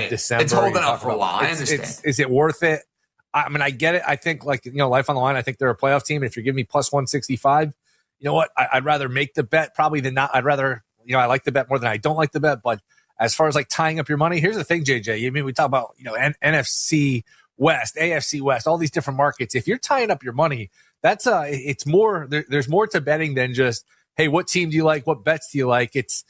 December. It's holding up for a while. I understand. Is it worth it? I mean, I get it. I think, life on the line, I think they're a playoff team. If you're giving me plus 165, you know what? I'd rather make the bet probably than not. I'd rather, I like the bet more than I don't like the bet. But as far as tying up your money, here's the thing, JJ. I mean, we talk about, NFC West, AFC West, all these different markets. If you're tying up your money, that's it's more, there's more to betting than just, hey, what team do you like? What bets do you like? It's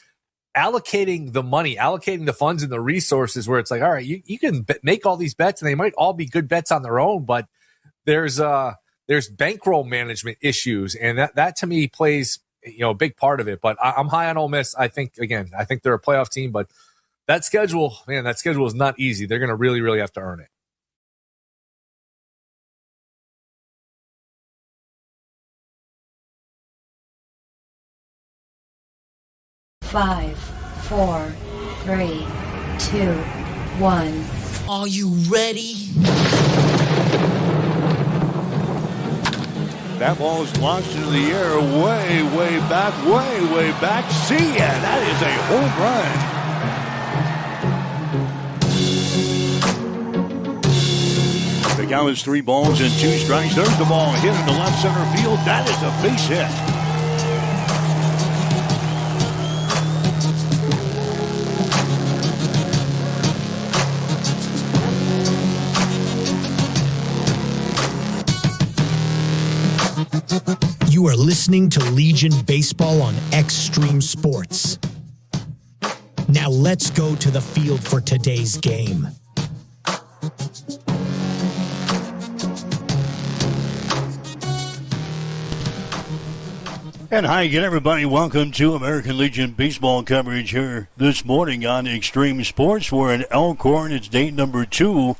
allocating the money, allocating the funds and the resources where it's all right, you can make all these bets and they might all be good bets on their own, but there's bankroll management issues. And that to me plays, a big part of it. But I'm high on Ole Miss. I think they're a playoff team, but that schedule is not easy. They're going to really, really have to earn it. Five, 4, 3, 2, 1. Are you ready? That ball is launched into the air way back. See ya! That is a home run. The count is 3 balls and 2 strikes. There's the ball hit into left center field. That is a base hit. You are listening to Legion Baseball on Extreme Sports. Now let's go to the field for today's game. And hi again, everybody. Welcome to American Legion baseball coverage here this morning on Extreme Sports. We're in Elkhorn. It's date number 2.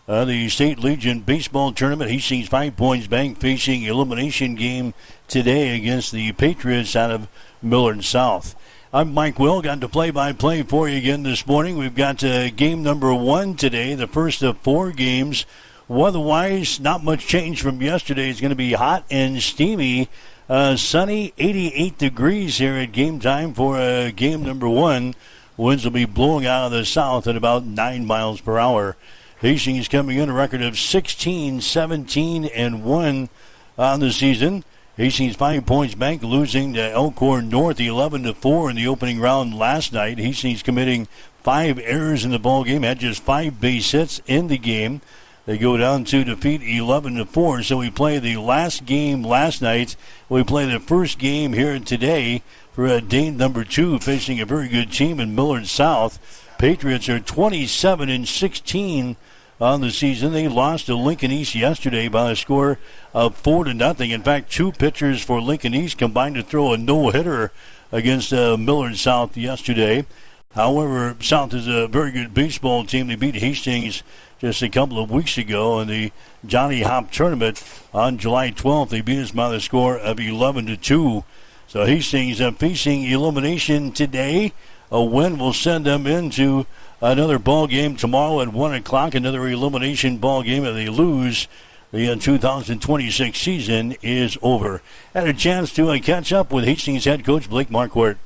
The State Legion Baseball Tournament. Hastings 5 Points Bank facing elimination game today against the Patriots out of Millard South. I'm Mike Will. Got the play-by-play for you again this morning. We've got game number 1 today, the first of 4 games. Weather-wise, not much change from yesterday. It's going to be hot and steamy. Sunny, 88 degrees here at game time for game number 1. Winds will be blowing out of the south at about 9 miles per hour. Hastings coming in a record of 16, 17, and 1 on the season. Hastings 5 Points Bank losing to Elkhorn North 11-4 in the opening round last night. Hastings committing 5 errors in the ball game, had just 5 base hits in the game. They go down to defeat 11-4. So we play the last game last night. We play the first game here today for day number 2, facing a very good team in Millard South. Patriots are 27-16 on the season. They lost to Lincoln East yesterday by a score of 4-0. In fact, 2 pitchers for Lincoln East combined to throw a no-hitter against Millard South yesterday. However, South is a very good baseball team. They beat Hastings just a couple of weeks ago in the Johnny Hop tournament on July 12th. They beat us by the score of 11-2. So Hastings facing elimination today. A win will send them into another ball game tomorrow at 1 o'clock, another elimination ball game. If they lose, the 2026 season is over. Had a chance to catch up with Hastings head coach Blake Marquardt.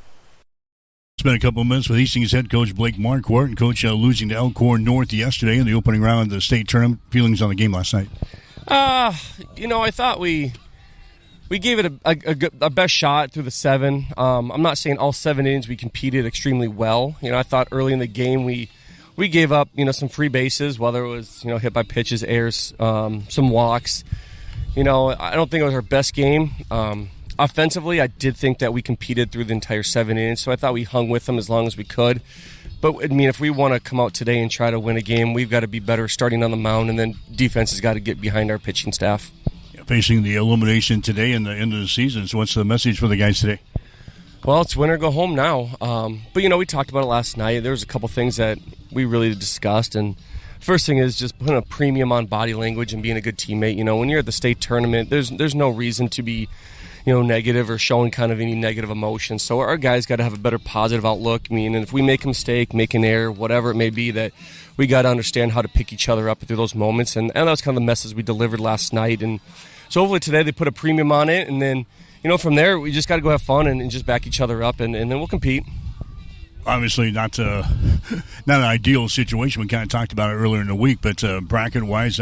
Spent a couple of minutes with Hastings head coach Blake Marquardt, and coach losing to Elkhorn North yesterday in the opening round of the state tournament. Feelings on the game last night? I thought we gave it a best shot through the 7. I'm not saying all 7 innings we competed extremely well. I thought early in the game we gave up, some free bases, whether it was, hit by pitches, errors, some walks. I don't think it was our best game. Offensively, I did think that we competed through the entire 7 innings, so I thought we hung with them as long as we could. But, if we want to come out today and try to win a game, we've got to be better starting on the mound, and then defense has got to get behind our pitching staff. Facing the elimination today in the end of the season. So what's the message for the guys today? Well, it's win or go home now. But, we talked about it last night. There was a couple things that we really discussed. And first thing is just putting a premium on body language and being a good teammate. When you're at the state tournament, there's no reason to be, negative or showing kind of any negative emotions. So our guys got to have a better positive outlook. And if we make a mistake, make an error, whatever it may be, that we got to understand how to pick each other up through those moments. And that was kind of the message we delivered last night. And so hopefully today they put a premium on it, and then, from there we just got to go have fun and just back each other up, and then we'll compete. Obviously not an ideal situation. We kind of talked about it earlier in the week, but bracket-wise,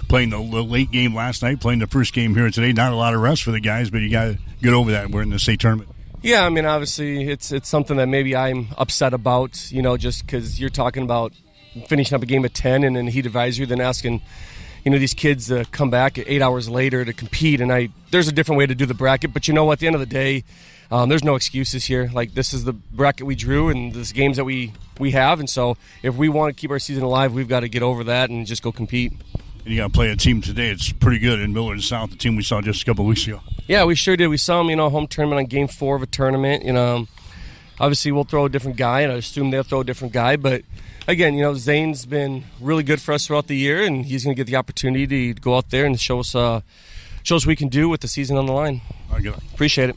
playing the late game last night, playing the first game here today, not a lot of rest for the guys, but you got to get over that. We're in the state tournament. Yeah, I mean, obviously it's something that maybe I'm upset about, just because you're talking about finishing up a game at 10 and then heat advisory, then asking, these kids to come back 8 hours later to compete. And there's a different way to do the bracket, but at the end of the day, there's no excuses here. Like, this is the bracket we drew and this games that we have. And so if we want to keep our season alive, we've got to get over that and just go compete. And you got to play a team today. It's pretty good in Millard South, the team we saw just a couple of weeks ago. Yeah, we sure did. We saw them, home tournament on game 4 of a tournament. Obviously we'll throw a different guy, and I assume they'll throw a different guy. But, again, Zane's been really good for us throughout the year, and he's going to get the opportunity to go out there and show us what we can do with the season on the line. Appreciate it.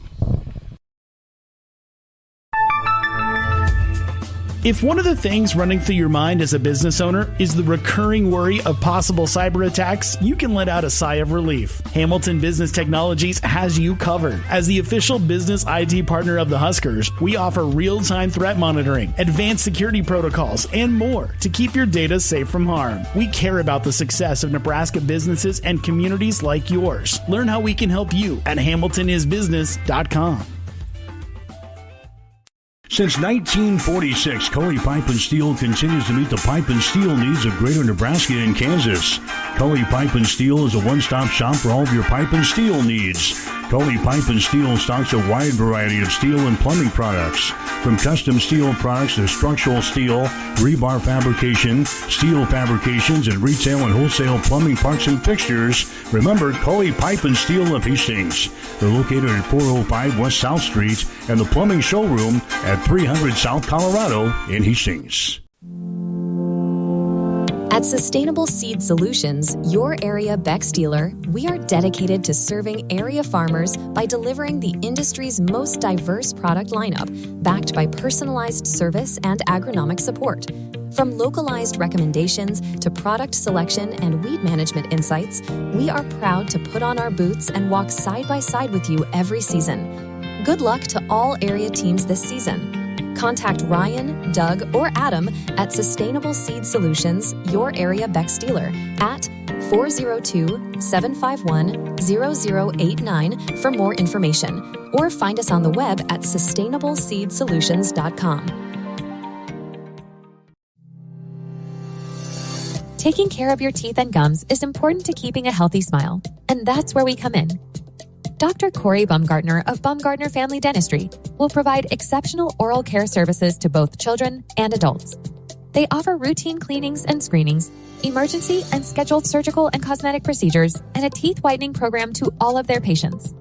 If one of the things running through your mind as a business owner is the recurring worry of possible cyber attacks, you can let out a sigh of relief. Hamilton Business Technologies has you covered. As the official business IT partner of the Huskers, we offer real-time threat monitoring, advanced security protocols, and more to keep your data safe from harm. We care about the success of Nebraska businesses and communities like yours. Learn how we can help you at hamiltonisbusiness.com. Since 1946, Cully Pipe and Steel continues to meet the pipe and steel needs of Greater Nebraska and Kansas. Cully Pipe and Steel is a one-stop shop for all of your pipe and steel needs. Cully Pipe and Steel stocks a wide variety of steel and plumbing products. From custom steel products to structural steel, rebar fabrication, steel fabrications, and retail and wholesale plumbing parts and fixtures, remember Cully Pipe and Steel of Hastings. They're located at 405 West South Street and the plumbing showroom at 300 South Colorado in Hastings. At Sustainable Seed Solutions, your area Beck's dealer, we are dedicated to serving area farmers by delivering the industry's most diverse product lineup, backed by personalized service and agronomic support. From localized recommendations to product selection and weed management insights, we are proud to put on our boots and walk side by side with you every season. Good luck to all area teams this season. Contact Ryan, Doug, or Adam at Sustainable Seed Solutions, your area Beck's dealer, at 402-751-0089 for more information, or find us on the web at sustainableseedsolutions.com. Taking care of your teeth and gums is important to keeping a healthy smile, and that's where we come in. Dr. Corey Bumgardner of Bumgardner Family Dentistry will provide exceptional oral care services to both children and adults. They offer routine cleanings and screenings, emergency and scheduled surgical and cosmetic procedures, and a teeth whitening program to all of their patients.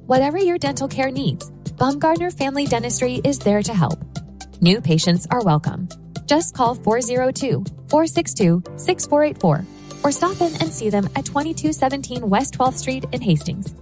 Whatever your dental care needs, Bumgardner Family Dentistry is there to help. New patients are welcome. Just call 402-462-6484 or stop in and see them at 2217 West 12th Street in Hastings.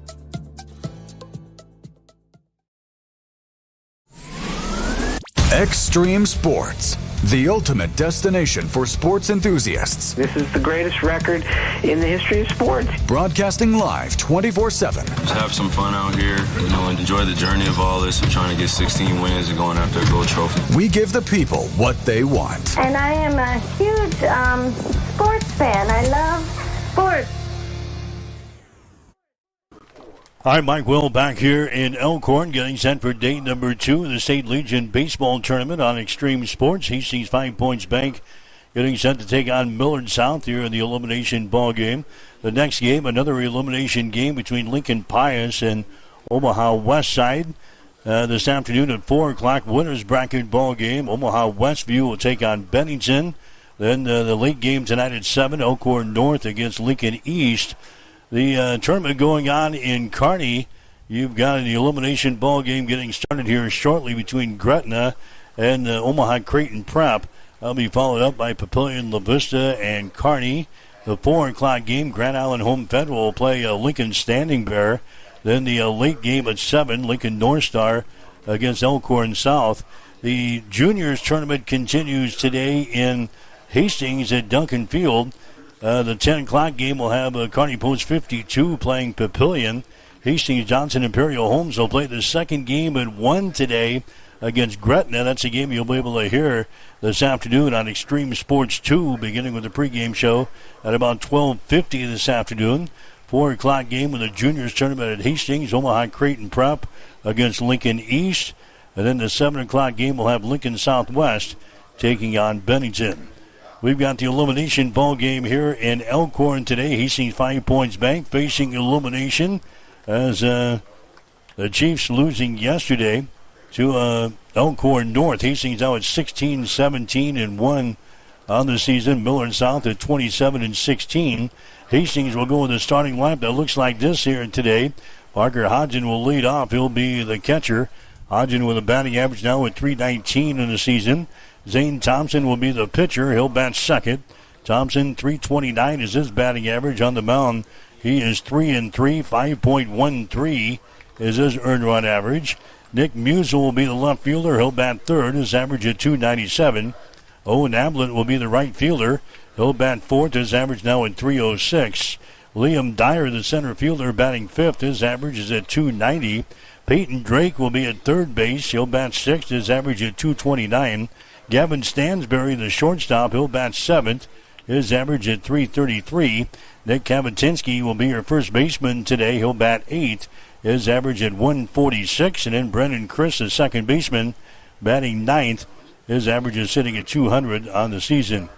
Extreme Sports, the ultimate destination for sports enthusiasts. This is the greatest record in the history of sports. Broadcasting live 24/7. Just have some fun out here, and enjoy the journey of all this of trying to get 16 wins and going after a gold trophy. We give the people what they want. And I am a huge sports fan. I love sports. All right, Mike Will back here in Elkhorn, getting set for date number 2 of the State Legion Baseball Tournament on Extreme Sports. Hastings 5 Points Bank getting set to take on Millard South here in the elimination ball game. The next game, another elimination game between Lincoln Pius and Omaha Westside. This afternoon at 4 o'clock, winners bracket ball game. Omaha Westview will take on Bennington. Then the late game tonight at 7, Elkhorn North against Lincoln East. The tournament going on in Kearney. You've got the elimination ball game getting started here shortly between Gretna and Omaha Creighton Prep. That'll be followed up by Papillion, La Vista, and Kearney. The 4 o'clock game, Grand Island Home Federal will play Lincoln Standing Bear. Then the late game at 7, Lincoln North Star against Elkhorn South. The juniors tournament continues today in Hastings at Duncan Field. The 10 o'clock game will have Kearney Post 52 playing Papillion. Hastings Johnson Imperial Homes will play the second game at 1 today against Gretna. That's a game you'll be able to hear this afternoon on Extreme Sports 2, beginning with the pregame show at about 12:50 this afternoon. 4 o'clock game with the juniors tournament at Hastings, Omaha Creighton Prep against Lincoln East. And then the 7 o'clock game will have Lincoln Southwest taking on Bennington. We've got the elimination ball game here in Elkhorn today. Hastings 5 Points Bank facing elimination as the Chiefs losing yesterday to Elkhorn North. Hastings now at 16-17-1 on the season. Millard South at 27-16. Hastings will go with the starting lineup that looks like this here today. Parker Hodgen will lead off. He'll be the catcher. Hodgen with a batting average now at .319 in the season. Zane Thompson will be the pitcher. He'll bat second. Thompson, .329 is his batting average on the mound. He is 3-3, 5.13 is his earned run average. Nick Musel will be the left fielder. He'll bat third. His average at .297. Owen Ablett will be the right fielder. He'll bat fourth. His average now at .306. Liam Dyer, the center fielder, batting fifth. His average is at .290. Peyton Drake will be at third base. He'll bat sixth. His average at .229. Gavin Stansberry, the shortstop, he'll bat seventh. His average at .333. Nick Kavatinsky will be your first baseman today. He'll bat eighth. His average at .146. And then Brendan Chris, the second baseman, batting ninth. His average is sitting at .200 on the season.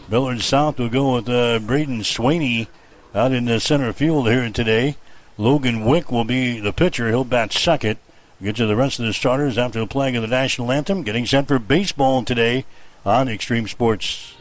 Millard South will go with Braden Swaney out in the center field here today. Logan Wick will be the pitcher. He'll bat second. Get to the rest of the starters after the playing of the national anthem. Getting set for baseball today on Extreme Sports.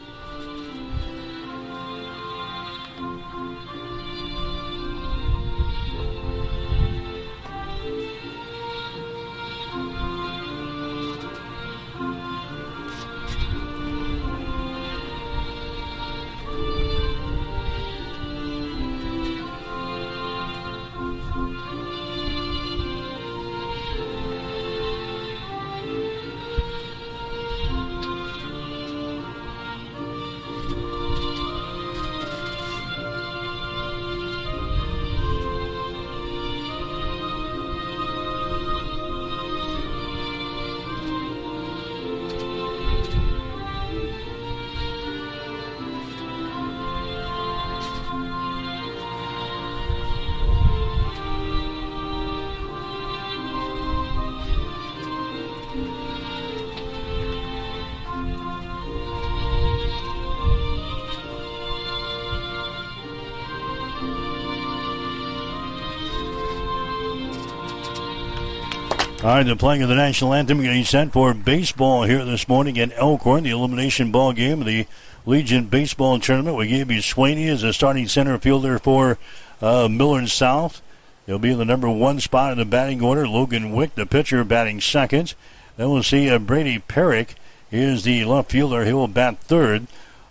All right, the playing of the national anthem getting set for baseball here this morning in Elkhorn, the elimination ball game of the Legion Baseball Tournament. We gave you Swaney as a starting center fielder for Millard South. He'll be in the number one spot in the batting order. Logan Wick, the pitcher, batting second. Then we'll see Brady Perrick. He is the left fielder. He will bat third.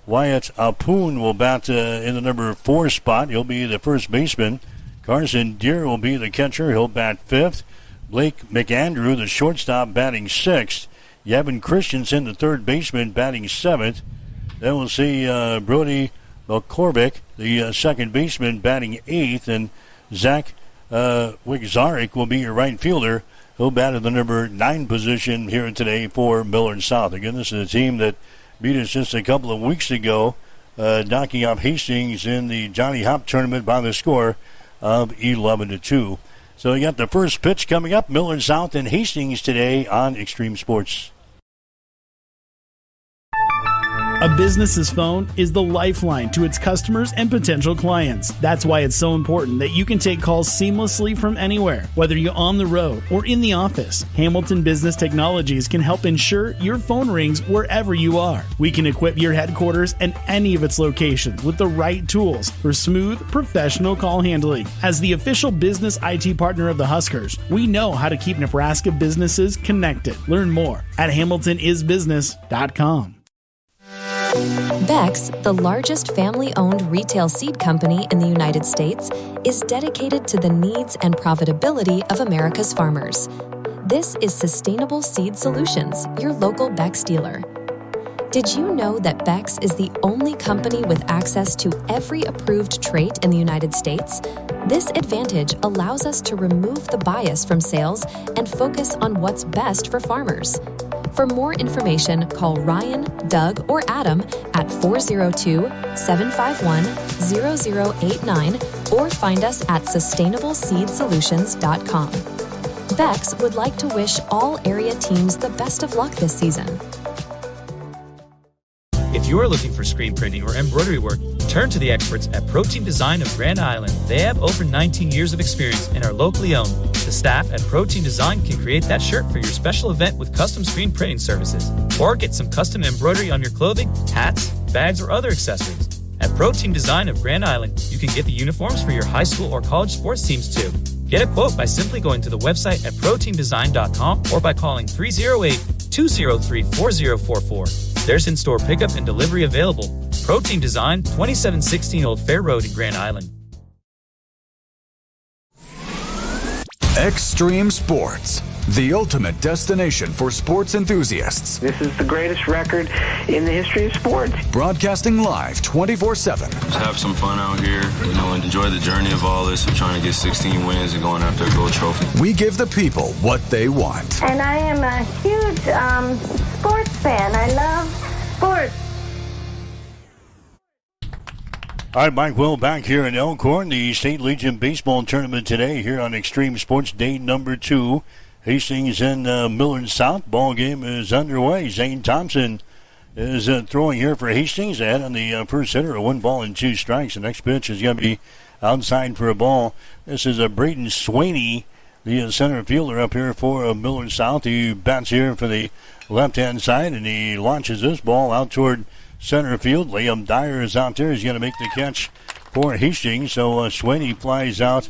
Wyatt Apoon will bat in the number 4 spot. He'll be the first baseman. Carson Deere will be the catcher. He'll bat fifth. Blake McAndrew, the shortstop, batting sixth. Yavin Christensen, the third baseman, batting seventh. Then we'll see Brody Milkorvik, the second baseman, batting eighth. And Zach Wigzarek will be your right fielder. He'll bat in the number 9 position here today for Millard South. Again, this is a team that beat us just a couple of weeks ago, knocking off Hastings in the Johnny Hop tournament by the score of 11-2. So we got the first pitch coming up, Millard South and Hastings today on Extreme Sports. A business's phone is the lifeline to its customers and potential clients. That's why it's so important that you can take calls seamlessly from anywhere, whether you're on the road or in the office. Hamilton Business Technologies can help ensure your phone rings wherever you are. We can equip your headquarters and any of its locations with the right tools for smooth, professional call handling. As the official business IT partner of the Huskers, we know how to keep Nebraska businesses connected. Learn more at hamiltonisbusiness.com. Beck's, the largest family-owned retail seed company in the United States, is dedicated to the needs and profitability of America's farmers. This is Sustainable Seed Solutions, your local Beck's dealer. Did you know that Beck's is the only company with access to every approved trait in the United States? This advantage allows us to remove the bias from sales and focus on what's best for farmers. For more information, call Ryan, Doug, or Adam at 402-751-0089 or find us at sustainableseedsolutions.com. Bex would like to wish all area teams the best of luck this season. If you're looking for screen printing or embroidery work, turn to the experts at Protein Design of Grand Island. They have over 19 years of experience and are locally owned. The staff at Protein Design can create that shirt for your special event with custom screen printing services. Or get some custom embroidery on your clothing, hats, bags, or other accessories. At Protein Design of Grand Island, you can get the uniforms for your high school or college sports teams too. Get a quote by simply going to the website at proteindesign.com or by calling 308-203-4044. There's in-store pickup and delivery available. Protein Design, 2716 Old Fair Road in Grand Island. Extreme Sports, the ultimate destination for sports enthusiasts. This is the greatest record in the history of sports. Broadcasting live 24/7. Just have some fun out here, and enjoy the journey of all this of trying to get 16 wins and going after a gold trophy. We give the people what they want. And I am a huge sports fan. I love sports. All right, Mike Will back here in Elkhorn, the State Legion Baseball Tournament today here on Extreme Sports Day number 2. Hastings and Millard South. Ball game is underway. Zane Thompson is throwing here for Hastings. Ahead on the first hitter, a 1-2 strikes. The next pitch is going to be outside for a ball. This is Braden Swaney, the center fielder up here for Millard South. He bats here for the left-hand side, and he launches this ball out toward center field. Liam Dyer is out there. He's going to make the catch for Hastings. So Swaney flies out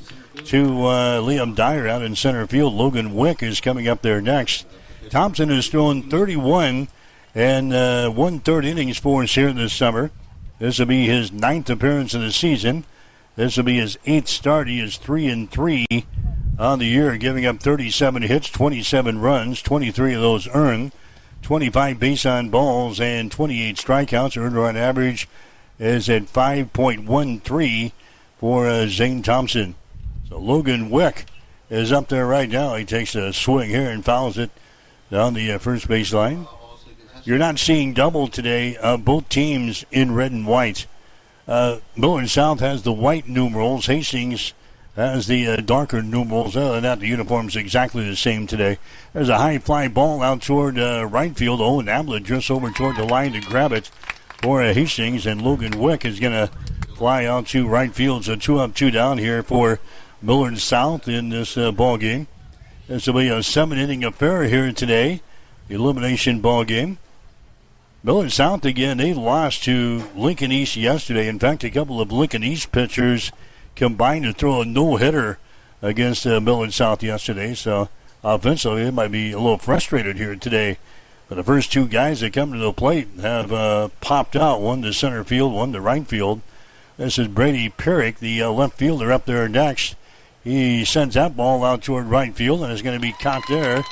to Liam Dyer out in center field. Logan Wick is coming up there next. Thompson has thrown 31 and 1/3 innings for us here this summer. This will be his 9th appearance of the season. This will be his 8th start. He is 3-3 on the year, giving up 37 hits, 27 runs, 23 of those earned. 25 base on balls and 28 strikeouts. Earned run average is at 5.13 for Zane Thompson. So Logan Wick is up there right now. He takes a swing here and fouls it down the first base line. You're not seeing double today. Both teams in red and white. Millard South has the white numerals. Hastings has the darker numerals. Other than that, the uniform's exactly the same today. There's a high fly ball out toward right field. Owen Ablett just over toward the line to grab it for Hastings, and Logan Wick is going to fly out to right field. So 2 up, 2 down here for Millard South in this ball game. This will be a 7-inning affair here today. Elimination ball game. Millard South again, they lost to Lincoln East yesterday. In fact, a couple of Lincoln East pitchers combined to throw a no-hitter against Millard South yesterday. So offensively, they might be a little frustrated here today. But the first 2 guys that come to the plate have popped out, one to center field, one to right field. This is Brady Perrick, the left fielder, up there next. He sends that ball out toward right field, and it's going to be caught there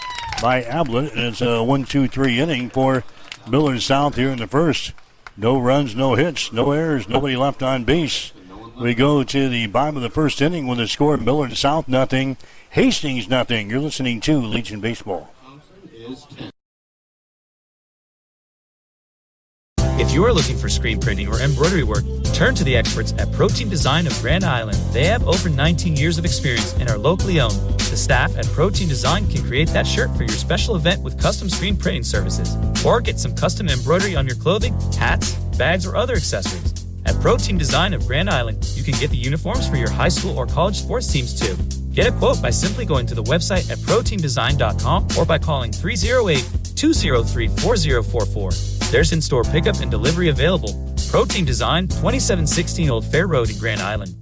by Ablett. And it's a 1-2-3 inning for Millard South here in the first. No runs, no hits, no errors, nobody left on base. We go to the bottom of the first inning with a score: Millard South 0, Hastings 0. You're listening to Legion Baseball. If you're looking for screen printing or embroidery work, turn to the experts at Protein Design of Grand Island. They have over 19 years of experience and are locally owned. The staff at Protein Design can create that shirt for your special event with custom screen printing services. Or get some custom embroidery on your clothing, hats, bags, or other accessories. At Protein Design of Grand Island, you can get the uniforms for your high school or college sports teams too. Get a quote by simply going to the website at proteindesign.com or by calling 308-203-4044. There's in-store pickup and delivery available. Protein Design, 2716 Old Fair Road in Grand Island.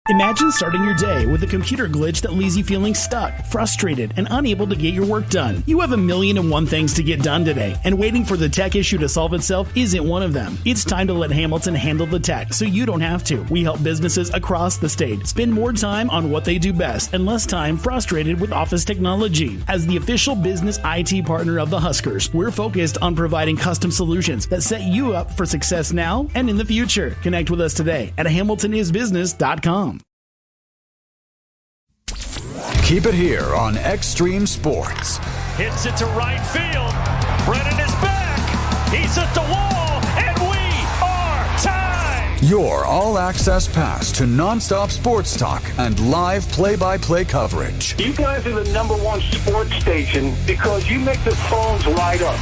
Imagine starting your day with a computer glitch that leaves you feeling stuck, frustrated, and unable to get your work done. You have 1,000,001 things to get done today, and waiting for the tech issue to solve itself isn't one of them. It's time to let Hamilton handle the tech so you don't have to. We help businesses across the state spend more time on what they do best and less time frustrated with office technology. As the official business IT partner of the Huskers, we're focused on providing custom solutions that set you up for success now and in the future. Connect with us today at hamiltonisbusiness.com. Keep it here on Extreme Sports. Hits it to right field. Brennan is back. He's at the wall, and we are tied. Your all-access pass to nonstop sports talk and live play-by-play coverage. You guys are the #1 sports station because you make the phones light up.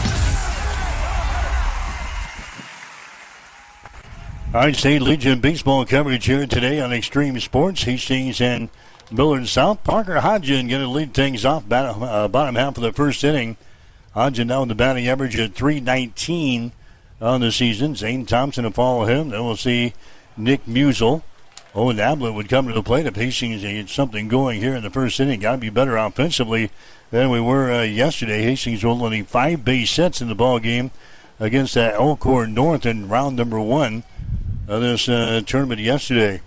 All right, State Legion baseball coverage here today on Extreme Sports. Hastings and Millard South. Parker Hodgin going to lead things off bottom half of the first inning. Hodgin now with the batting average at .319 on the season. Zane Thompson to follow him. Then we'll see Nick Musel. Owen Ablett would come to the plate if Hastings gets something going here in the first inning. Got to be better offensively than we were yesterday. Hastings with only 5 base hits in the ball game against Elkhorn North in round number 1 of this tournament yesterday.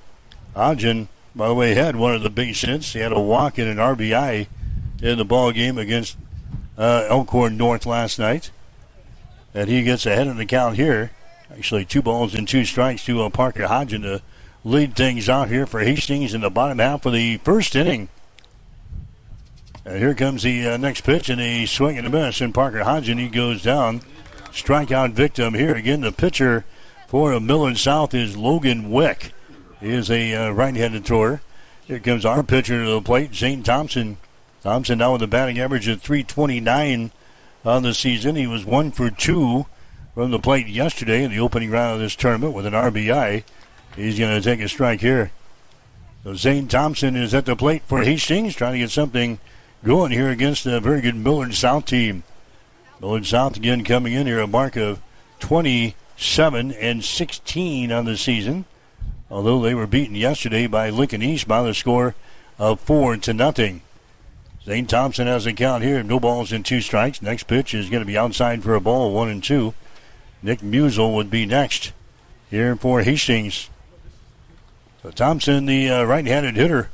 Hodgin, by the way, had one of the base hits. He had a walk and an RBI in the ball game against Elkhorn North last night. And he gets ahead of the count here. Actually, 2 balls and 2 strikes to Parker Hodgin to lead things out here for Hastings in the bottom half of the first inning. And here comes the next pitch, and a swing and a miss. And Parker Hodgin, he goes down. Strikeout victim here. Again, the pitcher for Millard South is Logan Wick. He is a right-handed thrower. Here comes our pitcher to the plate, Zane Thompson. Thompson now with a batting average of .329 on the season. He was 1 for 2 from the plate yesterday in the opening round of this tournament with an RBI. He's going to take a strike here. So Zane Thompson is at the plate for Hastings, trying to get something going here against a very good Millard South team. Millard South again coming in here, a mark of 27-16 on the season. Although they were beaten yesterday by Lincoln East by the score of 4-0. Zane Thompson has a count here, no balls and 2 strikes. Next pitch is going to be outside for a ball, 1-2. Nick Musel would be next here for Hastings. So Thompson, the right-handed hitter.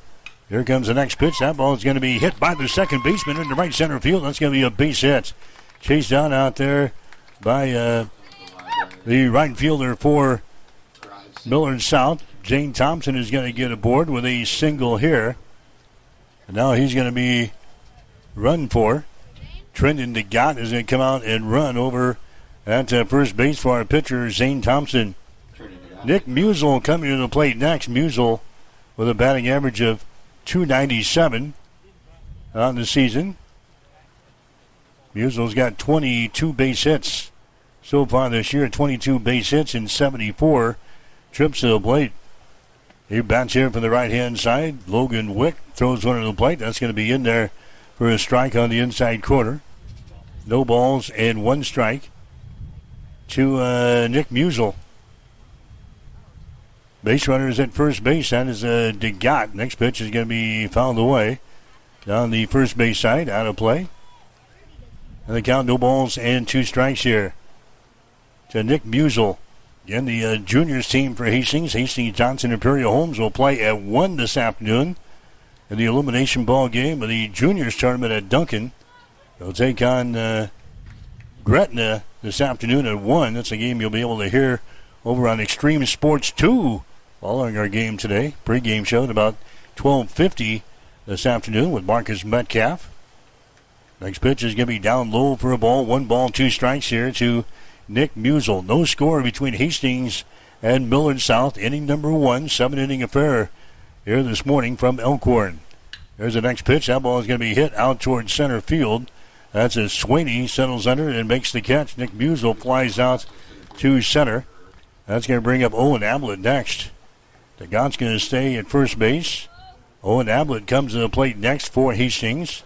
Here comes the next pitch. That ball is going to be hit by the second baseman in the right center field. That's going to be a base hit. Chased down out there by the right fielder for Millard South. Zane Thompson is going to get aboard with a single here. And now he's going to be run for. Trenton DeGott is going to come out and run over at first base for our pitcher, Zane Thompson. Nick Musel coming to the plate next. Musel with a batting average of .297 on the season. Musel's got 22 base hits so far this year. 22 base hits and 74 trips to the plate. He bats here from the right-hand side. Logan Wick throws one to the plate. That's going to be in there for a strike on the inside corner. No balls and 1 strike to Nick Musel. Base runners at first base. That is DeGott. Next pitch is going to be fouled away down the first base side, out of play. And the count, no balls and 2 strikes here to Nick Musel. Again, the juniors team for Hastings. Hastings Johnson Imperial Homes will play at 1 this afternoon in the elimination ball game of the juniors tournament at Duncan. They'll take on Gretna this afternoon at 1. That's a game you'll be able to hear over on Extreme Sports 2 following our game today. Pre-game show at about 12:50 this afternoon with Marcus Metcalf. Next pitch is going to be down low for a ball. 1 ball, 2 strikes here to Nick Musel. No score between Hastings and Millard South. Inning number 1, 7-inning affair here this morning from Elkhorn. There's the next pitch. That ball is going to be hit out towards center field. That's as Sweeney settles under and makes the catch. Nick Musel flies out to center. That's going to bring up Owen Ablett next. DeGott's going to stay at first base. Owen Ablett comes to the plate next for Hastings.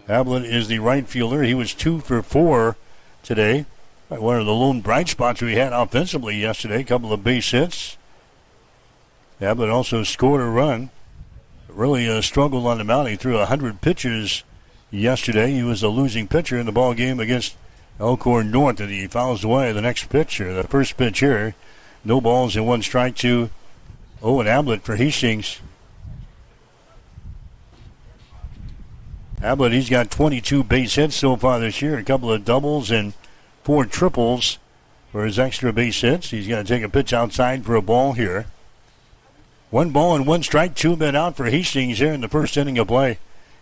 Ablett is the right fielder. He was 2 for 4 today. One of the lone bright spots we had offensively yesterday. A couple of base hits. Ablett also scored a run. Really struggled on the mound. He threw 100 pitches yesterday. He was a losing pitcher in the ball game against Elkhorn North, and he fouls away the next pitcher. The first pitch here. No balls and 1 strike to Owen Ablett for Hastings. Ablett, he's got 22 base hits so far this year. A couple of doubles and 4 triples for his extra base hits. He's going to take a pitch outside for a ball here. 1 ball and 1 strike, 2 men out for Hastings here in the first inning of play.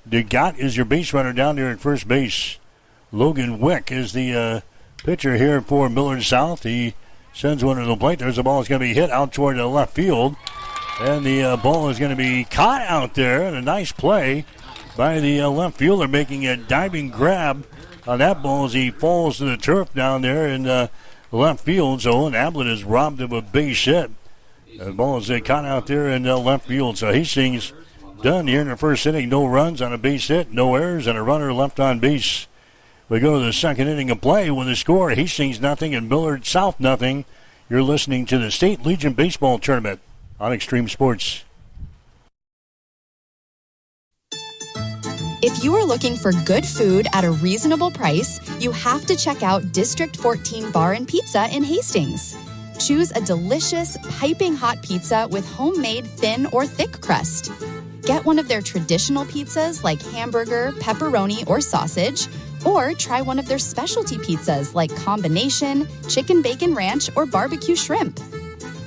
DeGott is your base runner down there at first base. Logan Wick is the pitcher here for Millard South. He sends one to the plate. There's a ball that's going to be hit out toward the left field. And the ball is going to be caught out there. And a nice play by the left fielder, making a diving grab on that ball as he falls to the turf down there in left field. So Owen Ablett is robbed of a base hit. The ball is caught out there in left field. So Hastings done here in the first inning. No runs on a base hit, no errors, and a runner left on base. We go to the second inning of play with the score, Hastings nothing and Millard South nothing. You're listening to the State Legion Baseball Tournament on Extreme Sports. If you are looking for good food at a reasonable price, you have to check out District 14 Bar and Pizza in Hastings. Choose a delicious, piping hot pizza with homemade thin or thick crust. Get one of their traditional pizzas like hamburger, pepperoni, or sausage, or try one of their specialty pizzas like combination, chicken bacon ranch, or barbecue shrimp.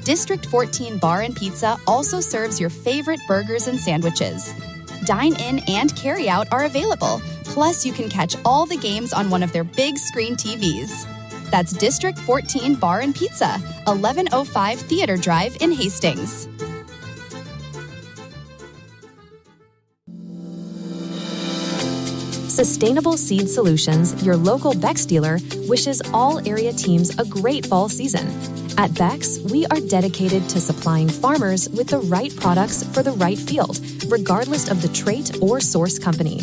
District 14 Bar and Pizza also serves your favorite burgers and sandwiches. Dine-in and carry-out are available, plus you can catch all the games on one of their big screen TVs. That's District 14 Bar and Pizza, 1105 Theater Drive in Hastings. Sustainable Seed Solutions, your local Bex dealer, wishes all area teams a great fall season. At Bex, we are dedicated to supplying farmers with the right products for the right field, regardless of the trait or source company.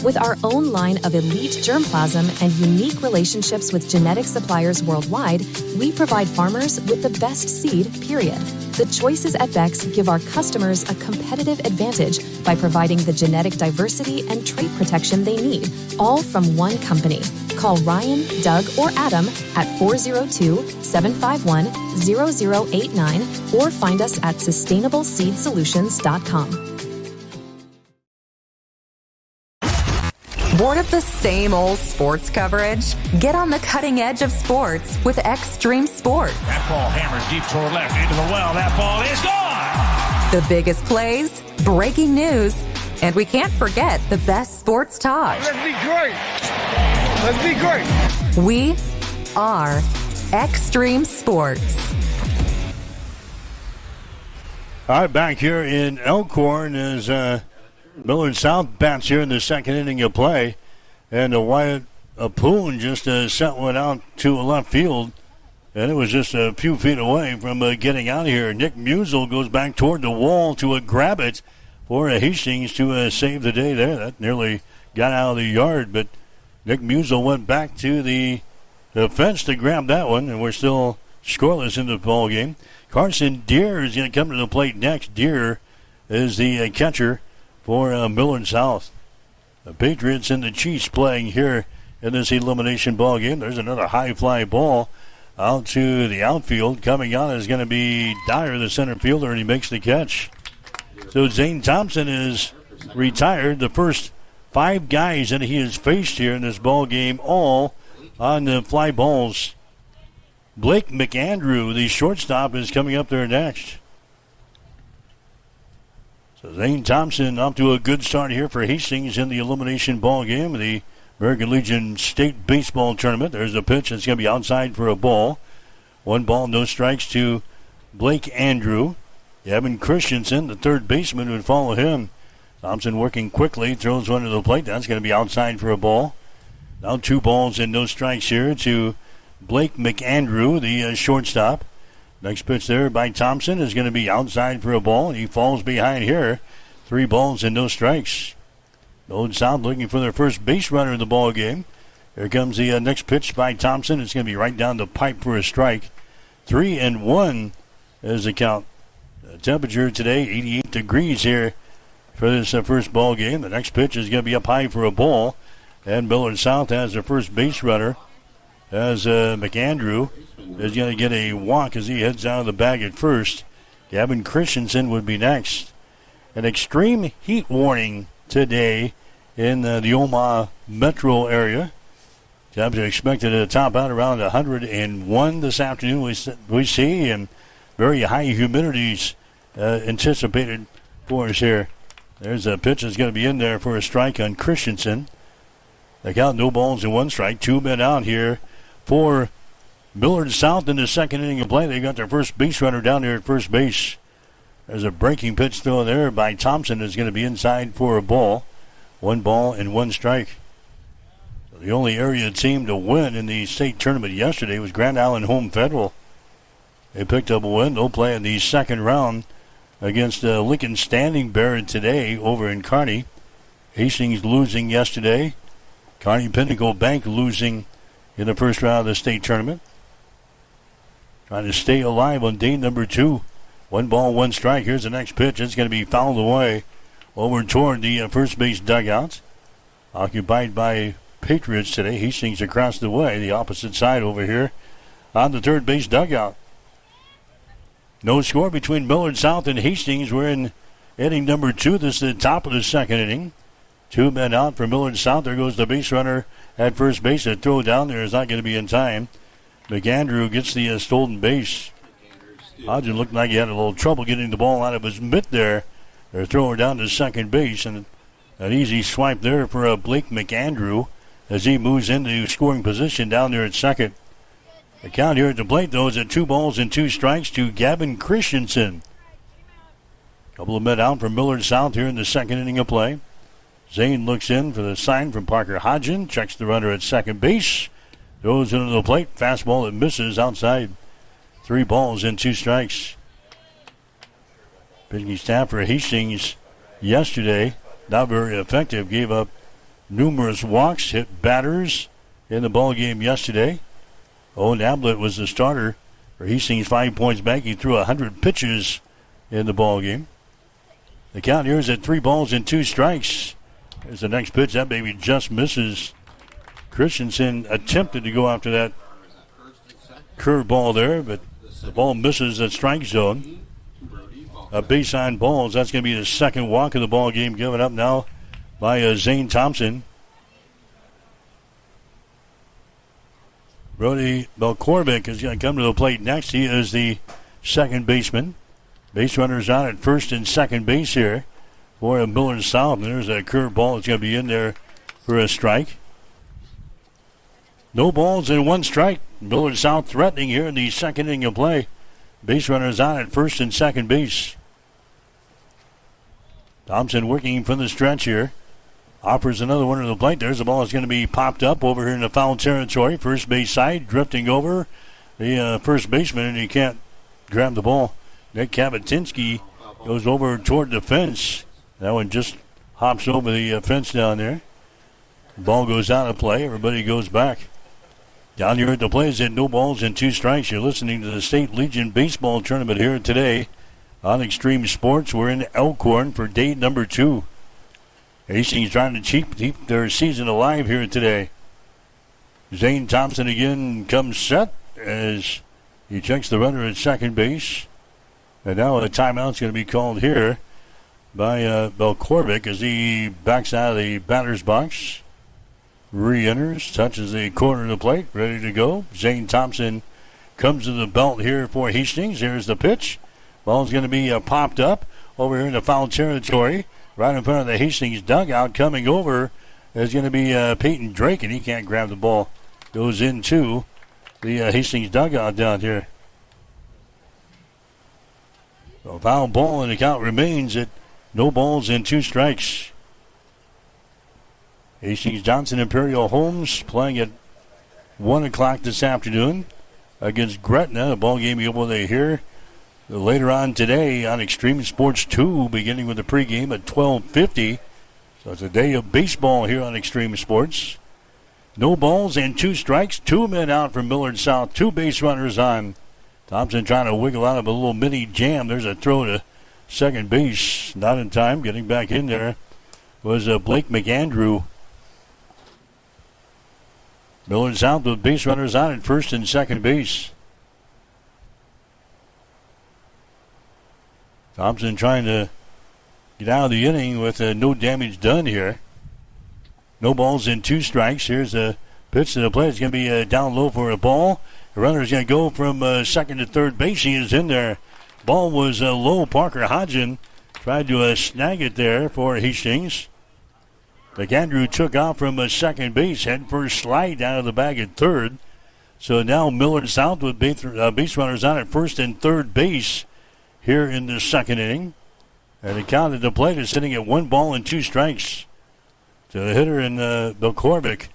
With our own line of elite germplasm and unique relationships with genetic suppliers worldwide, we provide farmers with the best seed, period. The choices at Bex give our customers a competitive advantage by providing the genetic diversity and trait protection they need, all from one company. Call Ryan, Doug, or Adam at 402-751-0089 or find us at sustainableseedsolutions.com. Bored of the same old sports coverage? Get on the cutting edge of sports with Extreme Sports. That ball hammers deep toward left into the well. That ball is gone. The biggest plays, breaking news, and we can't forget the best sports talk. Let's be great. Let's be great. We are Extreme Sports. All right, back here in Elkhorn is Millard South bats here in the second inning of play. And Wyatt Apoon just sent one out to left field. And it was just a few feet away from getting out of here. Nick Musel goes back toward the wall to grab it for Hastings to save the day there. That nearly got out of the yard, but Nick Musel went back to the fence to grab that one, and we're still scoreless in the ball game. Carson Deere is going to come to the plate next. Deere is the catcher for Millard South. The Patriots and the Chiefs playing here in this elimination ball game. There's another high fly ball out to the outfield. Coming on is going to be Dyer, the center fielder, and he makes the catch. So Zane Thompson is retired. The first 5 guys that he has faced here in this ball game, all on the fly balls. Blake McAndrew, the shortstop, is coming up there next. So Zane Thompson off to a good start here for Hastings in the elimination ball game of the American Legion State Baseball Tournament. There's a pitch that's going to be outside for a ball. 1 ball, no strikes to Blake Andrew. Evan Christensen, the third baseman, would follow him. Thompson working quickly, throws one to the plate. That's going to be outside for a ball. Now 2 balls and no strikes here to Blake McAndrew, the shortstop. Next pitch there by Thompson is going to be outside for a ball. He falls behind here. 3 balls and no strikes. Millard South looking for their first base runner in the ball game. Here comes the next pitch by Thompson. It's going to be right down the pipe for a strike. 3-1 is the count. The temperature today, 88 degrees here for this first ball game. The next pitch is going to be up high for a ball. And Millard South has their first base runner as McAndrew is going to get a walk as he heads out of the bag at first. Gavin Christensen would be next. An extreme heat warning today in the Omaha metro area. Temps are expected to top out around 101 this afternoon, we see, and very high humidities anticipated for us here There's a pitch that's going to be in there for a strike on Christensen. They count no balls and 1 strike. 2 men out here for Millard South in the second inning of play. They got their first base runner down there at first base. There's a breaking pitch thrown there by Thompson. Is going to be inside for a ball. 1 ball and 1 strike. The only area team to win in the state tournament yesterday was Grand Island Home Federal. They picked up a win. They'll play in the second round against Lincoln Standing Bear today over in Kearney. Hastings losing yesterday. Kearney Pinnacle Bank losing in the first round of the state tournament. Trying to stay alive on day number 2. 1 ball, 1 strike. Here's the next pitch. It's going to be fouled away over toward the first base dugout. Occupied by Patriots today. Hastings across the way, the opposite side over here on the third base dugout. No score between Millard South and Hastings. We're in inning number 2. This is the top of the second inning. 2 men out for Millard South. There goes the base runner at first base. A throw down there is not going to be in time. McAndrew gets the stolen base. Hodgson looked like he had a little trouble getting the ball out of his mitt there. They're throwing down to second base, and an easy swipe there for Blake McAndrew as he moves into scoring position down there at second. The count here at the plate, though, is at 2 balls and 2 strikes to Gavin Christensen. Couple of men out from Millard South here in the second inning of play. Zane looks in for the sign from Parker Hodgson. Checks the runner at second base. Throws into the plate. Fastball that misses outside. 3 balls and 2 strikes. Pitching staff for Hastings yesterday, not very effective. Gave up numerous walks, hit batters in the ball game yesterday. Owen Ablett was the starter for Hastings 5 points back. He threw 100 pitches in the ball game. The count here is at 3 balls and 2 strikes. There's the next pitch. That baby just misses. Christensen attempted to go after that curveball there, but the ball misses the strike zone. A base on balls. That's going to be the second walk of the ball game given up now by Zane Thompson. Brody Belkorvik is going to come to the plate next. He is the second baseman. Base runners on at first and second base here for Millard South. There's a curveball that's going to be in there for a strike. No balls and 1 strike. Millard South threatening here in the second inning of play. Base runners on at first and second base. Thompson working from the stretch here. Offers another one to the plate. There's the ball that's going to be popped up over here in the foul territory. First base side, drifting over the first baseman, and he can't grab the ball. Nick Kabatinsky goes over toward the fence. That one just hops over the fence down there. The ball goes out of play. Everybody goes back. Down here at the play is at no balls and 2 strikes. You're listening to the State Legion Baseball Tournament here today on Extreme Sports. We're in Elkhorn for day number 2. Hastings trying to keep their season alive here today. Zane Thompson again comes set as he checks the runner at second base. And now a timeout's going to be called here by Belkorvik as he backs out of the batter's box. Re-enters, touches the corner of the plate, ready to go. Zane Thompson comes to the belt here for Hastings. Here's the pitch. Ball's going to be popped up over here in the foul territory. Right in front of the Hastings dugout. Coming over is going to be Peyton Drake, and he can't grab the ball. Goes into the Hastings dugout down here. So foul ball, and the count remains at no balls and 2 strikes. Hastings Johnson Imperial Homes playing at 1 o'clock this afternoon against Gretna. The ball game you'll be here later on today on Extreme Sports 2, beginning with the pregame at 12:50. So it's a day of baseball here on Extreme Sports. No balls and 2 strikes. 2 men out from Millard South. 2 base runners on. Thompson trying to wiggle out of a little mini jam. There's a throw to second base. Not in time. Getting back in there was Blake McAndrew. Millard South with base runners on at first and second base. Thompson trying to get out of the inning with no damage done here. No balls and 2 strikes. Here's a pitch to the plate. It's going to be down low for a ball. The runner's going to go from second to third base. He is in there. Ball was low. Parker Hodgson Tried to snag it there for Hastings. McAndrew took off from second base, head first slide down to the bag at third. So now Millard South with base runners on at first and third base here in the second inning. And the count at the plate is sitting at 1 ball and 2 strikes to the hitter in Bill Korbick.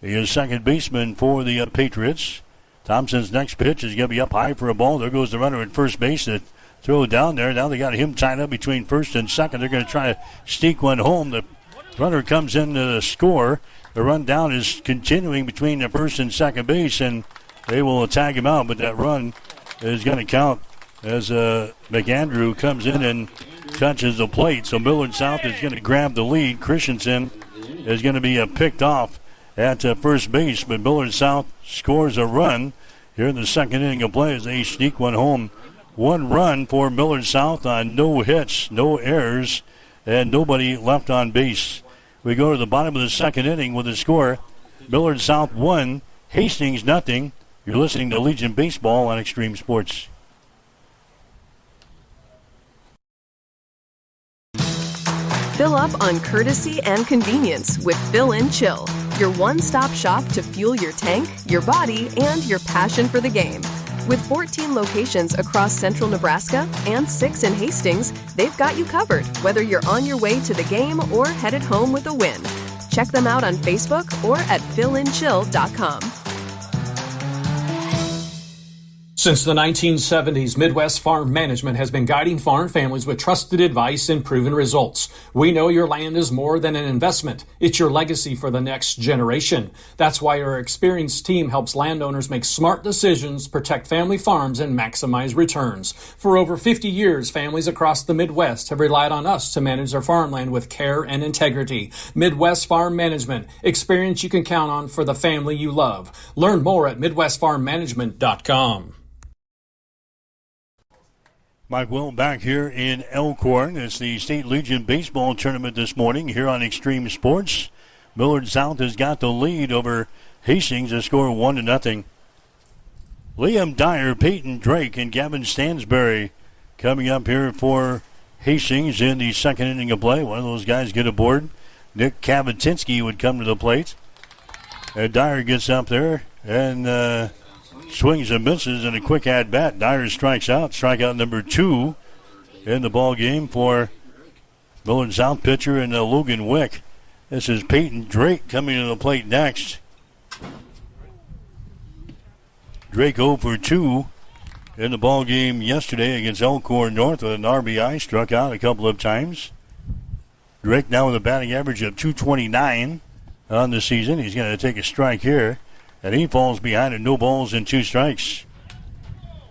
He is second baseman for the Patriots. Thompson's next pitch is going to be up high for a ball. There goes the runner at first base to throw down there. Now they got him tied up between first and second. They're going to try to sneak one home. The runner comes in to score. The run down is continuing between the first and second base, and they will tag him out. But that run is going to count as McAndrew comes in and touches the plate. So Millard South is going to grab the lead. Christensen is going to be picked off at first base, but Millard South scores a run here in the second inning of play as they sneak one home. 1 run for Millard South on no hits, no errors, and nobody left on base. We go to the bottom of the second inning with the score: Millard South 1, Hastings nothing. You're listening to Legion Baseball on Extreme Sports. Fill up on courtesy and convenience with Fill and Chill, your one-stop shop to fuel your tank, your body, and your passion for the game. With 14 locations across central Nebraska and 6 in Hastings, they've got you covered, whether you're on your way to the game or headed home with a win. Check them out on Facebook or at fillandchill.com. Since the 1970s, Midwest Farm Management has been guiding farm families with trusted advice and proven results. We know your land is more than an investment. It's your legacy for the next generation. That's why our experienced team helps landowners make smart decisions, protect family farms, and maximize returns. For over 50 years, families across the Midwest have relied on us to manage their farmland with care and integrity. Midwest Farm Management, experience you can count on for the family you love. Learn more at MidwestFarmManagement.com. Mike Will back here in Elkhorn. It's the State Legion Baseball Tournament this morning here on Extreme Sports. Millard South has got the lead over Hastings. The score 1-0. Liam Dyer, Peyton Drake, and Gavin Stansberry coming up here for Hastings in the second inning of play. One of those guys get aboard. Nick Kavatinsky would come to the plate. And Dyer gets up there and swings and misses in a quick at-bat. Dyer strikes out. Strikeout number 2 in the ball game for Millard South pitcher and Logan Wick. This is Peyton Drake coming to the plate next. Drake 0 for 2 in the ball game yesterday against Elkhorn North with an RBI. Struck out a couple of times. Drake now with a batting average of .229 on the season. He's going to take a strike here. And he falls behind at 0 balls and 2 strikes.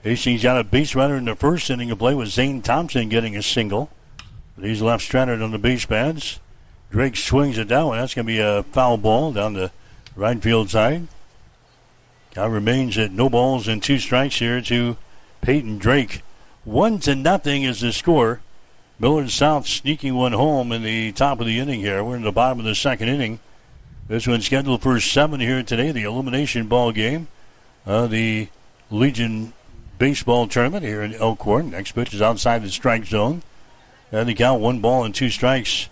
Hastings got a base runner in the first inning of play with Zane Thompson getting a single. But he's left stranded on the base pads. Drake swings it down, and that's going to be a foul ball down the right field side. Count remains at 0 balls and 2 strikes here to Peyton Drake. 1-0 is the score. Millard South sneaking one home in the top of the inning here. We're in the bottom of the second inning. This one's scheduled for 7 here today, the elimination ball game. The Legion Baseball Tournament here in Elkhorn. Next pitch is outside the strike zone. And the count 1 ball and 2 strikes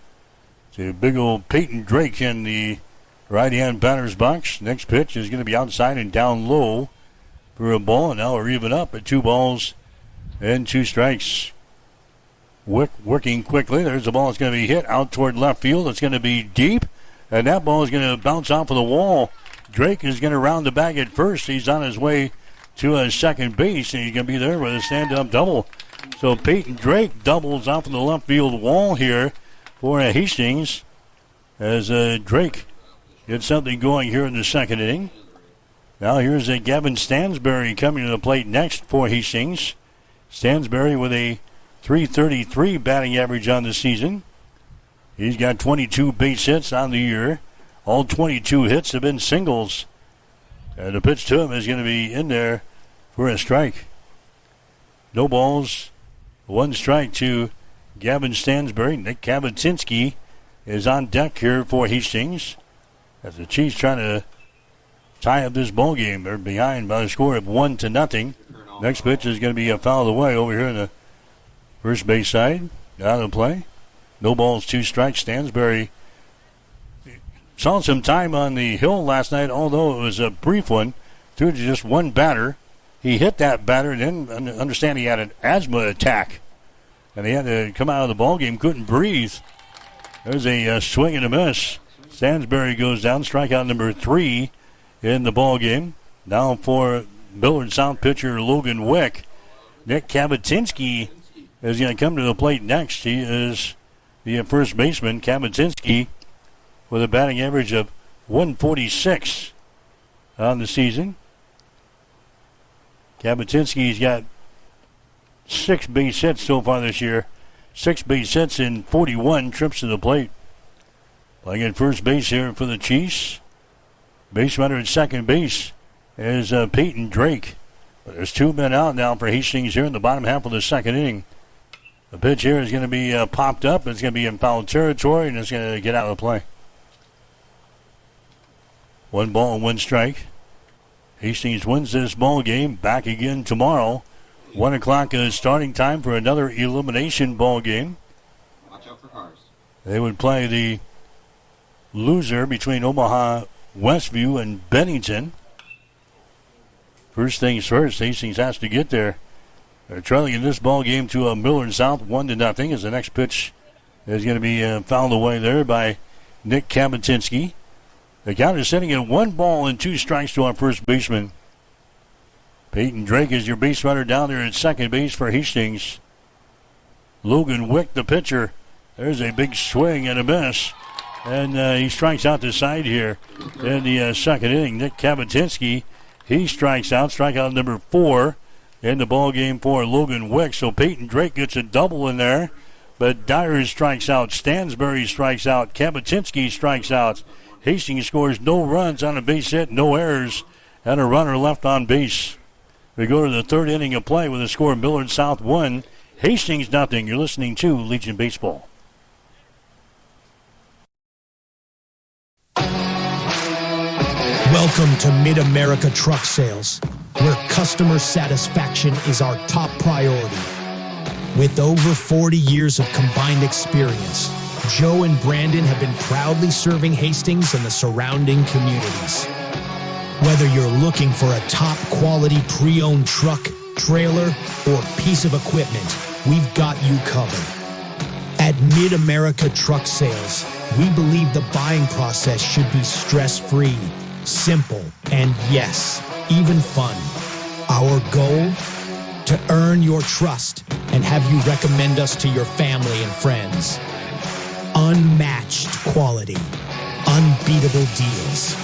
to big old Peyton Drake in the right-hand batter's box. Next pitch is going to be outside and down low for a ball. And now we're even up at 2 balls and 2 strikes. Working quickly. There's a ball that's going to be hit out toward left field. It's going to be deep. And that ball is going to bounce off of the wall. Drake is going to round the bag at first. He's on his way to second base, and he's going to be there with a stand-up double. So Peyton Drake doubles off of the left field wall here for Hastings as Drake gets something going here in the second inning. Now here's Gavin Stansberry coming to the plate next for Hastings. Stansberry with a .333 batting average on the season. He's got 22 base hits on the year. All 22 hits have been singles. And the pitch to him is going to be in there for a strike. 0 balls, 1 strike to Gavin Stansberry. Nick Kavatinsky is on deck here for Hastings as the Chiefs trying to tie up this ball game. They're behind by a score of 1-0. Next pitch is going to be fouled away over here in the first base side. Out of play. No balls, 2 strikes. Stansbury saw some time on the hill last night, although it was a brief one. Threw to just one batter. He hit that batter, and then understand he had an asthma attack. And he had to come out of the ball game, couldn't breathe. There's a swing and a miss. Stansbury goes down, strikeout number 3 in the ball game. Now for Millard South pitcher Logan Wick. Nick Kabatinski is going to come to the plate next. He is the first baseman. Kabatinski with a batting average of 146 on the season. Kabatinski's got 6 base hits so far this year. 6 base hits in 41 trips to the plate. Playing at first base here for the Chiefs. Base runner at second base is Peyton Drake. But there's 2 men out now for Hastings here in the bottom half of the second inning. The pitch here is going to be popped up. It's going to be in foul territory, and it's going to get out of play. 1 ball and 1 strike. Hastings wins this ball game. Back again tomorrow. 1 o'clock is starting time for another elimination ball game. Watch out for cars. They would play the loser between Omaha Westview and Bennington. First things first, Hastings has to get there. They're trailing in this ball game to a Millard South 1-0 as the next pitch is going to be fouled away there by Nick Kabatinski. The count is sitting at 1 ball and 2 strikes to our first baseman. Peyton Drake is your base runner down there at second base for Hastings. Logan Wick, the pitcher. There's a big swing and a miss. And he strikes out the side here in the second inning. Nick Kabatinski, he strikes out. Strikeout number 4 in the ball game for Logan Wick. So Peyton Drake gets a double in there. But Dyer strikes out. Stansbury strikes out. Kabatinski strikes out. Hastings scores no runs on a base hit, no errors, and a runner left on base. We go to the third inning of play with a score of Millard South 1, Hastings 0. You're listening to Legion Baseball. Welcome to Mid-America Truck Sales, where customer satisfaction is our top priority. With over 40 years of combined experience, Joe and Brandon have been proudly serving Hastings and the surrounding communities. Whether you're looking for a top-quality pre-owned truck, trailer, or piece of equipment, we've got you covered. At Mid-America Truck Sales, we believe the buying process should be stress-free, simple, and yes, even fun. Our goal? To earn your trust and have you recommend us to your family and friends. Unmatched quality, unbeatable deals.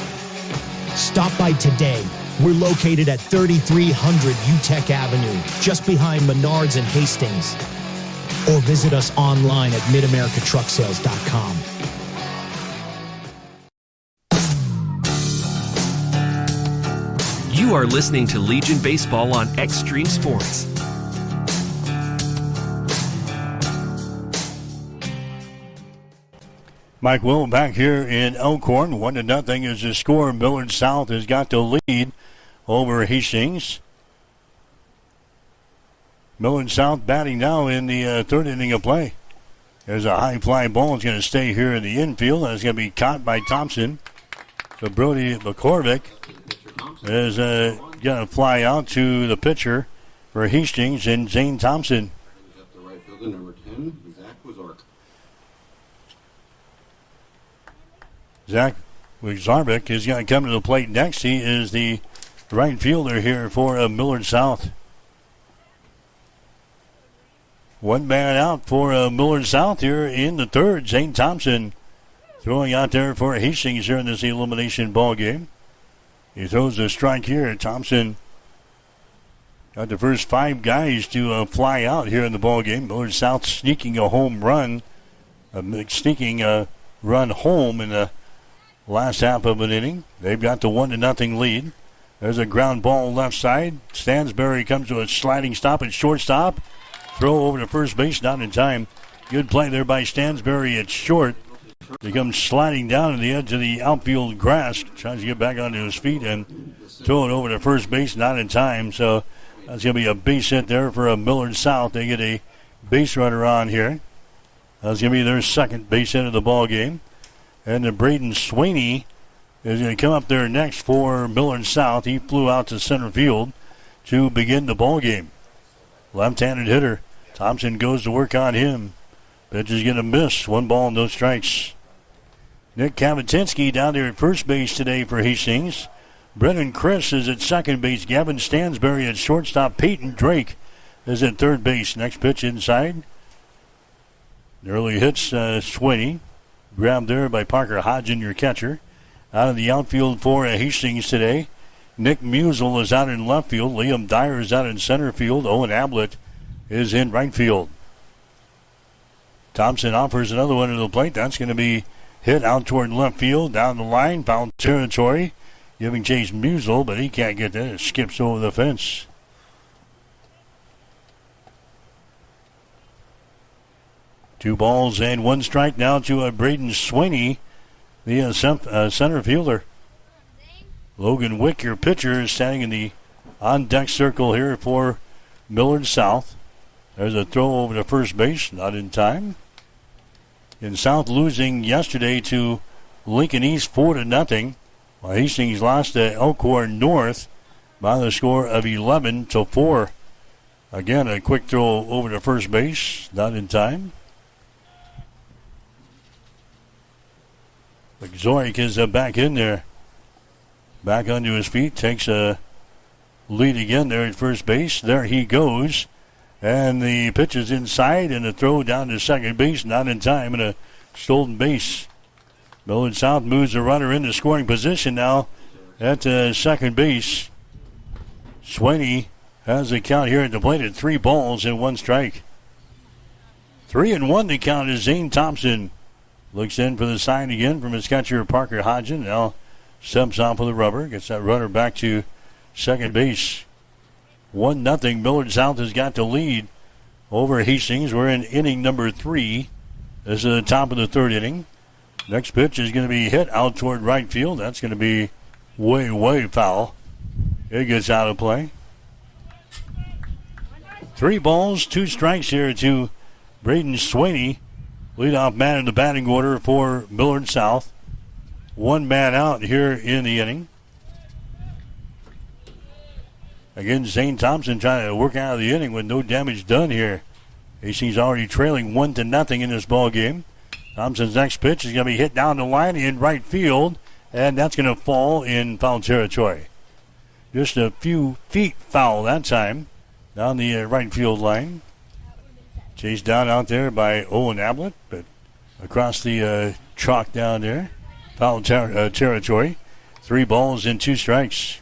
Stop by today. We're located at 3300 UTEC Avenue, just behind Menards and Hastings. Or visit us online at midamericatrucksales.com. You are listening to Legion Baseball on Extreme Sports. Mike Will back here in Elkhorn. 1-0 is the score. Millard South has got the lead over Hastings. Millard South batting now in the third inning of play. There's a high fly ball. It's going to stay here in the infield. It's going to be caught by Thompson. So Brody McCorvick is going to fly out to the pitcher for Hastings and Zane Thompson. The right fielder, number 10, Zach Wazork. Zach Wazork is going to come to the plate next. He is the right fielder here for Millard South. 1 man out for Millard South here in the third. Zane Thompson throwing out there for Hastings here in this elimination ball game. He throws a strike here. Thompson got the first 5 guys to fly out here in the ball game. Millard South sneaking a home run, sneaking a run home in the last half of an inning. They've got the 1-0 lead. There's a ground ball left side. Stansbury comes to a sliding stop at shortstop. Throw over to first base, not in time. Good play there by Stansbury at short. He comes sliding down to the edge of the outfield grass. Tries to get back onto his feet and throw it over to first base, not in time. So that's going to be a base hit there for a Millard South. They get a base runner on here. That's going to be their second base hit of the ball game. And then Braden Sweeney is going to come up there next for Millard South. He flew out to center field to begin the ball game. Left-handed hitter. Thompson goes to work on him. Pitch is going to miss. 1 ball, no strikes. Nick Kavatinsky down there at first base today for Hastings. Brennan Chris is at second base. Gavin Stansberry at shortstop. Peyton Drake is at third base. Next pitch inside. Early hits Sweeney. Grabbed there by Parker Hodgin, your catcher. Out of the outfield for Hastings today. Nick Musel is out in left field. Liam Dyer is out in center field. Owen Ablett is in right field. Thompson offers another one to the plate. That's going to be hit out toward left field. Down the line. Foul territory. Giving chase Musel, but he can't get that. It skips over the fence. Two balls and 1 strike now to Braden Sweeney, the center fielder. Logan Wick, your pitcher, is standing in the on-deck circle here for Millard South. There's a throw over to first base, not in time. In South losing yesterday to Lincoln East 4-0. While Hastings lost to Elkhorn North by the score of 11-4. Again, a quick throw over to first base, not in time. Zorik is back in there. Back onto his feet. Takes a lead again there at first base. There he goes. And the pitch is inside and a throw down to second base. Not in time and a stolen base. Millard South moves the runner into scoring position now at second base. Sweeney has the count here at the plate at 3 balls and 1 strike. 3-1 the count is Zane Thompson. Looks in for the sign again from his catcher Parker Hodgin. Now steps off of the rubber. Gets that runner back to second base. 1-0. Millard South has got the lead over Hastings. We're in inning number 3. This is the top of the 3rd inning. Next pitch is going to be hit out toward right field. That's going to be way, way foul. It gets out of play. 3 balls, 2 strikes here to Braden Sweeney. Leadoff man in the batting order for Millard South. 1 man out here in the inning. Again, Zane Thompson trying to work out of the inning with no damage done here. Hastings already trailing 1-0 in this ball game. Thompson's next pitch is going to be hit down the line in right field, and that's going to fall in foul territory. Just a few feet foul that time down the right field line. Chased down out there by Owen Ablett, but across the chalk down there. Foul territory. 3 balls and 2 strikes.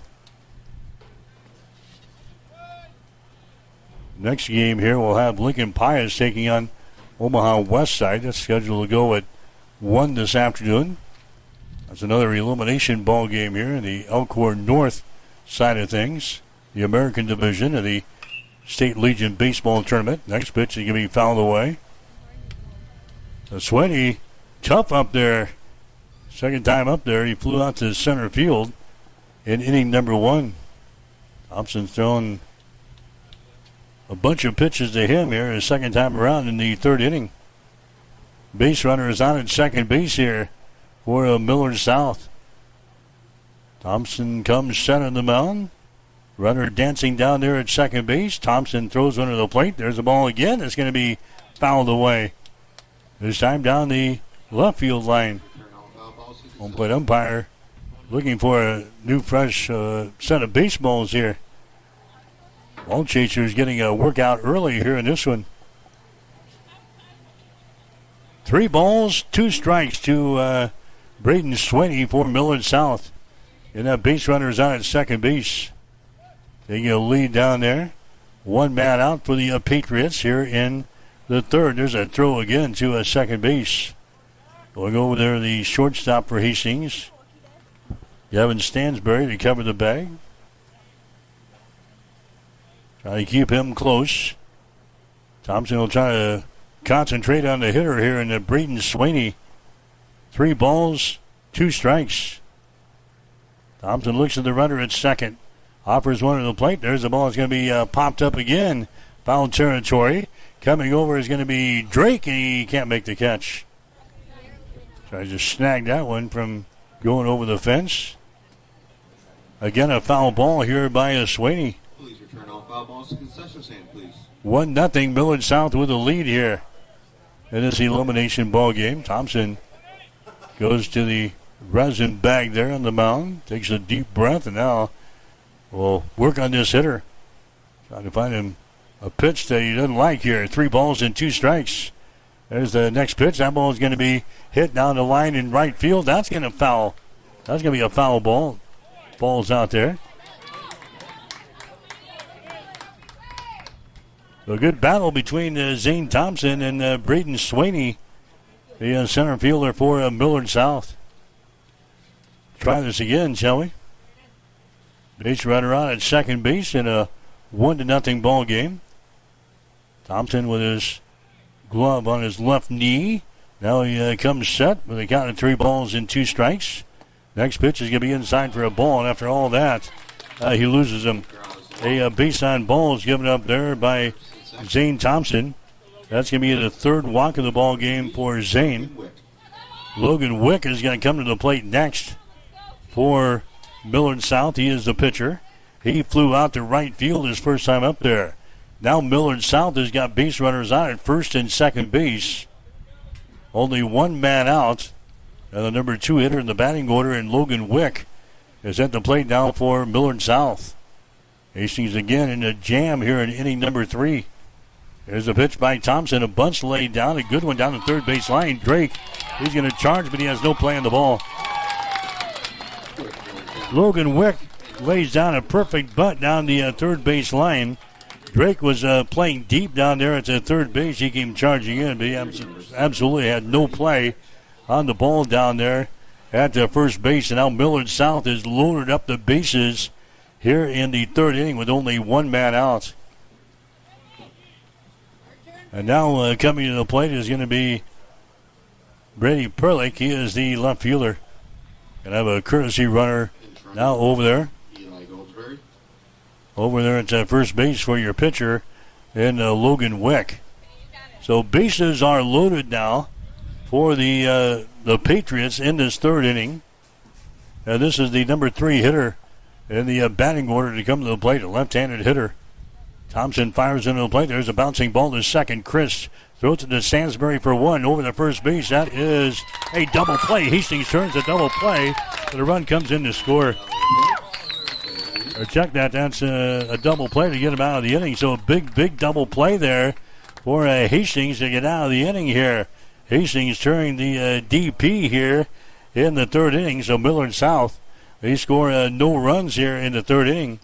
Next game here we'll have Lincoln Pius taking on Omaha West Side. That's scheduled to go at 1 this afternoon. That's another elimination ball game here in the Elkhorn North side of things. The American Division of the State Legion Baseball Tournament. Next pitch is going to be fouled away. Sweeney, tough up there. Second time up there, he flew out to center field in inning number 1. Thompson's throwing a bunch of pitches to him here his second time around in the 3rd inning. Base runner is on at second base here for Millard South. Thompson comes center of the mound. Runner dancing down there at second base. Thompson throws one to the plate. There's the ball again. It's going to be fouled away. This time down the left field line. Home plate umpire looking for a new fresh set of baseballs here. Ball chaser is getting a workout early here in this one. 3 balls, 2 strikes to Braden Sweeney for Millard South. And that base runner is on at second base. Taking a lead down there. 1 man out for the Patriots here in the 3rd. There's a throw again to second base. Going over there, the shortstop for Hastings. Gavin Stansberry to cover the bag. Trying to keep him close. Thompson will try to concentrate on the hitter here in the Braden Sweeney. 3 balls, 2 strikes. Thompson looks at the runner at second. Offers one to the plate. There's the ball. It's going to be popped up again foul territory. Coming over is going to be Drake, and he can't make the catch. Tries to snag that one from going over the fence. Again, a foul ball here by Sweeney. Please return all foul balls to concession stand, please. 1-0 Millard South with a lead here in this elimination ball game. Thompson goes to the resin bag there on the mound, takes a deep breath, and now will work on this hitter. Trying to find him a pitch that he doesn't like here. 3 balls and 2 strikes. There's the next pitch. That ball is going to be hit down the line in right field. That's going to foul. That's going to be a foul ball. Ball's out there. A good battle between Zane Thompson and Braden Sweeney, the center fielder for Millard South. Try this again, shall we? Base runner on at second base in a 1-0 ball game. Thompson with his glove on his left knee. Now he comes set with a count of 3 balls and 2 strikes. Next pitch is going to be inside for a ball, and after all that, he loses him. A base on ball is given up there by Zane Thompson. That's going to be the 3rd walk of the ball game for Zane. Logan Wick is going to come to the plate next for Millard South. He is the pitcher. He flew out to right field his first time up there. Now Millard South has got base runners on at first and second base. Only 1 man out. And the number 2 hitter in the batting order, and Logan Wick, is at the plate now for Millard South. Hastings again in a jam here in inning number 3. There's a pitch by Thompson. A bunch laid down. A good one down the third base line. Drake, he's going to charge, but he has no play on the ball. Logan Wick lays down a perfect butt down the third base line. Drake was playing deep down there at the third base. He came charging in, but he absolutely had no play on the ball down there at the first base. And now Millard South has loaded up the bases here in the 3rd inning with only 1 man out. And now coming to the plate is going to be Brady Perlick. He is the left fielder. Going to have a courtesy runner now over there. Over there at first base for your pitcher and Logan Wick. So bases are loaded now for the Patriots in this 3rd inning. And this is the number 3 hitter in the batting order to come to the plate, a left-handed hitter. Thompson fires into the plate. There's a bouncing ball to second. Chris throws it to Stansbury for 1 over the first base. That is a double play. Hastings turns a double play, but the run comes in to score. Or check that. That's a double play to get him out of the inning. So a big double play there for Hastings to get out of the inning here. Hastings turning the DP here in the 3rd inning. So Millard South, they score no runs here in the 3rd inning.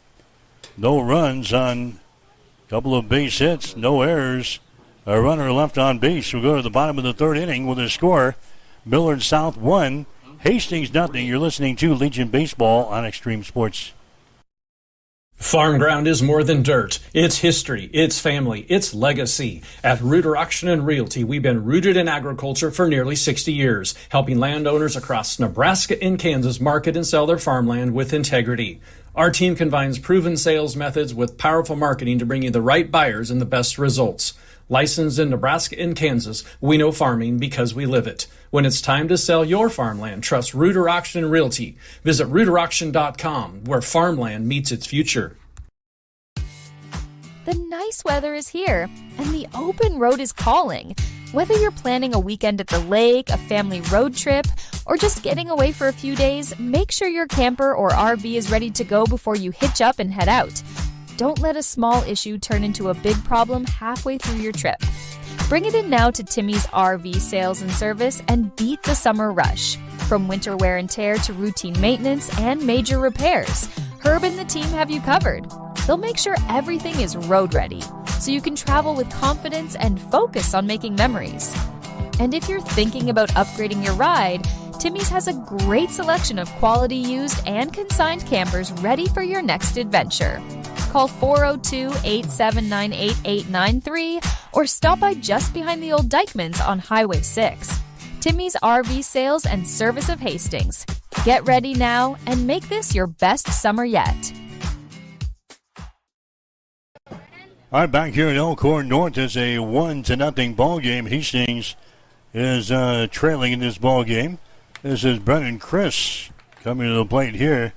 No runs on a couple of base hits, no errors. A runner left on base. We'll go to the bottom of the 3rd inning with a score. Millard South 1, Hastings nothing. You're listening to Legion Baseball on Extreme Sports. Farm ground is more than dirt. It's history, it's family, it's legacy. At Rooter Auction and Realty, we've been rooted in agriculture for nearly 60 years, helping landowners across Nebraska and Kansas market and sell their farmland with integrity. Our team combines proven sales methods with powerful marketing to bring you the right buyers and the best results. Licensed in Nebraska and Kansas, we know farming because we live it. When it's time to sell your farmland, trust Rooter Auction and Realty. Visit RooterAuction.com, where farmland meets its future. The nice weather is here, and the open road is calling. Whether you're planning a weekend at the lake, a family road trip, or just getting away for a few days, make sure your camper or RV is ready to go before you hitch up and head out. Don't let a small issue turn into a big problem halfway through your trip. Bring it in now to Timmy's RV Sales and Service and beat the summer rush. From winter wear and tear to routine maintenance and major repairs, Herb and the team have you covered. They'll make sure everything is road ready, so you can travel with confidence and focus on making memories. And if you're thinking about upgrading your ride, Timmy's has a great selection of quality used and consigned campers ready for your next adventure. Call 402-879-8893 or stop by just behind the old Dykmans on Highway 6. Timmy's RV Sales and Service of Hastings. Get ready now and make this your best summer yet. All right, back here at Elkhorn North, it's a 1-0 ball game. Hastings is trailing in this ball game. This is Brennan Chris coming to the plate here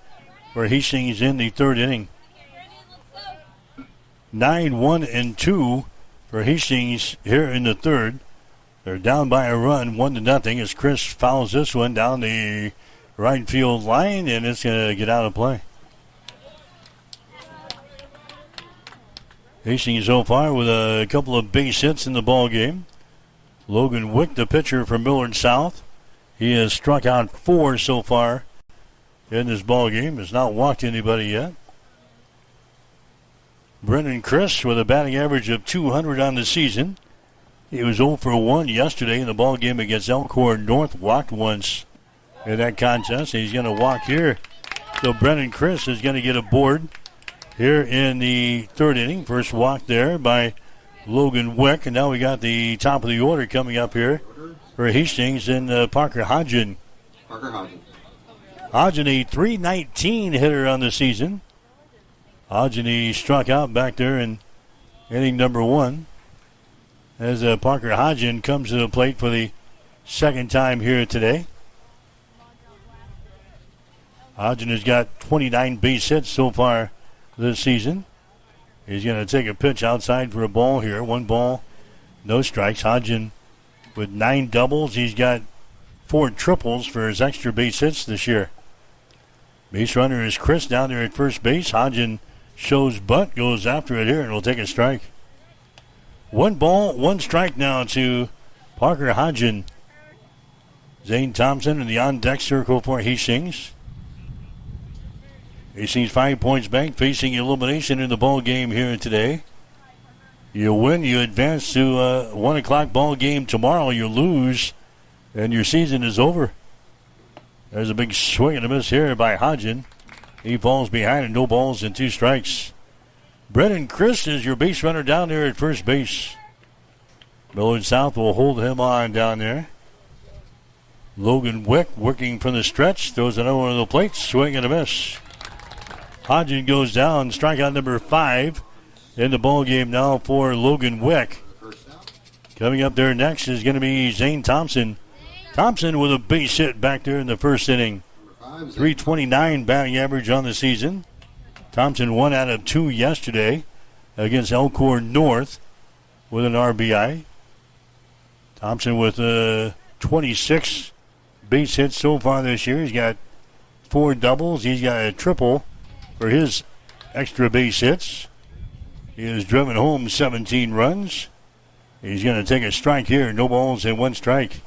for Hastings in the third inning. 9-1-2 for Hastings here in the third. They're down by a run, 1-0, as Chris fouls this one down the right field line, and it's going to get out of play. Hastings so far with a couple of base hits in the ball game. Logan Wick, the pitcher from Millard South. He has struck out 4 so far in this ball game. Has not walked anybody yet. Brendan Chris with a batting average of 200 on the season. He was 0 for 1 yesterday in the ball game against Elkhorn North. Walked once in that contest. He's going to walk here. So Brendan Chris is going to get a board here in the third inning. First walk there by Logan Wick. And now we got the top of the order coming up here for Hastings and Parker Hodgen. Hodgen, a .319 hitter on the season. Hodgen, he struck out back there in inning number 1. As Parker Hodgen comes to the plate for the second time here today. Hodgen has got 29 base hits so far this season. He's going to take a pitch outside for a ball here. 1 ball, no strikes. Hodgen with 9 doubles. He's got 4 triples for his extra base hits this year. Base runner is Chris down there at first base. Hodgen shows butt, goes after it here, and will take a strike. 1 ball, 1 strike now to Parker Hodgen. Zane Thompson in the on-deck circle for Hastings. Hastings 5 points back, facing elimination in the ball game here today. You win, you advance to a 1 o'clock ball game tomorrow. You lose, and your season is over. There's a big swing and a miss here by Hodgen. He falls behind, and no balls and 2 strikes. Brendan Chris is your base runner down there at first base. Millard South will hold him on down there. Logan Wick working from the stretch. Throws another one to the plate. Swing and a miss. Hodgen goes down. Strikeout number 5 in the ball game now for Logan Wick. Coming up there next is going to be Zane Thompson. Thompson with a base hit back there in the first inning. .329 batting average on the season. Thompson 1 out of 2 yesterday against Elkhorn North with an RBI. Thompson with 26 base hits so far this year. He's got 4 doubles. He's got a triple for his extra base hits. He has driven home 17 runs. He's going to take a strike here. No balls and 1 strike.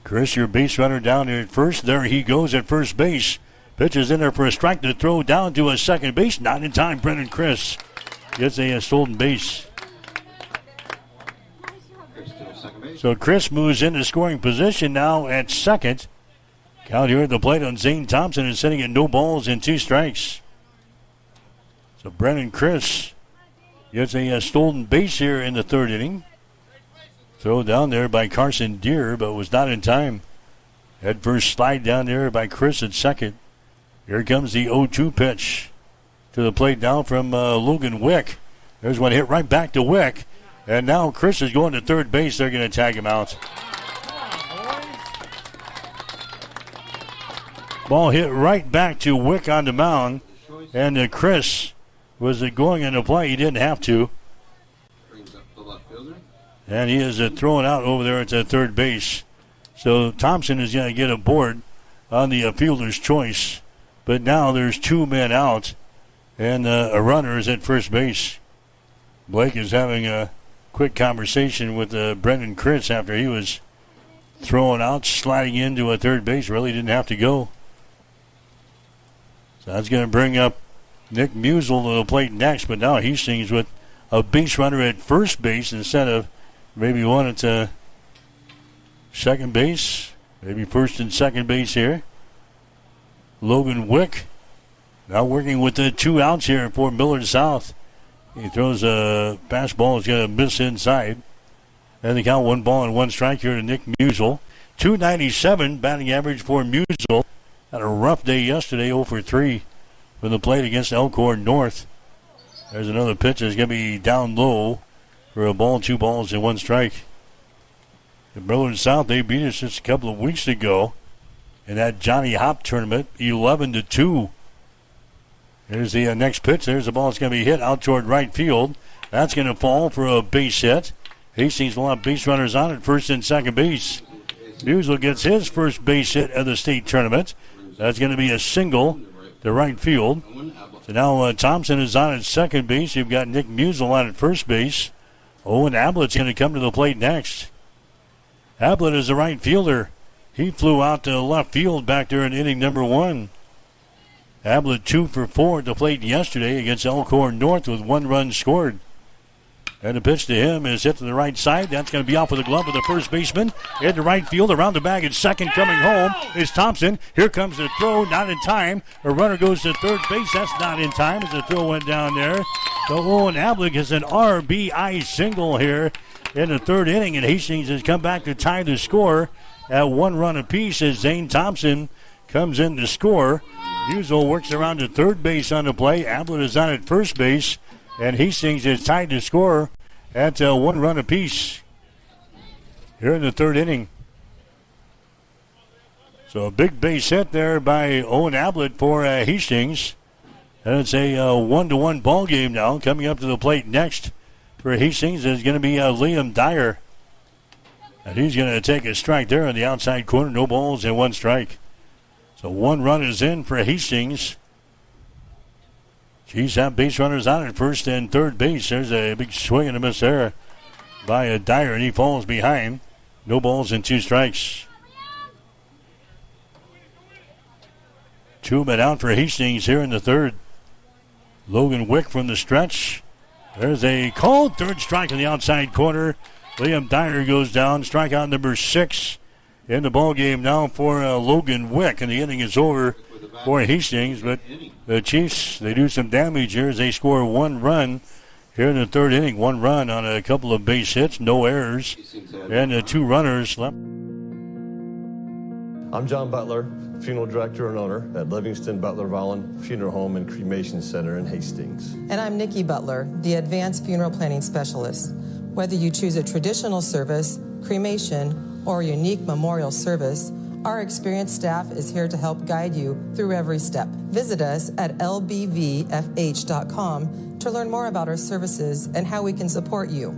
Chris, your base runner down here at first. There he goes at first base. Pitches in there for a strike to throw down to a second base. Not in time. Brendan Chris gets a stolen base. So Chris moves into scoring position now at second. Count here at the plate on Zane Thompson is sitting at no balls and 2 strikes. So Brendan Chris gets a stolen base here in the third inning. Throw down there by Carson Deere, but was not in time. Head first slide down there by Chris at second. Here comes the 0-2 pitch to the plate now from Logan Wick. There's one hit right back to Wick. And now Chris is going to third base. They're going to tag him out. Ball hit right back to Wick on the mound. And Chris was going into play. He didn't have to. And he is throwing out over there at the third base. So Thompson is going to get a board on the fielder's choice. But now there's 2 men out, and a runner is at first base. Blake is having a quick conversation with Brendan Chris after he was thrown out, sliding into a third base. Really didn't have to go. So that's going to bring up Nick Musel to the plate next, but now Hastings with a base runner at first base instead of maybe one at second base, maybe first and second base here. Logan Wick now working with the 2 outs here for Millard South. He throws a fastball. He's going to miss inside. And they count 1 ball and 1 strike here to Nick Musel. .297 batting average for Musel. Had a rough day yesterday, 0 for 3 from the plate against Elkhorn North. There's another pitch that's going to be down low for a ball, 2 balls, and 1 strike. The Millard South, they beat us just a couple of weeks ago in that Johnny Hop tournament, 11-2. Here's the next pitch. There's the ball that's going to be hit out toward right field. That's going to fall for a base hit. Hastings will have base runners on at first and second base. Musel gets his first base hit of the state tournament. That's going to be a single to right field. So now Thompson is on at second base. You've got Nick Musel on at first base. Owen Ablett's going to come to the plate next. Ablett is the right fielder. He flew out to left field back there in inning number 1. Ablett 2 for 4 at the plate yesterday against Elkhorn North with 1 run scored. And the pitch to him is hit to the right side. That's going to be off with the glove of the first baseman. Into right field, around the bag at second. Coming home is Thompson. Here comes the throw, not in time. A runner goes to third base. That's not in time as the throw went down there. So Owen Ablett has an RBI single here in the 3rd inning, and Hastings has come back to tie the score at 1 run apiece as Zane Thompson comes in to score. Musel works around to third base on the play. Ablett is on at first base. And Hastings is tied to score at 1 run apiece here in the 3rd inning. So a big base hit there by Owen Ablett for Hastings. And it's a 1-1 ball game now. Coming up to the plate next for Hastings is going to be Liam Dyer. And he's going to take a strike there in the outside corner. No balls and 1 strike. So 1 run is in for Hastings. Chiefs have base runners on at first and third base. There's a big swing and a miss there by Dyer, and he falls behind. No balls and 2 strikes. 2 men out for Hastings here in the 3rd. Logan Wick from the stretch. There's a called 3rd strike in the outside corner. Liam Dyer goes down. Strikeout number 6 in the ball game now for Logan Wick, and the inning is over for Hastings, but the Chiefs, they do some damage here as they score 1 run here in the 3rd inning. 1 run on a couple of base hits, no errors, and 2 runners left. I'm John Butler, funeral director and owner at Livingston Butler Vollen Funeral Home and Cremation Center in Hastings. And I'm Nikki Butler, the advanced funeral planning specialist. Whether you choose a traditional service, cremation, or a unique memorial service, our experienced staff is here to help guide you through every step. Visit us at lbvfh.com to learn more about our services and how we can support you.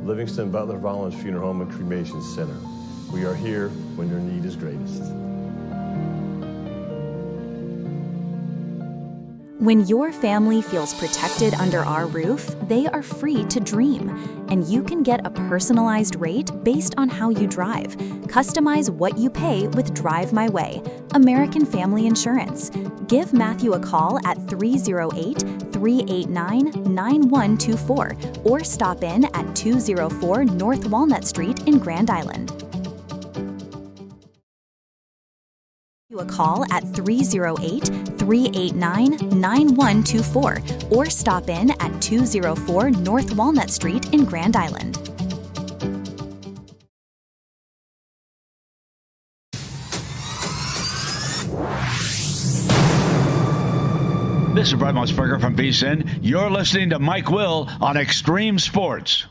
Livingston Butler Vollen Funeral Home and Cremation Center. We are here when your need is greatest. When your family feels protected under our roof, they are free to dream. And you can get a personalized rate based on how you drive. Customize what you pay with Drive My Way, American Family Insurance. Give Matthew a call at 308-389-9124 or stop in at 204 North Walnut Street in Grand Island. A call at 308-389-9124 or stop in at 204 North Walnut Street in Grand Island. This is Brett Musburger from VSiN. You're listening to Mike Will on Extreme Sports.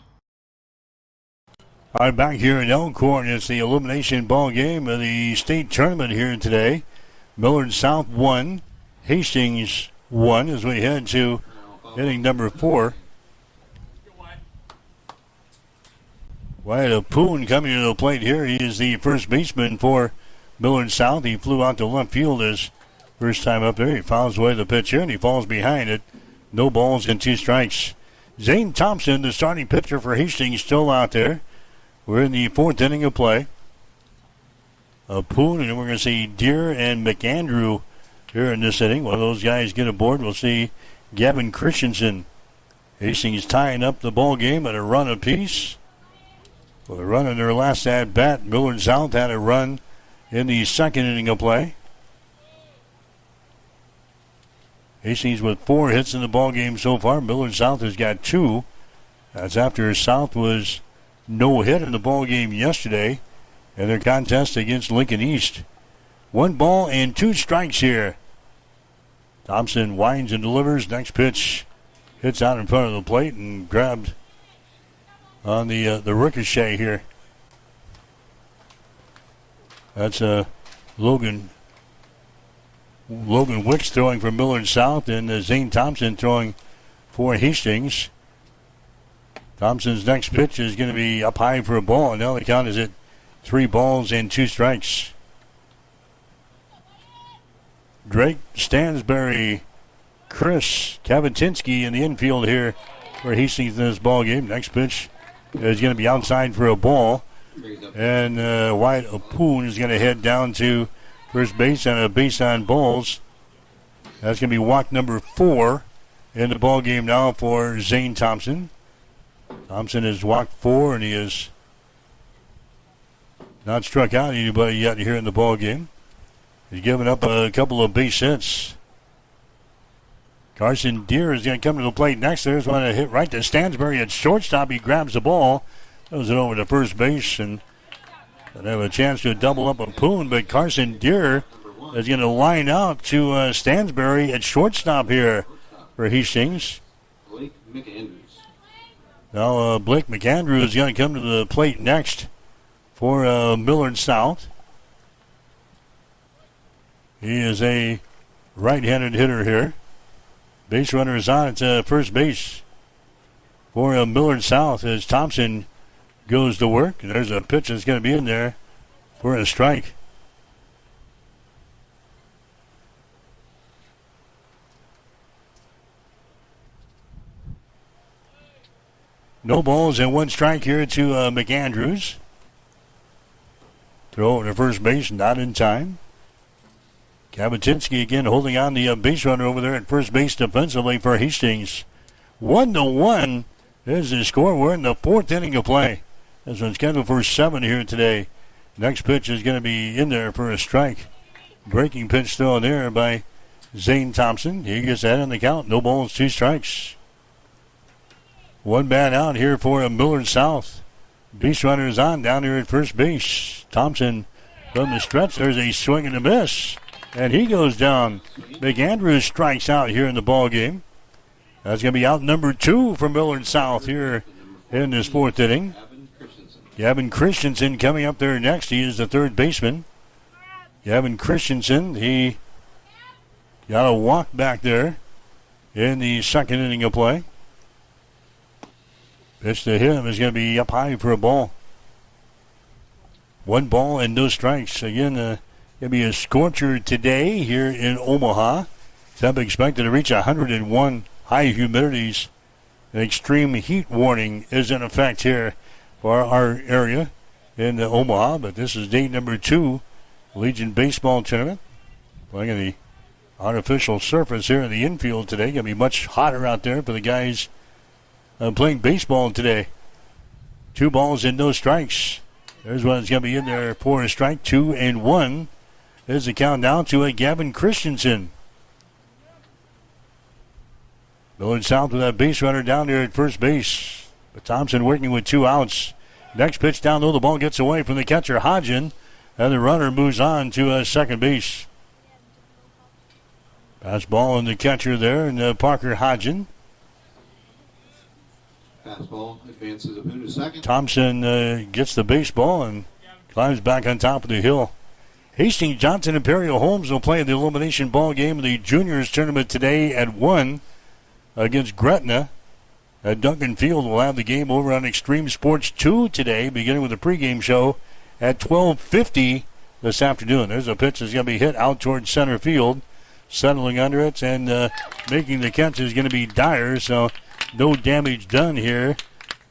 All right, back here in Elkhorn, it's the elimination ball game of the state tournament here today. Millard South 1, Hastings 1 as we head to inning number 4. Wyatt Poon coming to the plate here. He is the first baseman for Millard South. He flew out to left field his first time up there. He fouls away the pitch here, and he falls behind it. No balls and 2 strikes. Zane Thompson, the starting pitcher for Hastings, still out there. We're in the 4th inning of play. Poon, and we're going to see Deere and McAndrew here in this inning. One of those guys get aboard. We'll see Gavin Christensen. Hastings tying up the ball game at a run apiece. With a run in their last at-bat, Millard South had a run in the 2nd inning of play. Hastings with 4 hits in the ball game so far. Millard South has got 2. That's after South was no hit in the ball game yesterday in their contest against Lincoln East. 1 ball and 2 strikes here. Thompson winds and delivers. Next pitch hits out in front of the plate and grabbed on the ricochet here. That's Logan Wicks throwing for Millard South, and Zane Thompson throwing for Hastings. Thompson's next pitch is going to be up high for a ball, and now the count is at 3 balls and 2 strikes. Drake, Stansberry, Chris Kavatinsky in the infield here for Hastings in this ball game. Next pitch is going to be outside for a ball, and Wyatt Apoon is going to head down to first base on a base on balls. That's going to be walk number 4 in the ball game now for Zane Thompson. Thompson has walked 4, and he has not struck out anybody yet here in the ball game. He's given up a couple of base hits. Carson Deere is going to come to the plate next. There's one to hit right to Stansberry at shortstop. He grabs the ball, throws it over to first base, and they have a chance to double up Apoon, but Carson Deere is going to line out to Stansberry at shortstop here for Hastings. Blake McAndrews. Now Blake McAndrews is going to come to the plate next for Millard South. He is a right-handed hitter here. Base runner is on at first base for Millard South as Thompson goes to work. And there's a pitch that's going to be in there for a strike. No balls and 1 strike here to McAndrews. Throw over to first base, not in time. Kavatinsky again holding on the base runner over there at first base defensively for Hastings. 1-1 is the score. We're in the 4th inning of play. This one's scheduled for 7 here today. Next pitch is going to be in there for a strike. Breaking pitch thrown there by Zane Thompson. He gets that on the count. No balls, 2 strikes. 1 bat out here for Millard South. Base runner is on down here at first base. Thompson from the stretch. There's a swing and a miss, and he goes down. McAndrews strikes out here in the ball game. That's going to be out number 2 for Millard South here in this 4th inning. Gavin Christensen coming up there next. He is the 3rd baseman. Gavin Christensen, he got a walk back there in the 2nd inning of play. Pitch to him is going to be up high for a ball. 1 ball and no strikes. Again, going to be a scorcher today here in Omaha. Temp expected to reach 101. High humidities. An extreme heat warning is in effect here for our area in Omaha. But this is day number 2, Legion Baseball Tournament. Playing in the artificial surface here in the infield today. Going to be much hotter out there for the guys playing baseball today. 2 balls and no strikes. There's one that's going to be in there for a strike. 2-1. There's the count down to a Gavin Christensen. Millard South with that base runner down there at first base. But Thompson working with 2 outs. Next pitch down low. The ball gets away from the catcher, Hodgen. And the runner moves on to second base. Pass ball in the catcher there, and Parker Hodgen. Fastball advances Apoon to second. Thompson gets the baseball and climbs back on top of the hill. Hastings Johnson Imperial Homes will play the elimination ball game of the juniors tournament today at 1 against Gretna. At Duncan Field, we'll have the game over on Extreme Sports 2 today, beginning with the pregame show at 12:50 this afternoon. There's a pitch that's going to be hit out towards center field. Settling under it and making the catch is going to be Dyer, so no damage done here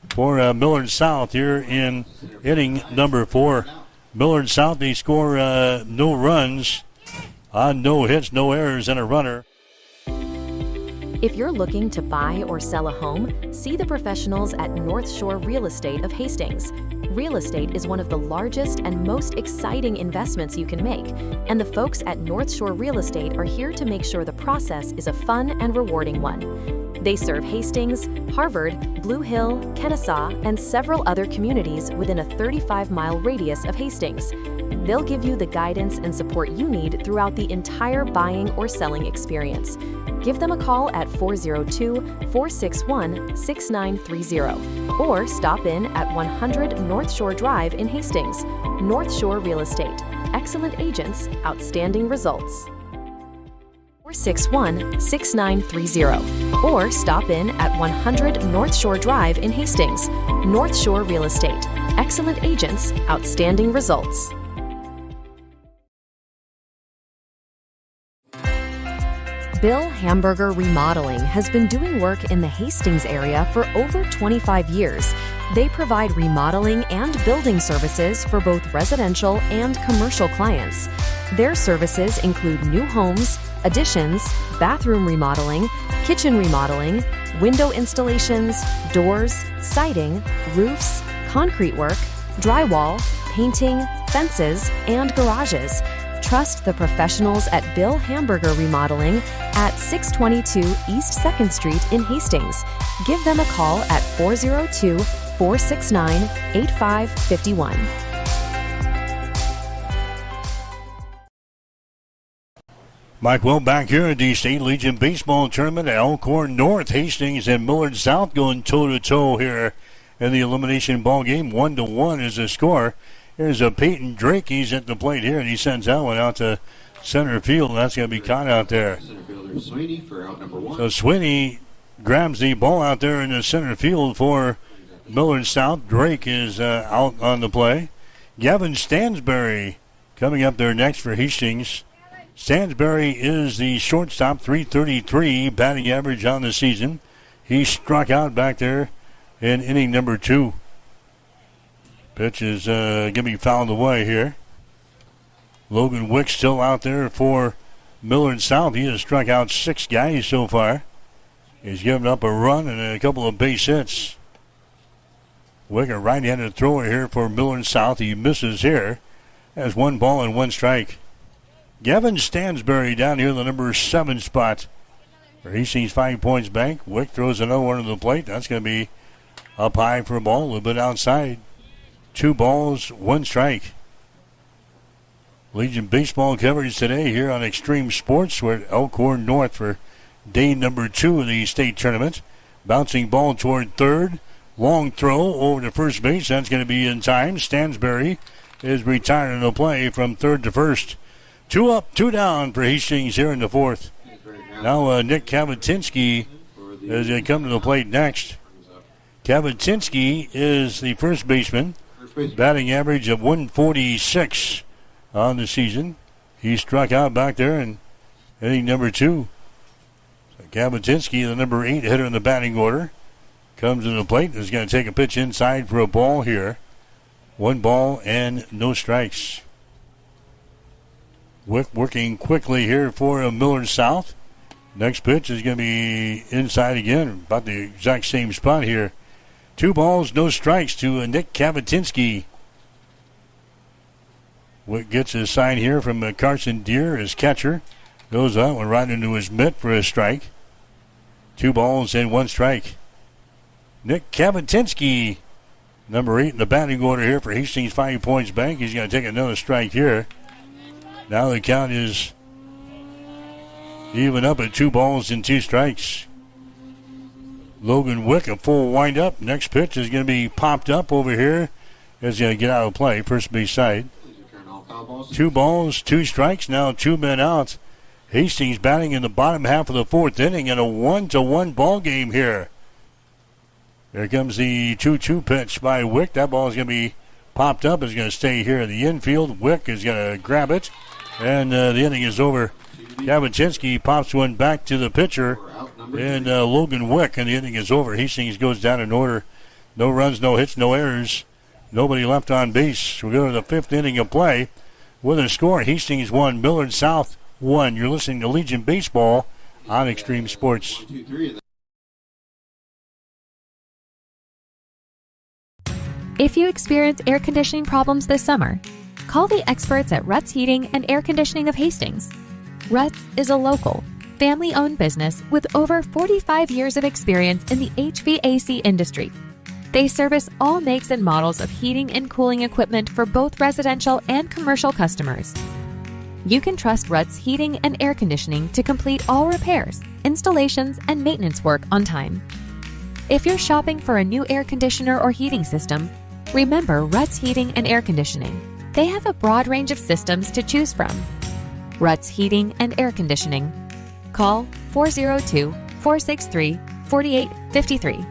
for Millard South here in inning number 4. Millard South, they score no runs on no hits, no errors, and a runner. If you're looking to buy or sell a home, see the professionals at North Shore Real Estate of Hastings. Real estate is one of the largest and most exciting investments you can make, and the folks at North Shore Real Estate are here to make sure the process is a fun and rewarding one. They serve Hastings, Harvard, Blue Hill, Kennesaw, and several other communities within a 35-mile radius of Hastings. They'll give you the guidance and support you need throughout the entire buying or selling experience. Give them a call at 402-461-6930 or stop in at 100 North Shore Drive in Hastings. North Shore Real Estate. Excellent agents, outstanding results. 461-6930 or stop in at 100 North Shore Drive in Hastings. North Shore Real Estate. Excellent agents, outstanding results. Bill Hamburger Remodeling has been doing work in the Hastings area for over 25 years. They provide remodeling and building services for both residential and commercial clients. Their services include new homes, additions, bathroom remodeling, kitchen remodeling, window installations, doors, siding, roofs, concrete work, drywall, painting, fences, and garages. Trust the professionals at Bill Hamburger Remodeling at 622 East 2nd Street in Hastings. Give them a call at 402-469-8551. Mike Will back here at the State Legion Baseball Tournament at Elkhorn North. Hastings and Millard South going toe-to-toe here in the elimination ball game. 1-1 is the score. Here's a Peyton Drake. He's at the plate here, and he sends that one out to center field. That's going to be caught out there. Center fielder Sweeney for out number 1. So Sweeney grabs the ball out there in the center field for Millard South. Drake is out on the play. Gavin Stansberry coming up there next for Hastings. Stansberry is the shortstop, .333 batting average on the season. He struck out back there in inning number 2. Pitch is going to be fouled away here. Logan Wick still out there for Millard South. He has struck out 6 guys so far. He's given up a run and a couple of base hits. Wick, a right-handed thrower here for Millard South. He misses here. Has 1 ball and 1 strike. Gavin Stansberry down here in the number 7 spot. For Hastings 5 Points Bank. Wick throws another one to the plate. That's going to be up high for a ball, a little bit outside. 2 balls, 1 strike. Legion Baseball coverage today here on Extreme Sports. We're at Elkhorn North for day number 2 of the state tournament. Bouncing ball toward third. Long throw over to first base. That's going to be in time. Stansberry is retiring the play from third to first. 2 up, 2 down for Hastings here in the 4th. Now Nick Kavatinsky is going to come to the plate next. Kavatinsky is the first baseman. Batting average of 146 on the season. He struck out back there in inning number 2. So Kavatinsky, the number 8 hitter in the batting order, comes to the plate. Is going to take a pitch inside for a ball here. 1 ball and no strikes. Wick working quickly here for Millard South. Next pitch is going to be inside again, about the exact same spot here. 2 balls, no strikes to Nick Kavatinsky. Wick gets his sign here from Carson Deere, his catcher. Goes out and right into his mitt for a strike. 2 balls and 1 strike. Nick Kavatinsky, number 8 in the batting order here for Hastings 5 Points Bank. He's going to take another strike here. Now the count is even up at 2 balls and 2 strikes. Logan Wick, a full windup. Next pitch is going to be popped up over here. Is going to get out of play, first base side. 2 balls, 2 strikes. Now 2 men out. Hastings batting in the bottom half of the 4th inning in a 1-1 ball game here. There comes the 2-2 pitch by Wick. That ball is going to be popped up. It's going to stay here in the infield. Wick is going to grab it, and the inning is over. Kavatinsky pops one back to the pitcher, and Logan Wick, and the inning is over. Hastings goes down in order. No runs, no hits, no errors. Nobody left on base. We go to the 5th inning of play with a score. Hastings 1, Millard South 1. You're listening to Legion Baseball on Extreme Sports. If you experience air conditioning problems this summer, call the experts at Ruts Heating and Air Conditioning of Hastings. Ruts is a local, family-owned business with over 45 years of experience in the HVAC industry. They service all makes and models of heating and cooling equipment for both residential and commercial customers. You can trust Ruts Heating and Air Conditioning to complete all repairs, installations, and maintenance work on time. If you're shopping for a new air conditioner or heating system, remember Ruts Heating and Air Conditioning. They have a broad range of systems to choose from. Ruts Heating and Air Conditioning. Call 402-463-4853.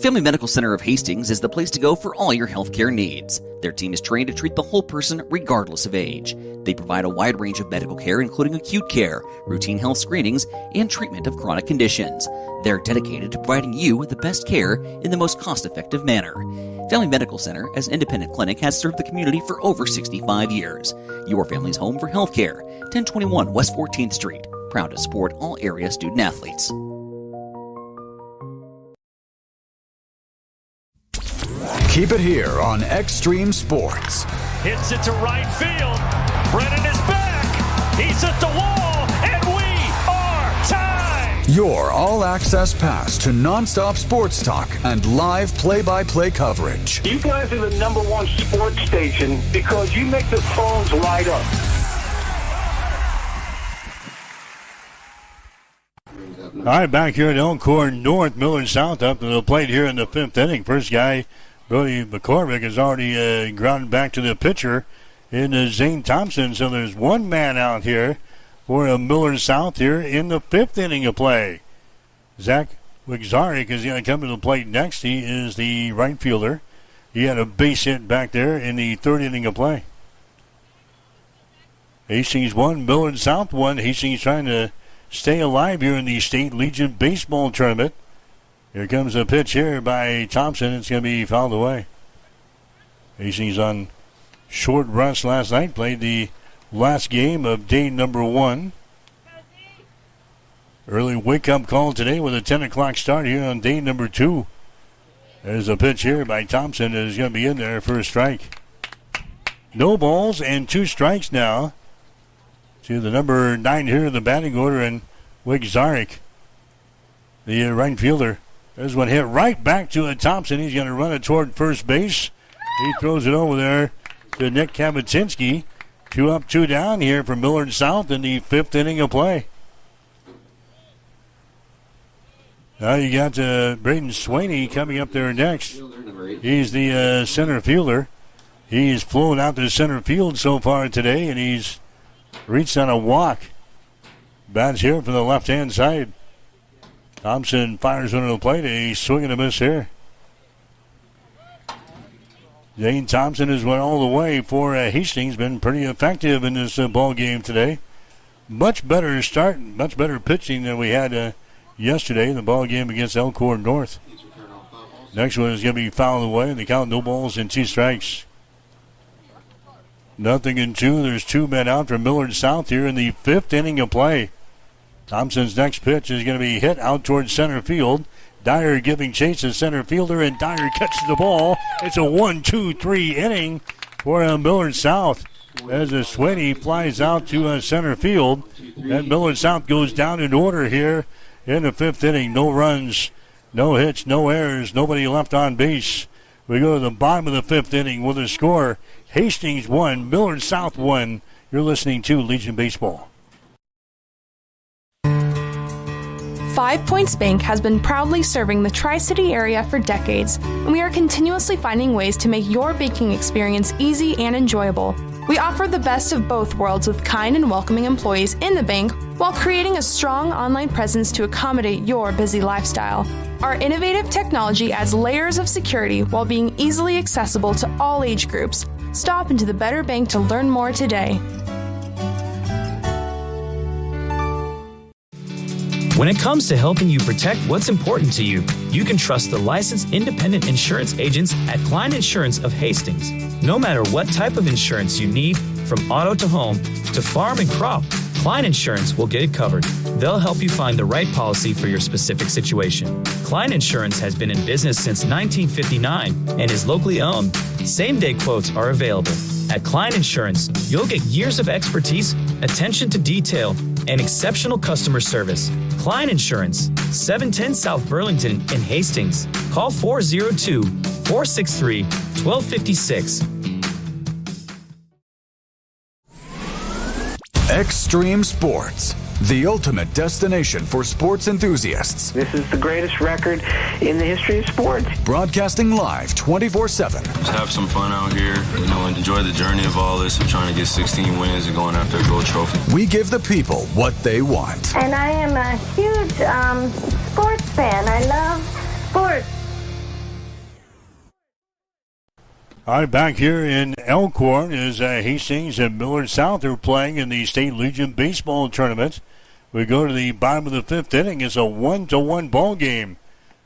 Family Medical Center of Hastings is the place to go for all your healthcare needs. Their team is trained to treat the whole person regardless of age. They provide a wide range of medical care, including acute care, routine health screenings, and treatment of chronic conditions. They're dedicated to providing you with the best care in the most cost-effective manner. Family Medical Center, as an independent clinic, has served the community for over 65 years. Your family's home for healthcare. 1021 West 14th Street. Proud to support all area student-athletes. Keep it here on Extreme Sports. Hits it to right field. Brennan is back. He's at the wall, and we are tied. Your all-access pass to nonstop sports talk and live play-by-play coverage. You guys are the #1 sports station because you make the phones light up. All right, back here at Elkhorn North, Miller South up to the plate here in the 5th inning. First guy, Brody McCormick, has already grounded back to the pitcher in Zane Thompson. So there's one man out here for Miller South here in the 5th inning of play. Zach Wigzarek is going to come to the plate next. He is the right fielder. He had a base hit back there in the 3rd inning of play. Hastings 1, Miller South 1. Hastings trying to stay alive here in the State Legion Baseball Tournament. Here comes a pitch here by Thompson. It's going to be fouled away. Hastings on short rest last night. Played the last game of day #1. Early wake-up call today with a 10 o'clock start here on day #2. There's a pitch here by Thompson that is going to be in there for a strike. No balls and 2 strikes now to the number 9 here in the batting order, and Wigzarek, the right fielder. There's one hit right back to Thompson. He's going to run it toward first base. He throws it over there to Nick Kabatinski. 2 up, 2 down here for Millard South in the 5th inning of play. Now you got Braden Swaney coming up there next. He's the center fielder. He's flown out to center field so far today, and he's reached on a walk. Bats here from the left-hand side. Thompson fires one to the plate. He's swinging a miss here. Zane Thompson has went all the way for Hastings. Been pretty effective in this ball game today. Much better start, much better pitching than we had yesterday in the ball game against Elkhorn North. Next one is going to be fouled away. They count no balls and 2 strikes. 0-2. There's 2 men out for Millard South here in the 5th inning of play. Thompson's next pitch is going to be hit out towards center field. Dyer giving chase to center fielder, and Dyer catches the ball. It's a 1-2-3 inning for Millard South as Swaney flies out to center field. And Millard South goes down in order here in the 5th inning. No runs, no hits, no errors, nobody left on base. We go to the bottom of the 5th inning with a score. Hastings 1, Millard South 1. You're listening to Legion Baseball. 5 Points Bank has been proudly serving the Tri-City area for decades, and we are continuously finding ways to make your banking experience easy and enjoyable. We offer the best of both worlds with kind and welcoming employees in the bank while creating a strong online presence to accommodate your busy lifestyle. Our innovative technology adds layers of security while being easily accessible to all age groups. Stop into the Better Bank to learn more today. When it comes to helping you protect what's important to you, you can trust the licensed independent insurance agents at Klein Insurance of Hastings. No matter what type of insurance you need, from auto to home to farm and crop, Klein Insurance will get it covered. They'll help you find the right policy for your specific situation. Klein Insurance has been in business since 1959 and is locally owned. Same-day quotes are available. At Klein Insurance, you'll get years of expertise, attention to detail, and exceptional customer service. Klein Insurance, 710 South Burlington in Hastings. Call 402-463-1256. Extreme Sports, the ultimate destination for sports enthusiasts. This is the greatest record in the history of sports. Broadcasting live 24/7. Just have some fun out here, and enjoy the journey of all this of trying to get 16 wins and going after a gold trophy. We give the people what they want. And I am a huge sports fan. I love sports. All right, back here in Elkhorn is Hastings and Millard South are playing in the State Legion Baseball Tournament. We go to the bottom of the fifth inning. It's a 1-1 ball game.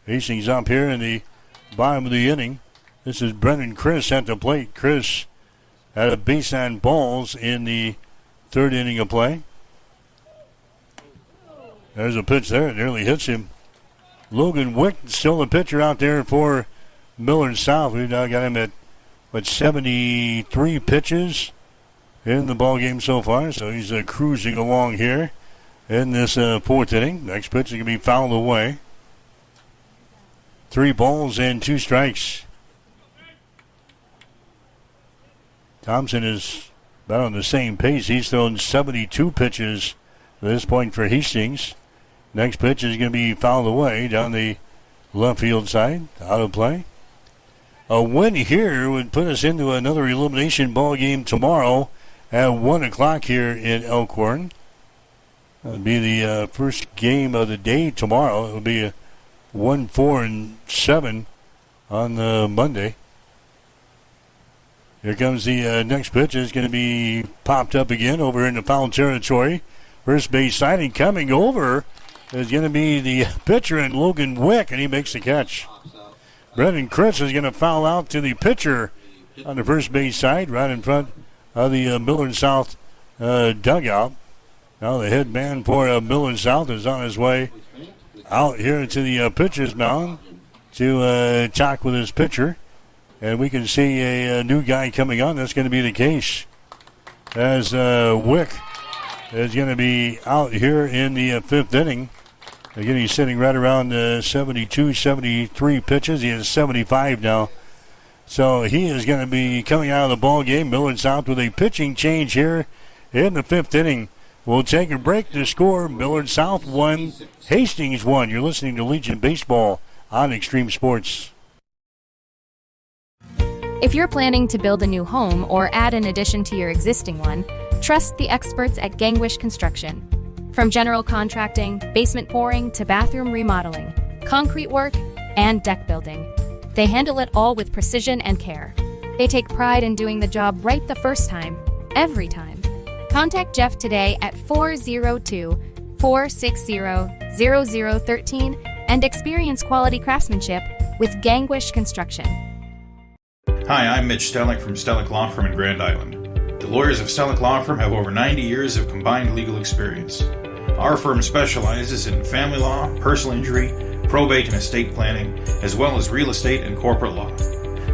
Hastings up here in the bottom of the inning. This is Brendan Chris at the plate. Chris had a base on balls in the third inning of play. There's a pitch there. It nearly hits him. Logan Wick still the pitcher out there for Millard South. We've now got him at 73 pitches in the ball game so far, so he's cruising along here in this fourth inning. Next pitch is going to be fouled away. 3 balls and 2 strikes. Thompson is about on the same pace. He's thrown 72 pitches at this point for Hastings. Next pitch is going to be fouled away down the left field side, out of play. A win here would put us into another elimination ball game tomorrow at 1 o'clock here in Elkhorn. That would be the first game of the day tomorrow. It will be a 1-4-7 on Monday. Here comes the next pitch. It's going to be popped up again over in the foul territory. First base side, and coming over is going to be the pitcher and Logan Wick, and he makes the catch. Brendan Chris is going to foul out to the pitcher on the first base side, right in front of the Millard South dugout. Now the head man for Millard South is on his way out here to the pitcher's mound to talk with his pitcher. And we can see a new guy coming on. That's going to be the case, as Wick is going to be out here in the fifth inning. Again, he's sitting right around 72, 73 pitches. He has 75 now. So he is going to be coming out of the ball game. Millard South with a pitching change here in the fifth inning. We'll take a break to score. Millard South 1, Hastings 1. You're listening to Legion Baseball on Extreme Sports. If you're planning to build a new home or add an addition to your existing one, trust the experts at Gangwish Construction. From general contracting, basement pouring, to bathroom remodeling, concrete work, and deck building, they handle it all with precision and care. They take pride in doing the job right the first time, every time. Contact Jeff today at 402-460-0013 and experience quality craftsmanship with Gangwish Construction. Hi, I'm Mitch Stellick from Stellick Law Firm in Grand Island. The lawyers of Stellick Law Firm have over 90 years of combined legal experience. Our firm specializes in family law, personal injury, probate and estate planning, as well as real estate and corporate law.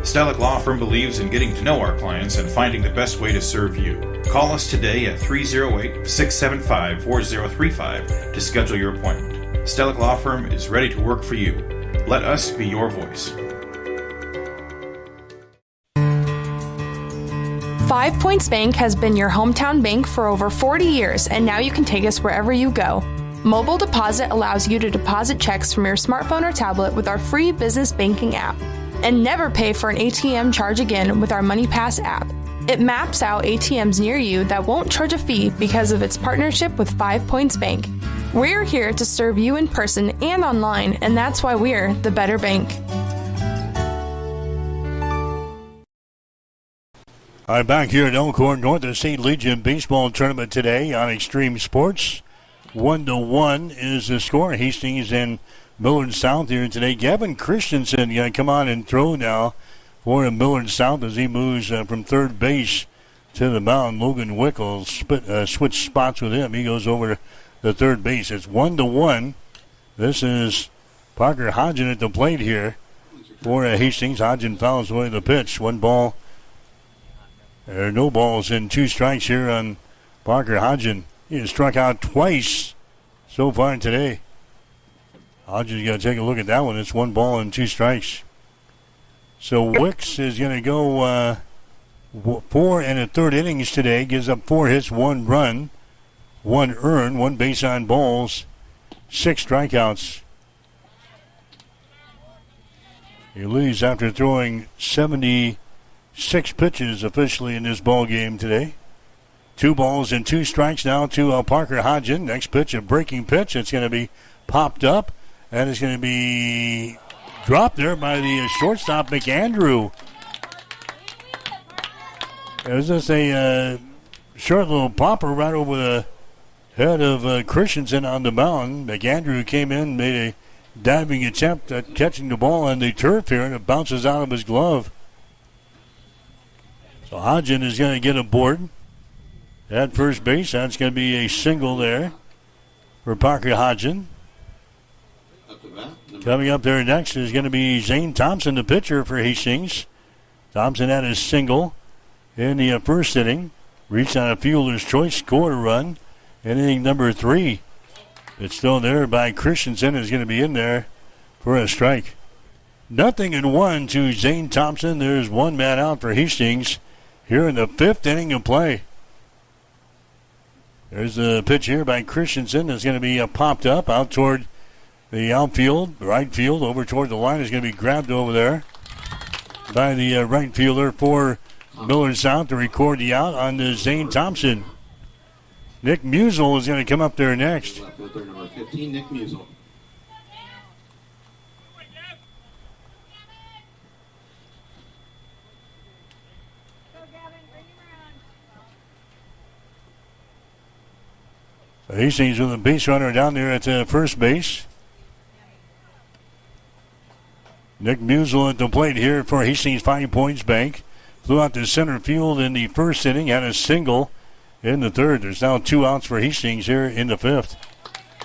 Stellick Law Firm believes in getting to know our clients and finding the best way to serve you. Call us today at 308-675-4035 to schedule your appointment. Stellick Law Firm is ready to work for you. Let us be your voice. 5 Points Bank has been your hometown bank for over 40 years, and now you can take us wherever you go. Mobile Deposit allows you to deposit checks from your smartphone or tablet with our free business banking app. And never pay for an ATM charge again with our MoneyPass app. It maps out ATMs near you that won't charge a fee because of its partnership with 5 Points Bank. We're here to serve you in person and online, and that's why we're the better bank. All right, back here at Elkhorn North, the State Legion Baseball Tournament today on Extreme Sports. 1-1 is the score. Hastings and Millard South here today. Gavin Christensen going to come on and throw now for Millard South as he moves from third base to the mound. Logan Wick will switch spots with him. He goes over to third base. It's 1-1. This is Parker Hodgen at the plate here for Hastings. Hodgen fouls away the pitch. There are no balls and 2 strikes here on Parker Hodgen. He has struck out twice so far today. Hodges got to take a look at that one. It's 1 ball and 2 strikes. So Wicks is going to go 4 and a third innings today. Gives up 4 hits, 1 run, 1 earned, 1 base on balls, 6 strikeouts. He leaves after throwing 76 pitches officially in this ball game today. 2 balls and 2 strikes now to Parker Hodgin. Next pitch, a breaking pitch. It's going to be popped up, and it's going to be dropped there by the shortstop, McAndrew. It was just a short little popper right over the head of Christensen on the mound. McAndrew came in, made a diving attempt at catching the ball on the turf here, and it bounces out of his glove. So Hodgin is going to get aboard at first base. That's going to be a single there for Parker Hodgin. Coming up there next is going to be Zane Thompson, the pitcher for Hastings. Thompson had his single in the first inning. Reached on a fielder's choice, scored a run in inning number 3. It's still there by Christensen. Is going to be in there for a strike. 0-1 to Zane Thompson. There's 1 man out for Hastings here in the 5th inning of play. There's a pitch here by Christensen. It's going to be popped up out toward the outfield, right field, over toward the line. Is going to be grabbed over there by the right fielder for Millard South to record the out on the Zane Thompson. Nick Musial is going to come up there next. Left fielder number 15, Nick Musial. So Hastings with a base runner down there at first base. Nick Musial at the plate here for Hastings 5 Points Bank. Flew out to center field in the first inning, had a single in the third. There's now 2 outs for Hastings here in the 5th.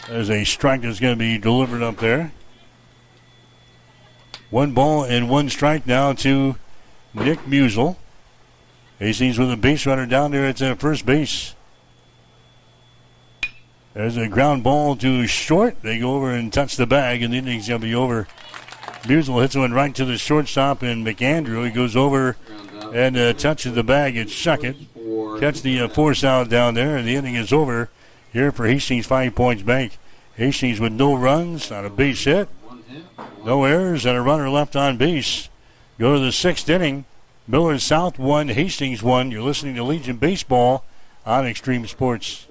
There's a strike that's going to be delivered up there. 1 ball and 1 strike now to Nick Musial. Hastings with a base runner down there at first base. There's a ground ball to short. They go over and touch the bag, and the inning's going to be over. Musial hits one right to the shortstop, and McAndrew, he goes over and touches the bag at second. Catch the force out down there, and the inning is over here for Hastings 5 Points Bank. Hastings with no runs, not a base hit, no errors, and a runner left on base. Go to the 6th inning. Millard South 1, Hastings 1. You're listening to Legion Baseball on Extreme Sports.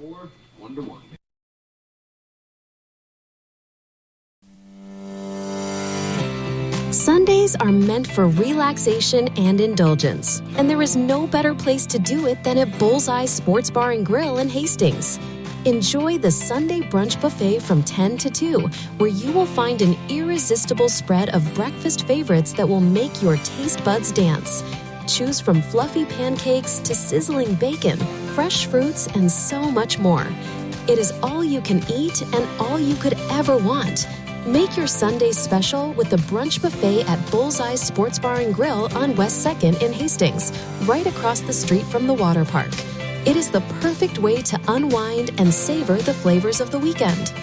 1-1. Sundays are meant for relaxation and indulgence, and there is no better place to do it than at Bullseye Sports Bar and Grill in Hastings. Enjoy the Sunday brunch buffet from 10 to 2, where you will find an irresistible spread of breakfast favorites that will make your taste buds dance. Choose from fluffy pancakes to sizzling bacon, fresh fruits, and so much more. It is all you can eat and all you could ever want. Make your Sundays special with the brunch buffet at Bullseye Sports Bar and Grill on West 2nd in Hastings, right across the street from the water park. It is the perfect way to unwind and savor the flavors of the weekend.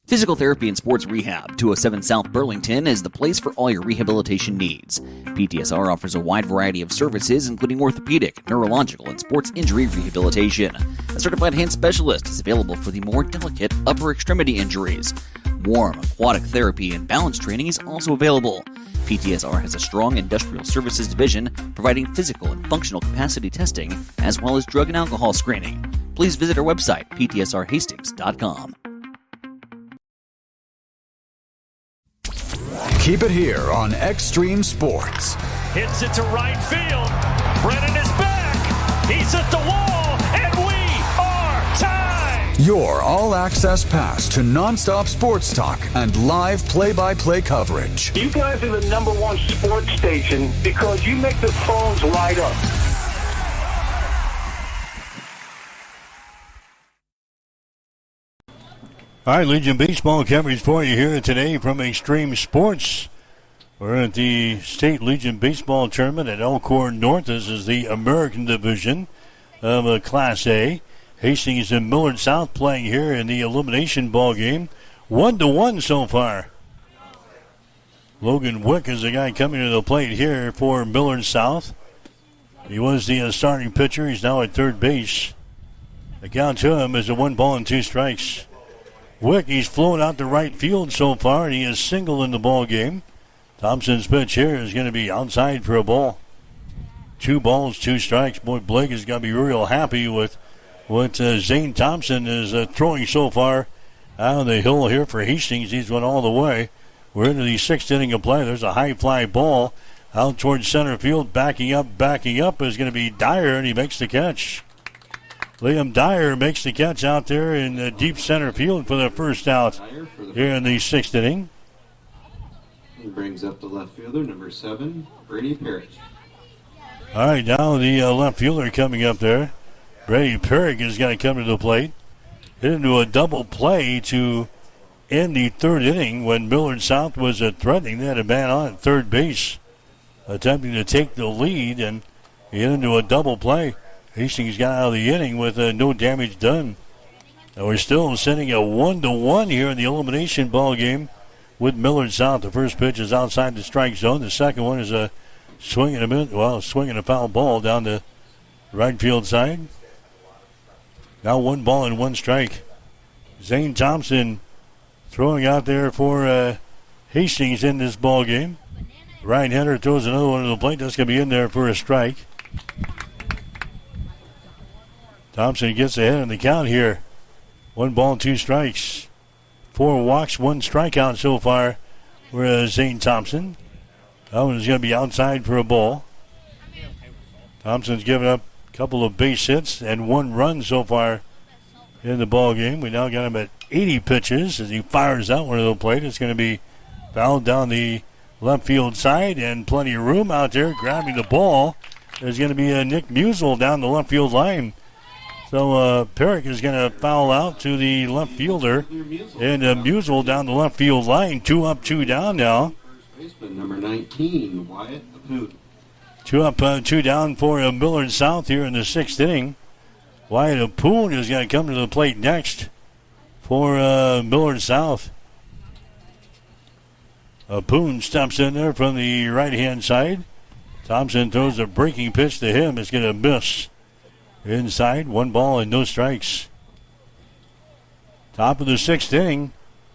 Physical Therapy and Sports Rehab, 207 South Burlington, is the place for all your rehabilitation needs. PTSR offers a wide variety of services, including orthopedic, neurological, and sports injury rehabilitation. A certified hand specialist is available for the more delicate upper extremity injuries. Warm, aquatic therapy, and balance training is also available. PTSR has a strong industrial services division providing physical and functional capacity testing, as well as drug and alcohol screening. Please visit our website, ptsrhastings.com. Keep it here on Extreme Sports. Hits it to right field. Brennan is back. He's at the wall, and we are tied. Your all-access pass to nonstop sports talk and live play-by-play coverage. You guys are the #1 sports station because you make the phones light up. All right, Legion Baseball coverage for you here today from Extreme Sports. We're at the State Legion Baseball Tournament at Elkhorn North. This is the American Division of Class A. Hastings and Millard South playing here in the elimination ball game. 1-1 so far. Logan Wick is the guy coming to the plate here for Millard South. He was the starting pitcher. He's now at third base. The count to him is a 1-2 strikes. Wick, he's flown out to right field so far, and he is single in the ball game. Thompson's pitch here is going to be outside for a ball. 2 balls, 2 strikes. Boy, Blake is going to be real happy with what Zane Thompson is throwing so far out on the hill here for Hastings. He's went all the way. We're into the 6th inning of play. There's a high fly ball out towards center field. Backing up is going to be Dyer, and he makes the catch. Liam Dyer makes the catch out there in deep center field for the first out here in the 6th inning. He brings up the left fielder, number 7, Brady Parrish. All right, now the left fielder coming up there. Brady Parrish is going to come to the plate. Hit into a double play to end the 3rd inning when Millard South was threatening. They had a man on at third base attempting to take the lead, and he hit into a double play. Hastings got out of the inning with no damage done. And we're still sitting at 1-1 here in the elimination ball game with Millard South. The first pitch is outside the strike zone. The second one is a swinging a foul ball down the right field side. Now 1 ball and 1 strike. Zane Thompson throwing out there for Hastings in this ball game. Right-hander throws another one to the plate. That's going to be in there for a strike. Thompson gets ahead in the count here. 1 ball, 2 strikes. 4 walks, 1 strikeout so far for Zane Thompson. That one is going to be outside for a ball. Thompson's given up a couple of base hits and 1 run so far in the ball game. We now got him at 80 pitches as he fires out one of the plate. It's going to be fouled down the left field side, and plenty of room out there grabbing the ball. There's going to be a Nick Musel down the left field line. So Perrick is going to foul out to the left fielder, and Musel down the left field line. 2 up, 2 down now. Baseman number 19, Wyatt Appoon. 2 up, 2 down for Millard South here in the 6th inning. Wyatt Appoon is going to come to the plate next for Millard South. Appoon steps in there from the right-hand side. Thompson throws a breaking pitch to him. It's going to miss. Inside, 1 ball and no strikes. Top of the 6th inning.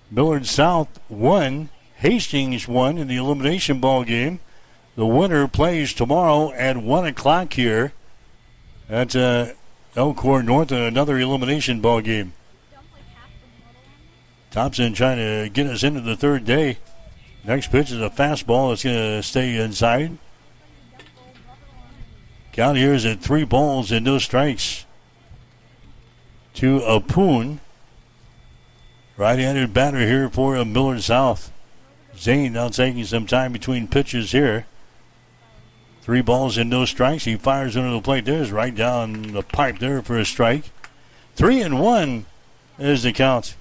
Millard South 1, Hastings 1 in the elimination ball game. The winner plays tomorrow at 1 o'clock here at Elkhorn North in another elimination ball game. Thompson trying to get us into the 3rd day. Next pitch is a fastball that's going to stay inside. Count here is at 3 balls and no strikes to Appoon. Right-handed batter here for Millard South. Zane now taking some time between pitches here. 3 balls and no strikes. He fires into the plate. There's right down the pipe there for a strike. 3-1 is the count.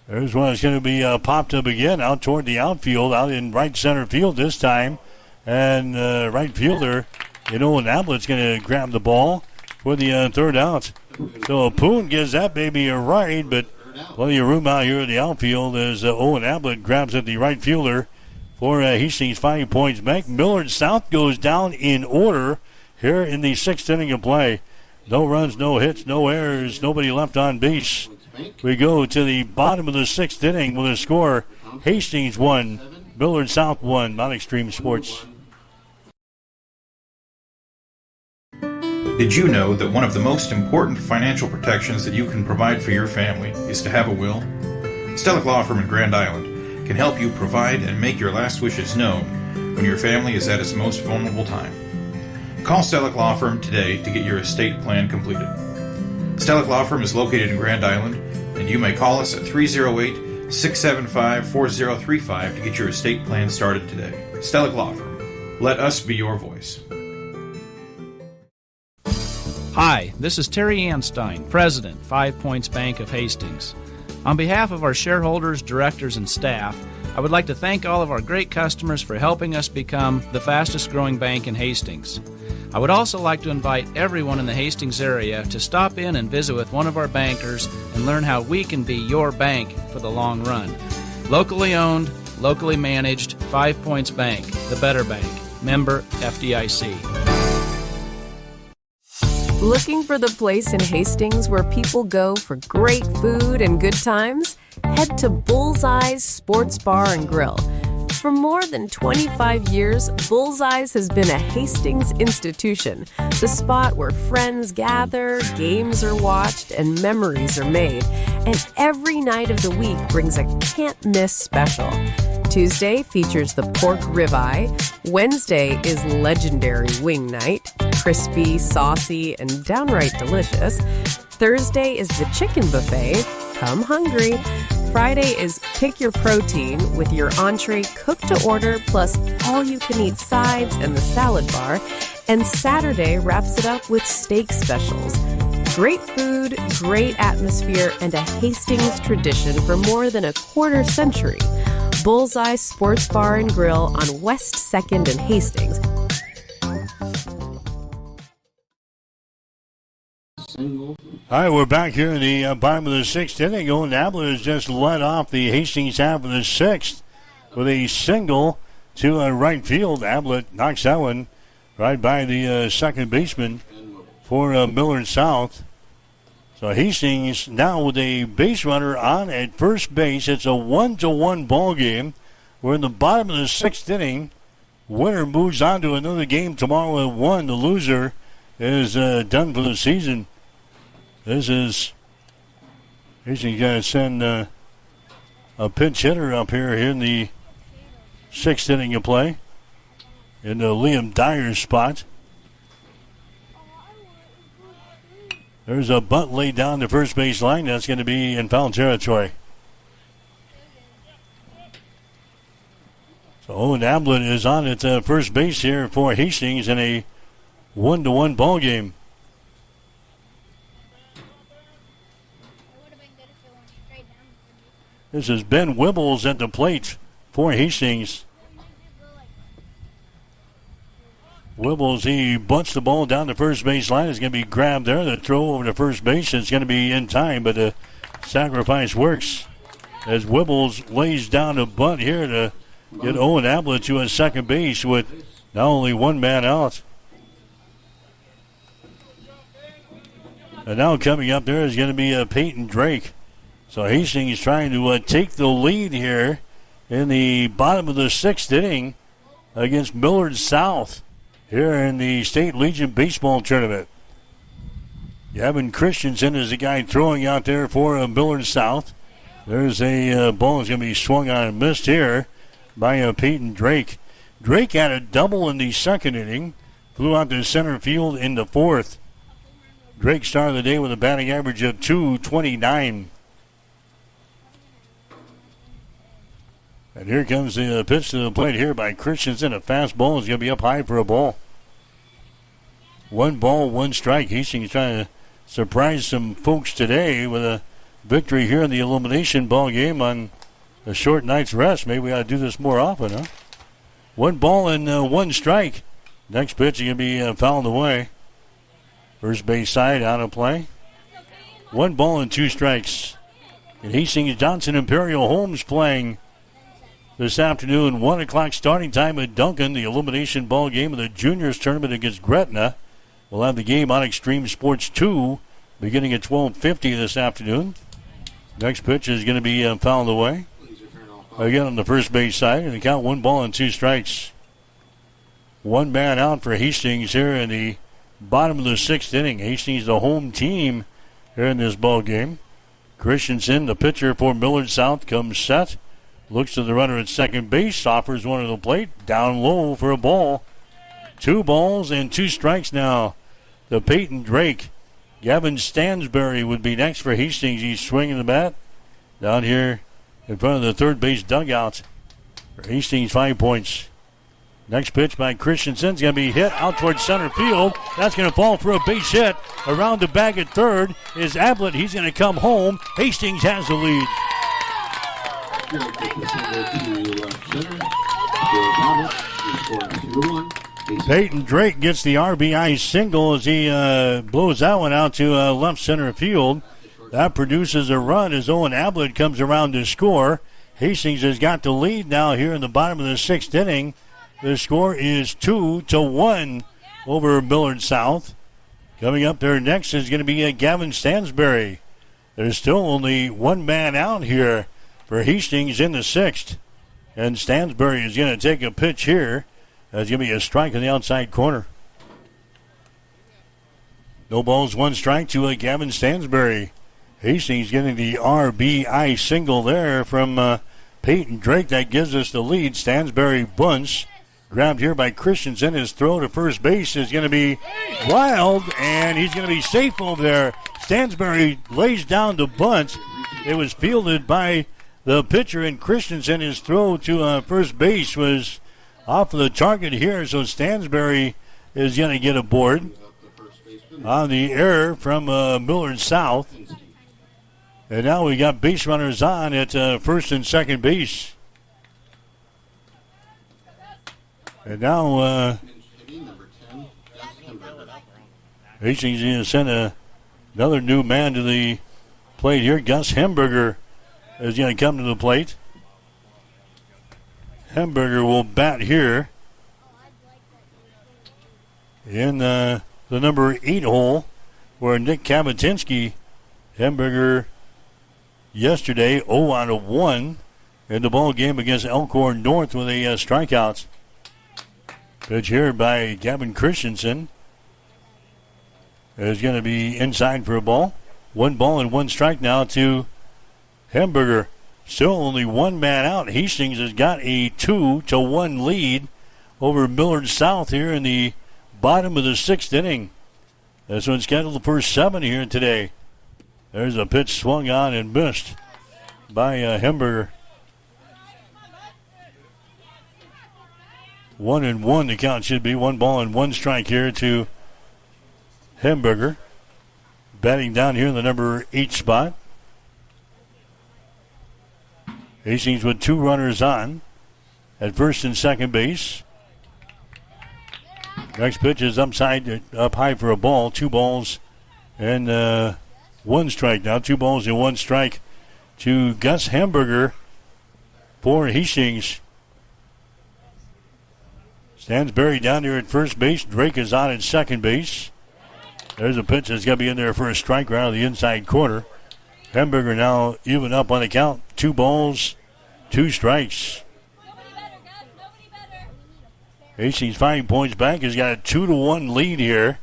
There's one that's going to be popped up again out toward the outfield, out in right center field this time. And right fielder, Owen Ablett's going to grab the ball for the 3rd out. So Appoon gives that baby a right, but plenty of room out here in the outfield as Owen Ablett grabs at the right fielder for Hastings 5 points back. Millard South goes down in order here in the 6th inning of play. No runs, no hits, no errors, nobody left on base. We go to the bottom of the 6th inning with a score. Hastings 1, Millard South 1 on Extreme Sports. Did you know that one of the most important financial protections that you can provide for your family is to have a will? Stellick Law Firm in Grand Island can help you provide and make your last wishes known when your family is at its most vulnerable time. Call Stellick Law Firm today to get your estate plan completed. Stellick Law Firm is located in Grand Island, and you may call us at 308-675-4035 to get your estate plan started today. Stellick Law Firm. Let us be your voice. Hi, this is Terry Anstein, President, 5 Points Bank of Hastings. On behalf of our shareholders, directors, and staff, I would like to thank all of our great customers for helping us become the fastest growing bank in Hastings. I would also like to invite everyone in the Hastings area to stop in and visit with one of our bankers and learn how we can be your bank for the long run. Locally owned, locally managed, 5 Points Bank, the better bank. Member FDIC. Looking for the place in Hastings where people go for great food and good times? Head to Bullseye's Sports Bar and Grill. For more than 25 years, Bullseye's has been a Hastings institution, the spot where friends gather, games are watched, and memories are made. And every night of the week brings a can't-miss special. Tuesday features the pork ribeye. Wednesday is legendary wing night, crispy, saucy, and downright delicious. Thursday is the chicken buffet. Come hungry. Friday is pick your protein with your entree cooked to order plus all-you-can-eat sides and the salad bar. And Saturday wraps it up with steak specials. Great food, great atmosphere, and a Hastings tradition for more than a quarter century. Bullseye Sports Bar and Grill on West 2nd and Hastings. All right, we're back here in the bottom of the sixth inning. Owen Ablett has just led off the Hastings half of the sixth with a single to right field. Ablett knocks that one right by the second baseman for Millard South. So Hastings now with a base runner on at first base. It's a 1-1 ball game. We're in the bottom of the sixth inning. Winner moves on to another game tomorrow at 1. The loser is done for the season. This is Hastings going to send a pinch hitter up here in the sixth inning of play in Liam Dyer's spot. There's a bunt laid down the first base line. That's going to be in foul territory. So Owen Ablett is on at first base here for Hastings in a 1-1 ball game. This is Ben Wibbles at the plate for Hastings. Wibbles, he bunts the ball down the first base line. It's going to be grabbed there. The throw over to first base is going to be in time, but the sacrifice works as Wibbles lays down a bunt here to get Owen Ablett to a second base with now only one man out. And now coming up there is going to be Peyton Drake. So Hastings trying to take the lead here in the bottom of the sixth inning against Millard South here in the State Legion Baseball Tournament. Gavin Christensen is the guy throwing out there for Millard South. There's a ball that's going to be swung on and missed here by Peyton Drake. Drake had a double in the second inning, flew out to center field in the fourth. Drake started the day with a batting average of .229. And here comes the pitch to the plate here by Christensen. A fastball is going to be up high for a ball. 1 ball, 1 strike. Hastings trying to surprise some folks today with a victory here in the elimination ball game on a short night's rest. Maybe we ought to do this more often, huh? 1 ball and 1 strike. Next pitch is going to be fouled away. First base side out of play. 1 ball and 2 strikes. And Hastings Johnson Imperial Homes playing this afternoon, 1 o'clock starting time at Duncan, the elimination ball game of the juniors tournament against Gretna. We'll have the game on Extreme Sports 2 beginning at 12:50 this afternoon. Next pitch is going to be fouled away. Again on the first base side, and the count 1 ball and 2 strikes. 1 man out for Hastings here in the bottom of the sixth inning. Hastings the home team here in this ball game. Christensen, the pitcher for Millard South, comes set. Looks to the runner at second base, offers one to the plate, down low for a ball. 2 balls and 2 strikes now to Peyton Drake. Gavin Stansberry would be next for Hastings. He's swinging the bat down here in front of the third base dugout for Hastings 5 Points. Next pitch by Christensen's going to be hit out towards center field. That's going to fall for a base hit. Around the bag at third is Ablett. He's going to come home. Hastings has the lead. Peyton Drake gets the RBI single as he blows that one out to left center field. That produces a run as Owen Ablett comes around to score. Hastings has got the lead now here in the bottom of the 6th inning. The score is 2-1 over Millard South. Coming up there next is going to be Gavin Stansberry. There's still only one man out here for Hastings in the 6th. And Stansberry is going to take a pitch here. That's going to be a strike in the outside corner. No balls, one strike to Gavin Stansberry. Hastings getting the RBI single there from Peyton Drake. That gives us the lead. Stansberry bunts. Grabbed here by Christensen. His throw to first base is going to be wild, and he's going to be safe over there. Stansberry lays down the bunt. It was fielded by the pitcher, and Christensen, his throw to first base was off of the target here, so Stansberry is going to get aboard on the error from Millard South. And now we got base runners on at first and second base. And now Hastings is going to send another new man to the plate here. Gus Hemberger is going to come to the plate. Hemberger will bat here in the number 8 hole where Nick Kabatinsky, Hemberger yesterday 0-1 in the ball game against Elkhorn North with a strikeout. Pitch here by Gavin Christensen is going to be inside for a ball. 1 ball and 1 strike now to Hemberger. Still only one man out. Hastings has got a 2-1 lead over Millard South here in the bottom of the 6th inning. This one's scheduled for 7 here today. There's a pitch swung on and missed by Hemberger. 1-1 the count should be. 1 ball and 1 strike here to Hemberger. Batting down here in the number 8 spot. Hastings with 2 runners on at first and second base. Next pitch is up high for a ball. 2 balls and 1 strike now. 2 balls and 1 strike to Gus Hemberger for Hastings. Stansberry down here at first base. Drake is on at second base. There's a pitch that's going to be in there for a strike right out of the inside corner. Hemberger now even up on the count. 2 balls, 2 strikes. Hastings 5 points back. Has got a 2-1 lead here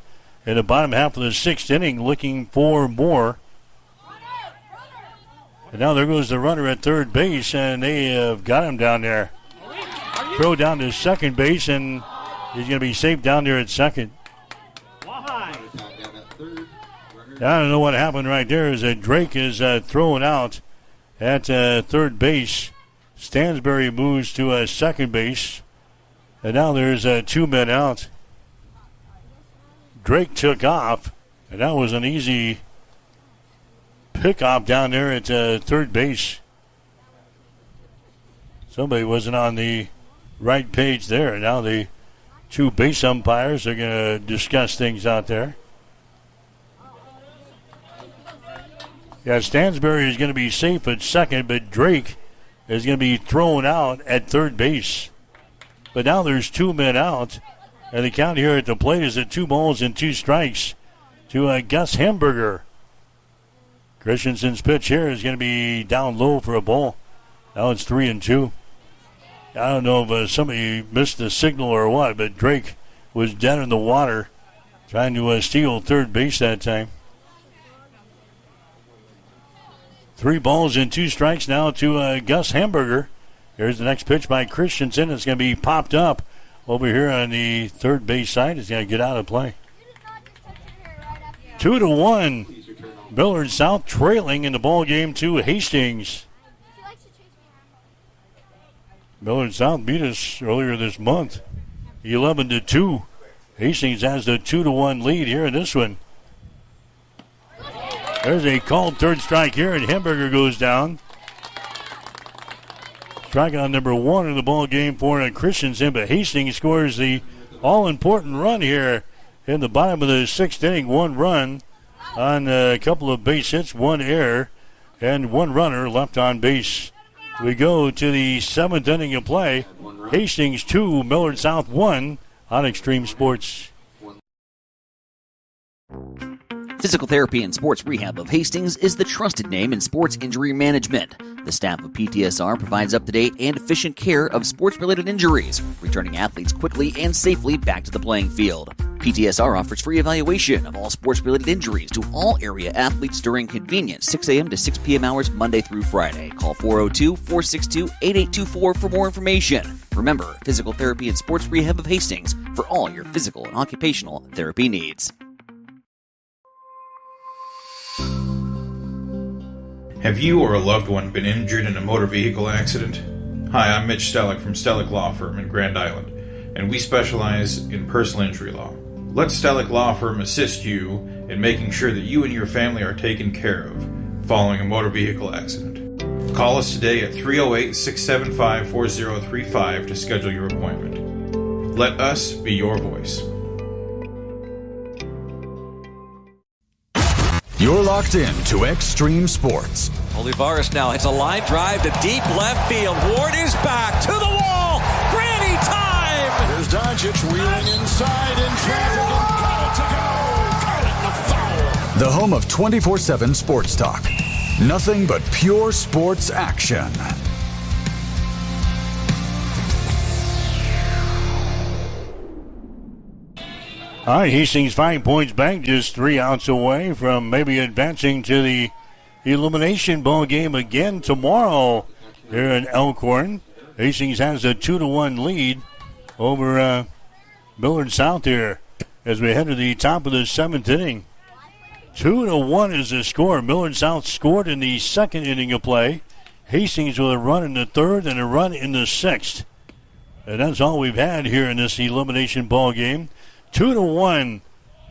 in the bottom half of the 6th inning, looking for more. And now there goes the runner at third base, and they have got him down there. Throw down to second base, and he's going to be safe down there at second. I don't know what happened right there. Is that Drake is thrown out at third base. Stansberry moves to second base. And now there's 2 men out. Drake took off, and that was an easy pickoff down there at third base. Somebody wasn't on the right page there. Now the 2 base umpires are going to discuss things out there. Yeah, Stansberry is going to be safe at second, but Drake is going to be thrown out at third base. But now there's 2 men out, and the count here at the plate is at 2 balls and 2 strikes to Gus Hemberger. Christensen's pitch here is going to be down low for a ball. Now it's 3-2. I don't know if somebody missed the signal or what, but Drake was dead in the water trying to steal third base that time. 3 balls and 2 strikes now to Gus Hemberger. Here's the next pitch by Christensen. It's going to be popped up over here on the third base side. It's going to get out of play. 2-1. Millard South trailing in the ball game to Hastings. Millard South beat us earlier this month, 11-2. Hastings has the 2-1 lead here in this one. There's a called third strike here, and Hemberger goes down. Strikeout number 1 in the ball game for Christensen, but Hastings scores the all-important run here in the bottom of the 6th inning. 1 run on a couple of base hits, 1 error, and 1 runner left on base. We go to the 7th inning of play. Hastings 2, Millard South 1 on Extreme Sports. Physical Therapy and Sports Rehab of Hastings is the trusted name in sports injury management. The staff of PTSR provides up-to-date and efficient care of sports-related injuries, returning athletes quickly and safely back to the playing field. PTSR offers free evaluation of all sports-related injuries to all area athletes during convenient 6 a.m. to 6 p.m. hours Monday through Friday. Call 402-462-8824 for more information. Remember, Physical Therapy and Sports Rehab of Hastings for all your physical and occupational therapy needs. Have you or a loved one been injured in a motor vehicle accident? Hi, I'm Mitch Stellick from Stellick Law Firm in Grand Island, and we specialize in personal injury law. Let Stellick Law Firm assist you in making sure that you and your family are taken care of following a motor vehicle accident. Call us today at 308-675-4035 to schedule your appointment. Let us be your voice. You're locked in to Extreme Sports. Olivares now hits a line drive to deep left field. Ward is back to the wall. Granny time! Here's Doncic wheeling inside in traffic and got it to go. Got it, the foul. The home of 24/7 Sports Talk. Nothing but pure sports action. All right, Hastings 5 points back, just 3 outs away from maybe advancing to the elimination ball game again tomorrow here in Elkhorn. Hastings has a 2-1 lead over Millard South here as we head to the top of the 7th inning. 2-1 is the score. Millard South scored in the 2nd inning of play. Hastings with a run in the 3rd and a run in the 6th. And that's all we've had here in this elimination ball game. 2-1.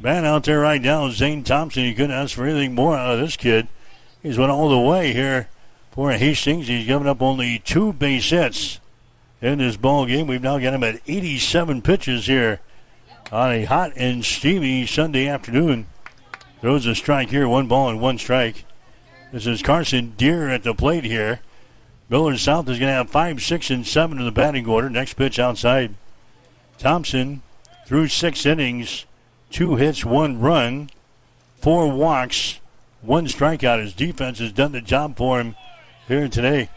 Man out there right now, Zane Thompson. You couldn't ask for anything more out of this kid. He's went all the way here for Hastings. He's given up only 2 base hits in this ball game. We've now got him at 87 pitches here on a hot and steamy Sunday afternoon. Throws a strike here, 1 ball and 1 strike. This is Carson Deere at the plate here. Millard South is going to have 5, 6, and 7 in the batting order. Next pitch outside. Thompson through 6 innings, 2 hits, 1 run, 4 walks, 1 strikeout. His defense has done the job for him here today.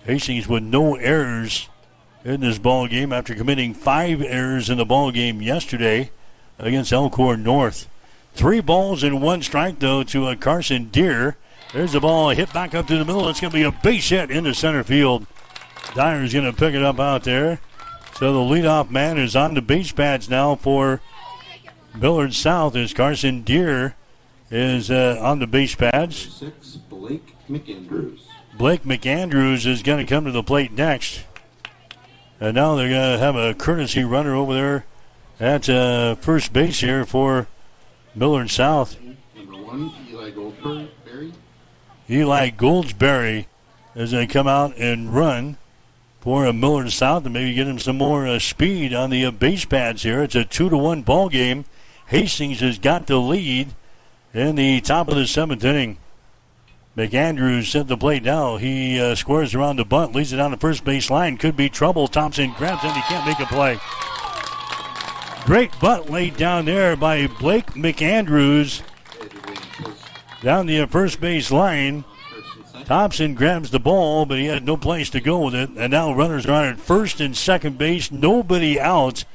Hastings with no errors in this ball game after committing 5 errors in the ball game yesterday against Elkhorn North. 3 balls and 1 strike, though, to Carson Deere. There's the ball hit back up to the middle. It's going to be a base hit into center field. Dyer's going to pick it up out there. So the leadoff man is on the base pads now for Millard South as Carson Deere is on the base pads. 6, Blake McAndrews. Blake McAndrews is going to come to the plate next. And now they're going to have a courtesy runner over there at first base here for Millard South. Number 1, Eli Goldberry. Eli Goldsberry is going to come out and run for Millard South and maybe get him some more speed on the base pads here. It's a 2-1 ball game. Hastings has got the lead in the top of the 7th inning. McAndrews set the plate now. He squares around the bunt, leads it down the first base line. Could be trouble. Thompson grabs it. He can't make a play. Great bunt laid down there by Blake McAndrews down the first base line. Thompson grabs the ball, but he had no place to go with it. And now runners are on at first and second base. Nobody out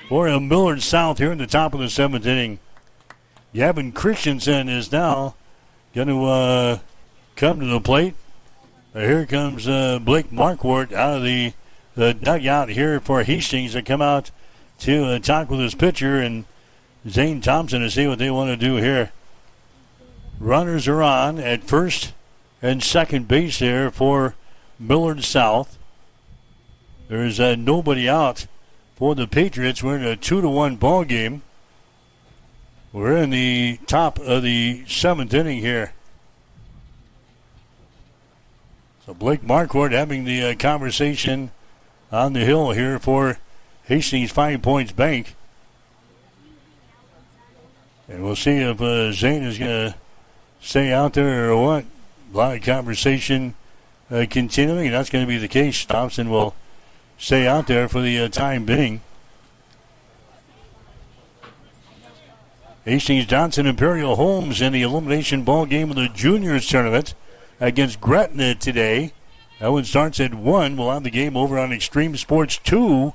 for Millard South here in the top of the 7th inning. Gavin Christensen is now going to come to the plate. Here comes Blake Marquardt out of the dugout here for Hastings to come out to talk with his pitcher and Zane Thompson to see what they want to do here. Runners are on at first and second base there for Millard South. There's nobody out for the Patriots. We're in a 2-1 ball game. We're in the top of the 7th inning here. So Blake Marquardt having the conversation on the hill here for Hastings 5 Points Bank. And we'll see if Zane is going to stay out there or what. A lot of conversation continuing. That's going to be the case. Thompson will stay out there for the time being. Hastings Johnson Imperial Homes in the elimination ball game of the juniors tournament against Gretna today. That one starts at 1. We'll have the game over on Extreme Sports 2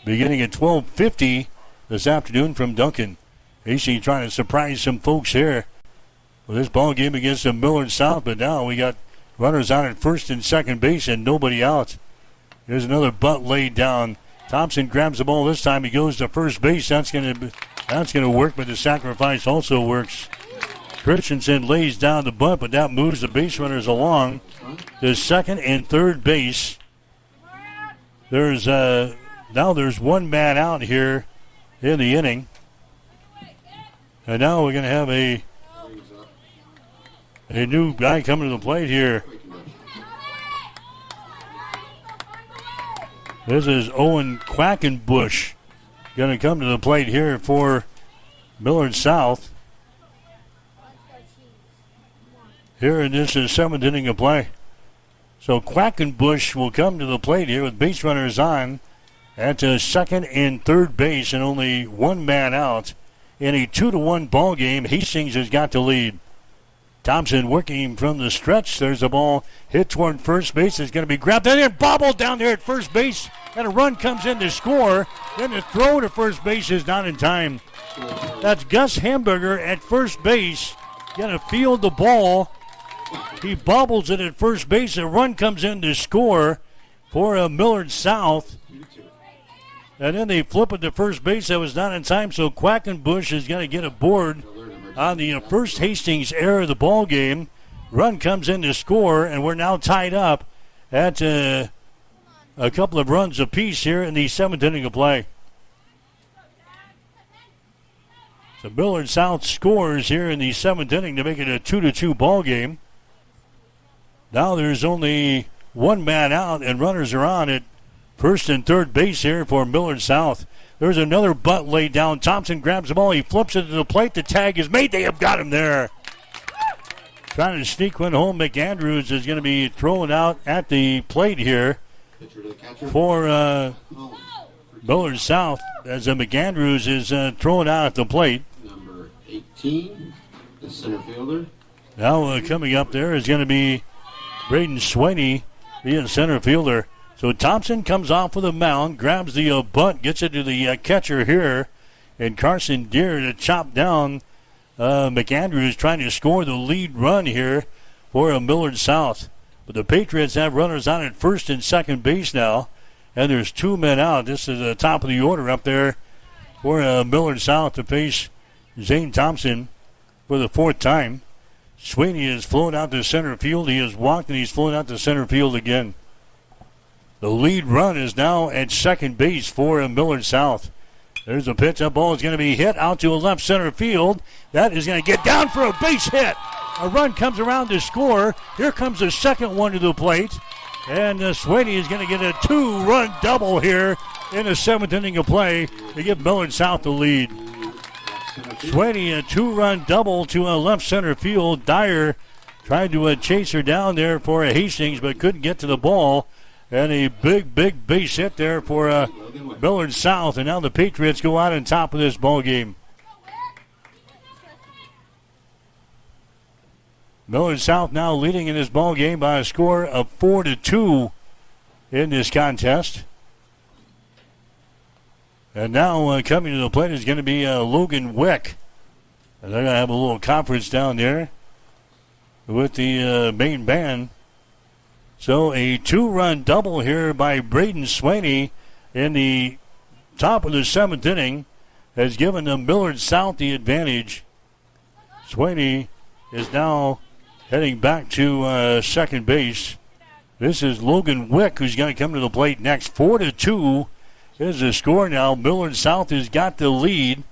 beginning at 12:50 this afternoon from Duncan. Hastings trying to surprise some folks here with this ball game against the Millard South, but now we got runners on at first and second base and nobody out. There's another bunt laid down. Thompson grabs the ball this time. He goes to first base. That's going to work, but the sacrifice also works. Christensen lays down the bunt, but that moves the base runners along to second and third base. There's now there's one man out here in the inning, and now we're going to have a new guy coming to the plate here. This is Owen Quackenbush going to come to the plate here for Millard South. Here in this seventh inning of play. So Quackenbush will come to the plate here with base runners on at second and third base and only one man out. In a 2-1 ball game, Hastings has got the lead. Thompson working from the stretch. There's a ball hit toward first base. It's going to be grabbed and then bobbled down there at first base. And a run comes in to score. Then the throw to first base is not in time. That's Gus Hamburger at first base. Going to field the ball. He bobbles it at first base. A run comes in to score for Millard South. And then they flip it to first base. That was not in time. So Quackenbush is going to get aboard on the first Hastings error of the ball game. Run comes in to score, and we're now tied up at a couple of runs apiece here in the seventh inning of play. So Millard South scores here in the seventh inning to make it a 2-2 ball game. Now there's only one man out, and runners are on at first and third base here for Millard South. There's another bunt laid down. Thompson grabs the ball. He flips it to the plate. The tag is made. They have got him there. Trying to sneak one home. McAndrews is going to be thrown out at the plate here for Millard South as McAndrews is thrown out at the plate. Number 18, the center fielder. Now coming up there is going to be Braden Swaney, the center fielder. So Thompson comes off with a mound, grabs the bunt, gets it to the catcher here, and Carson Deere to chop down McAndrews trying to score the lead run here for Millard South. But the Patriots have runners on at first and second base now, and there's two men out. This is the top of the order up there for Millard South to face Zane Thompson for the fourth time. Sweeney has flown out to center field. He has walked, and he's flown out to center field again. The lead run is now at second base for Millard South. There's a pitch. That ball is going to be hit out to a left center field. That is going to get down for a base hit. A run comes around to score. Here comes the second one to the plate. And Sweeney is going to get a two-run double here in the seventh inning of play to give Millard South the lead. Sweeney, a two-run double to a left center field. Dyer tried to chase her down there for Hastings but couldn't get to the ball. And a big base hit there for Millard South. And now the Patriots go out on top of this ball game. Millard South now leading in this ball game by a score of 4-2 in this contest. And now coming to the plate is going to be Logan Wick. And they're going to have a little conference down there with the main band. So a two-run double here by Braden Swaney in the top of the seventh inning has given the Millard South the advantage. Swaney is now heading back to second base. This is Logan Wick who's going to come to the plate next. 4-2 is the score now. Millard South has got the lead.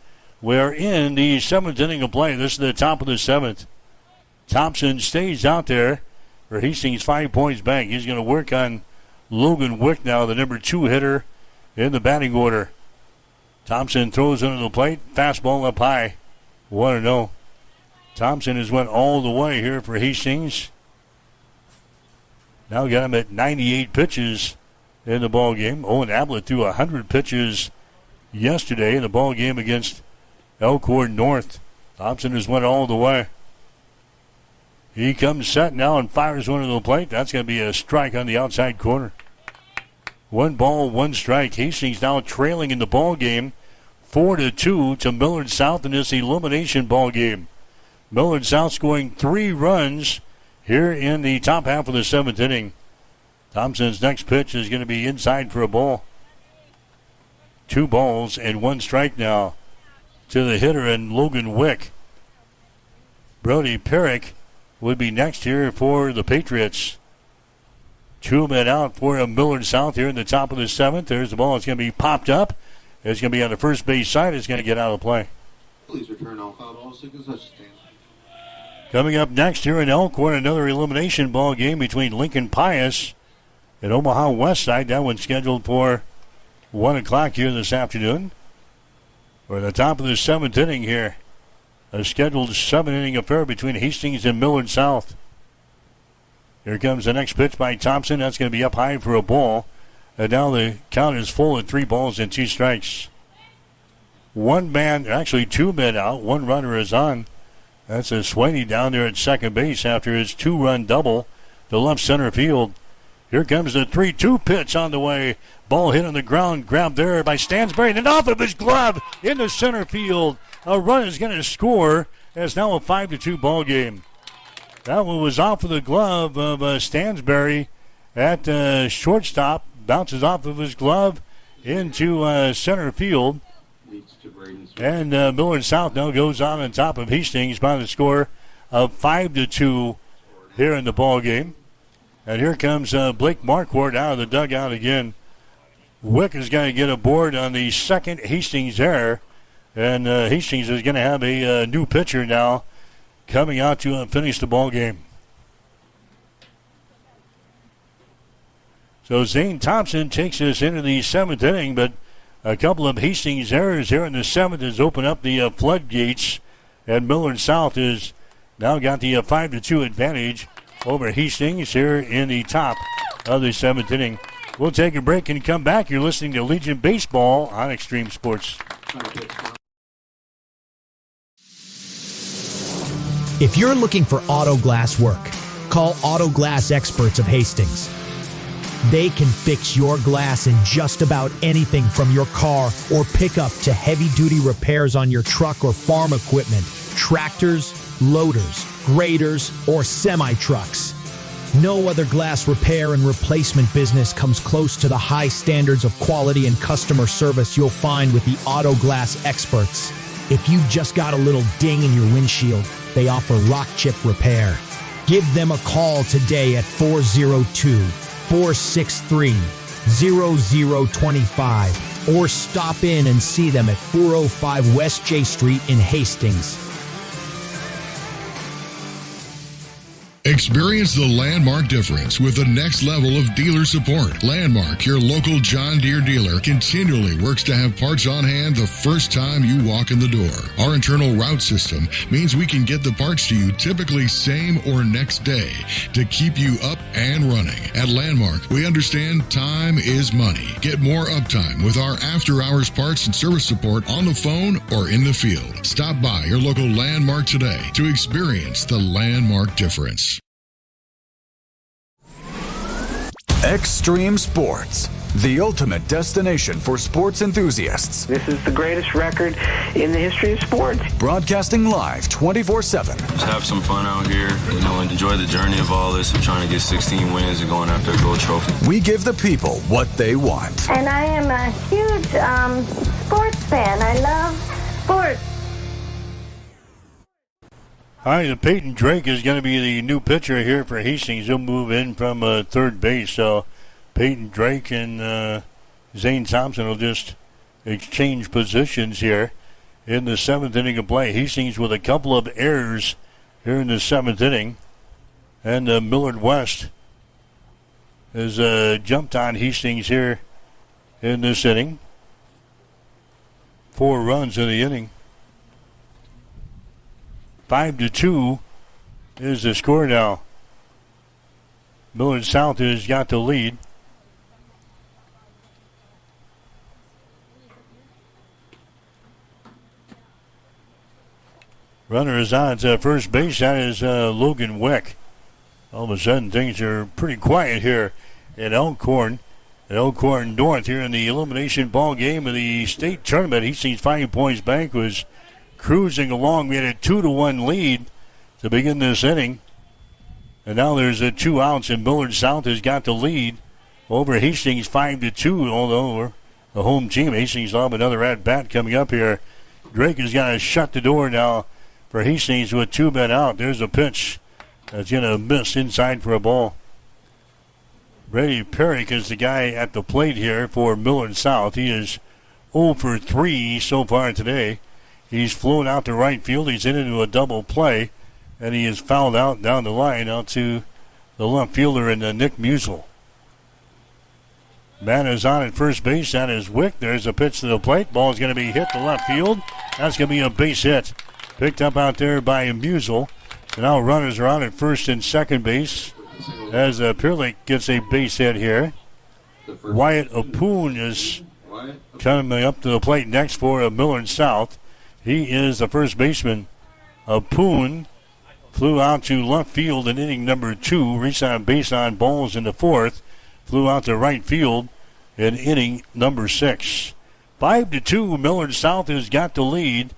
We're in the seventh inning of play. This is the top of the seventh. Thompson stays out there for Hastings 5 Points Bank. He's going to work on Logan Wick now, the number 2 hitter in the batting order. Thompson throws into the plate. Fastball up high. 1-0. Thompson has went all the way here for Hastings. Now got him at 98 pitches in the ball game. Owen Ablett threw 100 pitches yesterday in the ball game against Elkhorn North. Thompson has went all the way. He comes set now and fires one to the plate. That's going to be a strike on the outside corner. 1 ball, 1 strike. Hastings now trailing in the ball game 4-2 to Millard South in this elimination ball game. Millard South scoring 3 runs here in the top half of the 7th inning. Thompson's next pitch is going to be inside for a ball. 2 balls and 1 strike now to the hitter and Logan Wick. Brody Perrick would be next here for the Patriots. 2 men out for Millard South here in the top of the 7th. There's the ball. It's going to be popped up. It's going to be on the first base side. It's going to get out of play. Please return all foul balls. Coming up next here in Elkhorn, another elimination ball game between Lincoln Pius and Omaha West Side. That one's scheduled for 1 o'clock here this afternoon. We're at the top of the 7th inning here. A scheduled 7-inning affair between Hastings and Millard South. Here comes the next pitch by Thompson. That's going to be up high for a ball. And now the count is full at 3 balls and 2 strikes. 1 man, actually 2 men out. 1 runner is on. That's a Swaney down there at second base after his 2-run double to left center field. Here comes the 3-2 pitch on the way. Ball hit on the ground, grabbed there by Stansberry, and off of his glove into center field. A run is going to score. It's now a 5-2 ball game. That one was off of the glove of Stansberry at shortstop. Bounces off of his glove into center field. And Millard South now goes on top of Hastings by the score of 5-2 here in the ball game. And here comes Blake Marquardt out of the dugout again. Wick is going to get aboard on the second Hastings error. And Hastings is going to have a new pitcher now coming out to finish the ball game. So Zane Thompson takes us into the 7th inning, but a couple of Hastings errors here in the 7th has opened up the floodgates. And Millard South has now got the 5-2 advantage over Hastings here in the top of the 7th inning. We'll take a break and come back. You're listening to Legion Baseball on Extreme Sports. If you're looking for auto glass work, call Auto Glass Experts of Hastings. They can fix your glass in just about anything from your car or pickup to heavy-duty repairs on your truck or farm equipment, tractors, loaders, graders, or semi-trucks. No other glass repair and replacement business comes close to the high standards of quality and customer service you'll find with the Auto Glass Experts. If you just got a little ding in your windshield, they offer rock chip repair. Give them a call today at 402-463-0025 or stop in and see them at 405 West J Street in Hastings. Experience the Landmark difference with the next level of dealer support. Landmark, your local John Deere dealer, continually works to have parts on hand the first time you walk in the door. Our internal route system means we can get the parts to you typically same or next day to keep you up and running. At Landmark, we understand time is money. Get more uptime with our after-hours parts and service support on the phone or in the field. Stop by your local Landmark today to experience the Landmark difference. Extreme Sports, the ultimate destination for sports enthusiasts. This is the greatest record in the history of sports. Broadcasting live 24/7. Just have some fun out here, and enjoy the journey of all this of trying to get 16 wins and going after a gold trophy. We give the people what they want. And I am a huge sports fan. I love sports. All right, Peyton Drake is going to be the new pitcher here for Hastings. He'll move in from third base. So Peyton Drake and Zane Thompson will just exchange positions here in the 7th inning of play. Hastings with a couple of errors here in the 7th inning. And Millard West has jumped on Hastings here in this inning. 4 runs in the inning. 5-2 is the score now. Millard South has got the lead. Runner is on at first base. That is Logan Weck. All of a sudden, things are pretty quiet here at Elkhorn. At Elkhorn North here in the elimination ball game of the state tournament. Hastings 5 Points Bank was cruising along. We had a 2-1 lead to begin this inning. And now there's 2 outs, and Millard South has got the lead over Hastings 5-2, although we're the home team. Hastings will have another at-bat coming up here. Drake has got to shut the door now for Hastings with 2 men out. There's a pitch that's going to miss inside for a ball. Brady Perrick is the guy at the plate here for Millard South. He is 0 for 3 so far today. He's flown out to right field. He's in into a double play, and he is fouled out down the line out to the left fielder and Nick Musel. Man is on at first base. That is Wick. There's a pitch to the plate. Ball is going to be hit to left field. That's going to be a base hit. Picked up out there by Musel. So now runners are on at first and second base as Pirlik gets a base hit here. Wyatt Apoon is coming up to the plate next for Millard South. He is the first baseman. Apoon flew out to left field in inning number 2, reached on base on balls in the 4th, flew out to right field in inning number 6. 5-2, Millard South has got the lead.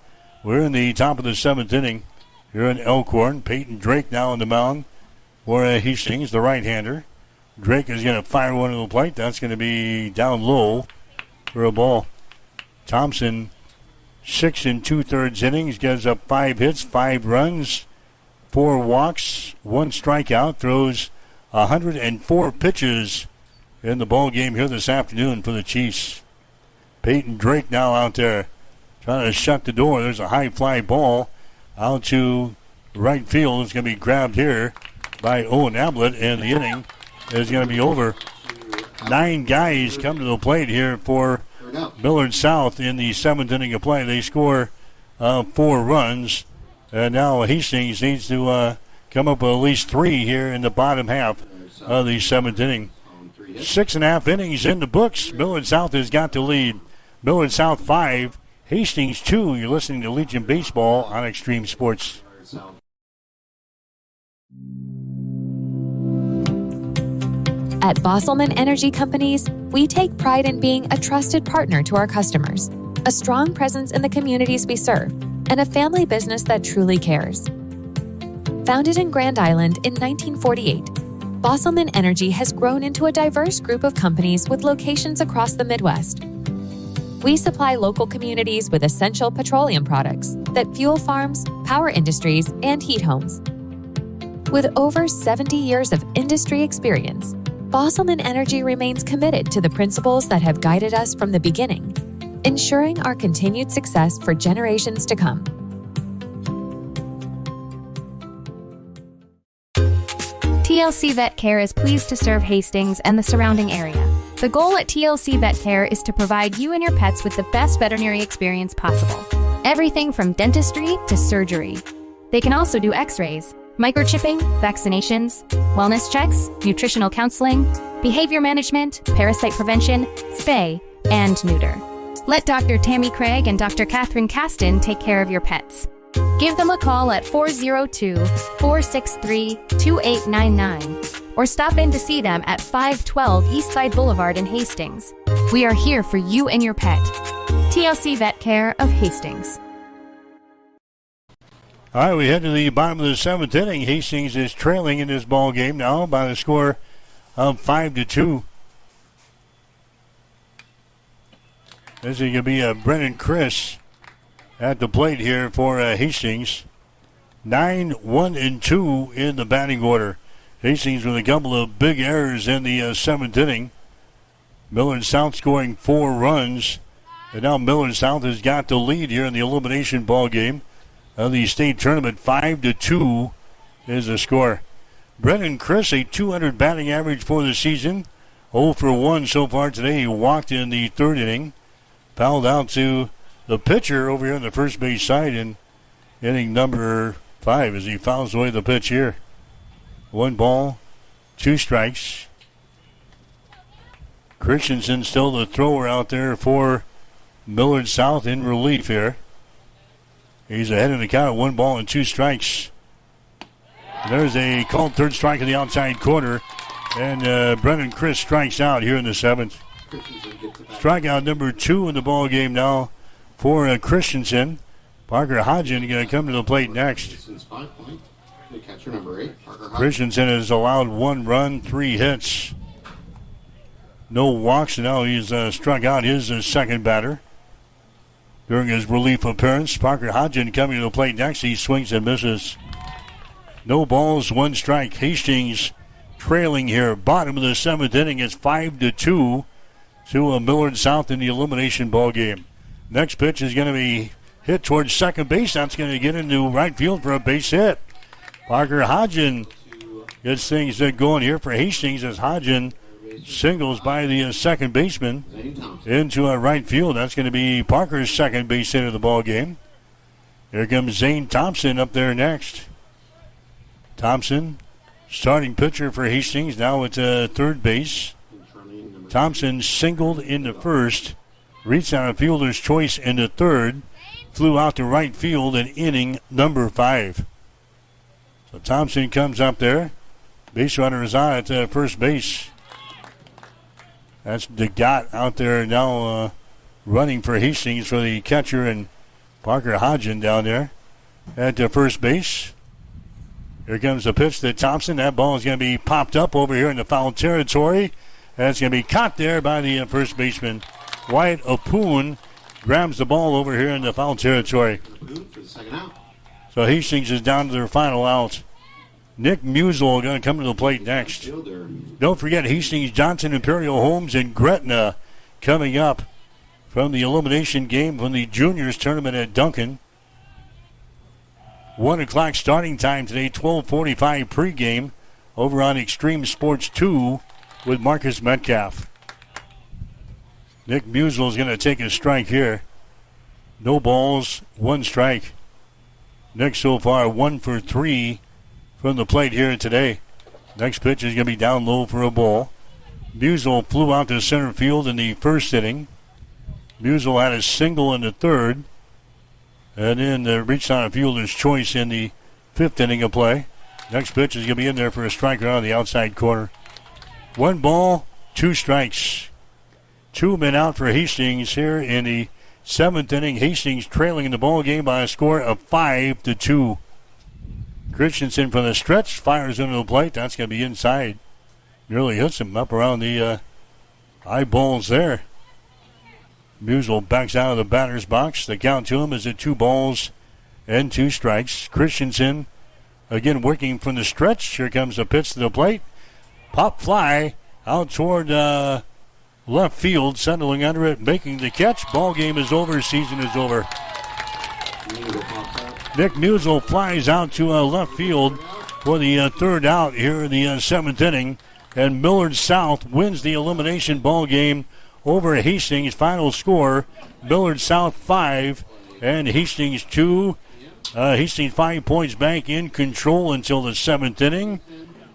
We're in the top of the 7th inning here in Elkhorn. Peyton Drake now on the mound for Hastings, the right-hander. Drake is going to fire one to the plate. That's going to be down low for a ball. Thompson, 6 2/3 innings, gives up 5 hits, 5 runs, 4 walks, 1 strikeout, throws 104 pitches in the ball game here this afternoon for the Chiefs. Peyton Drake now out there trying to shut the door. There's a high fly ball out to right field. It's going to be grabbed here by Owen Ablett, and the inning is going to be over. 9 guys come to the plate here for Millard South in the 7th inning of play. They score 4 runs, and now Hastings needs to come up with at least 3 here in the bottom half of the 7th inning. 6.5 innings in the books. Millard South has got the lead. Millard South 5, Hastings 2. You're listening to Legion Baseball on Extreme Sports. At Bosselman Energy Companies, we take pride in being a trusted partner to our customers, a strong presence in the communities we serve, and a family business that truly cares. Founded in Grand Island in 1948, Bosselman Energy has grown into a diverse group of companies with locations across the Midwest. We supply local communities with essential petroleum products that fuel farms, power industries, and heat homes. With over 70 years of industry experience, Bosselman Energy remains committed to the principles that have guided us from the beginning, ensuring our continued success for generations to come. TLC Vet Care is pleased to serve Hastings and the surrounding area. The goal at TLC Vet Care is to provide you and your pets with the best veterinary experience possible. Everything from dentistry to surgery. They can also do x-rays, microchipping, vaccinations, wellness checks, nutritional counseling, behavior management, parasite prevention, spay, and neuter. Let Dr. Tammy Craig and Dr. Catherine Caston take care of your pets. Give them a call at 402-463-2899 or stop in to see them at 512 Eastside Boulevard in Hastings. We are here for you and your pet. TLC Vet Care of Hastings. All right, we head to the bottom of the 7th inning. Hastings is trailing in this ball game now by the score of 5-2. This is going to be Brennan Chris at the plate here for Hastings. 9-1-2 in the batting order. Hastings with a couple of big errors in the 7th inning. Millard South scoring 4 runs. And now Millard South has got the lead here in the elimination ball game of the state tournament. 5-2 is the score. Brennan Chris, a 200 batting average for the season. 0 for 1 so far today. He walked in the third inning. Fouled out to the pitcher over here on the first base side in inning number 5 as he fouls away the pitch here. 1 ball, 2 strikes. Christensen still the thrower out there for Millard South in relief here. He's ahead in the count at 1 ball and 2 strikes. There's a called third strike in the outside corner. And Brennan Chris strikes out here in the 7th. Strikeout number 2 in the ball game now for Christensen. Parker Hodgen going to come to the plate next. Christensen has allowed 1 run, 3 hits. No walks, and now he's struck out his second batter. During his relief appearance, Parker Hodgen coming to the plate next. He swings and misses. No balls, 1 strike. Hastings trailing here. Bottom of the 7th inning. It's 5-2 to Millard South in the elimination ball game. Next pitch is going to be hit towards second base. That's going to get into right field for a base hit. Parker Hodgen gets things going here for Hastings as Hodgen singles by the second baseman into right field. That's going to be Parker's second base hit of the ball game. Here comes Zane Thompson up there next. Thompson, starting pitcher for Hastings, now at third base. Thompson singled in the first, reached out a fielder's choice in the third, flew out to right field in inning number 5. So Thompson comes up there. Base runner is on at first base. That's DeGott out there now running for Hastings for the catcher, and Parker Hodgen down there at first base. Here comes the pitch to Thompson. That ball is going to be popped up over here in the foul territory. That's going to be caught there by the first baseman. Wyatt Apoon grabs the ball over here in the foul territory. So Hastings is down to their final out. Nick Musel going to come to the plate next. Don't forget Hastings, Johnson, Imperial Homes, and Gretna coming up from the elimination game from the juniors tournament at Duncan. 1 o'clock starting time today, 12:45 pregame over on Extreme Sports 2 with Marcus Metcalf. Nick Musel is going to take a strike here. No balls, 1 strike. Nick so far 1 for 3 from the plate here today. Next pitch is going to be down low for a ball. Musel flew out to center field in the first inning. Musel had a single in the third. And then reached on a fielder's choice in the 5th inning of play. Next pitch is going to be in there for a strike on the outside corner. 1 ball, 2 strikes. 2 men out for Hastings here in the 7th inning. Hastings trailing in the ball game by a score of 5-2. Christensen from the stretch fires into the plate. That's going to be inside. Nearly hits him up around the eyeballs there. Musel backs out of the batter's box. The count to him is at 2 balls and 2 strikes. Christensen again working from the stretch. Here comes a pitch to the plate. Pop fly out toward left field. Settling under it, making the catch. Ball game is over. Season is over. Nick Musel flies out to left field for the third out here in the 7th inning. And Millard South wins the elimination ball game over Hastings. Final score, Millard South 5 and Hastings 2. Hastings 5 points back in control until the 7th inning.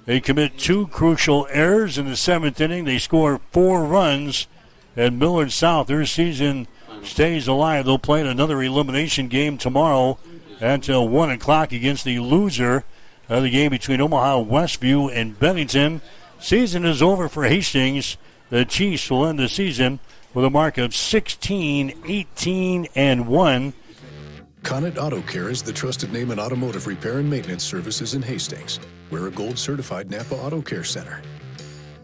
They commit 2 crucial errors in the 7th inning. They score 4 runs. And Millard South, their season stays alive. They'll play another elimination game tomorrow at 1 o'clock against the loser of the game between Omaha Westview and Bennington. Season is over for Hastings. The Chiefs will end the season with a mark of 16-18-1. Connet Auto Care is the trusted name in automotive repair and maintenance services in Hastings. We're a gold-certified Napa Auto Care Center.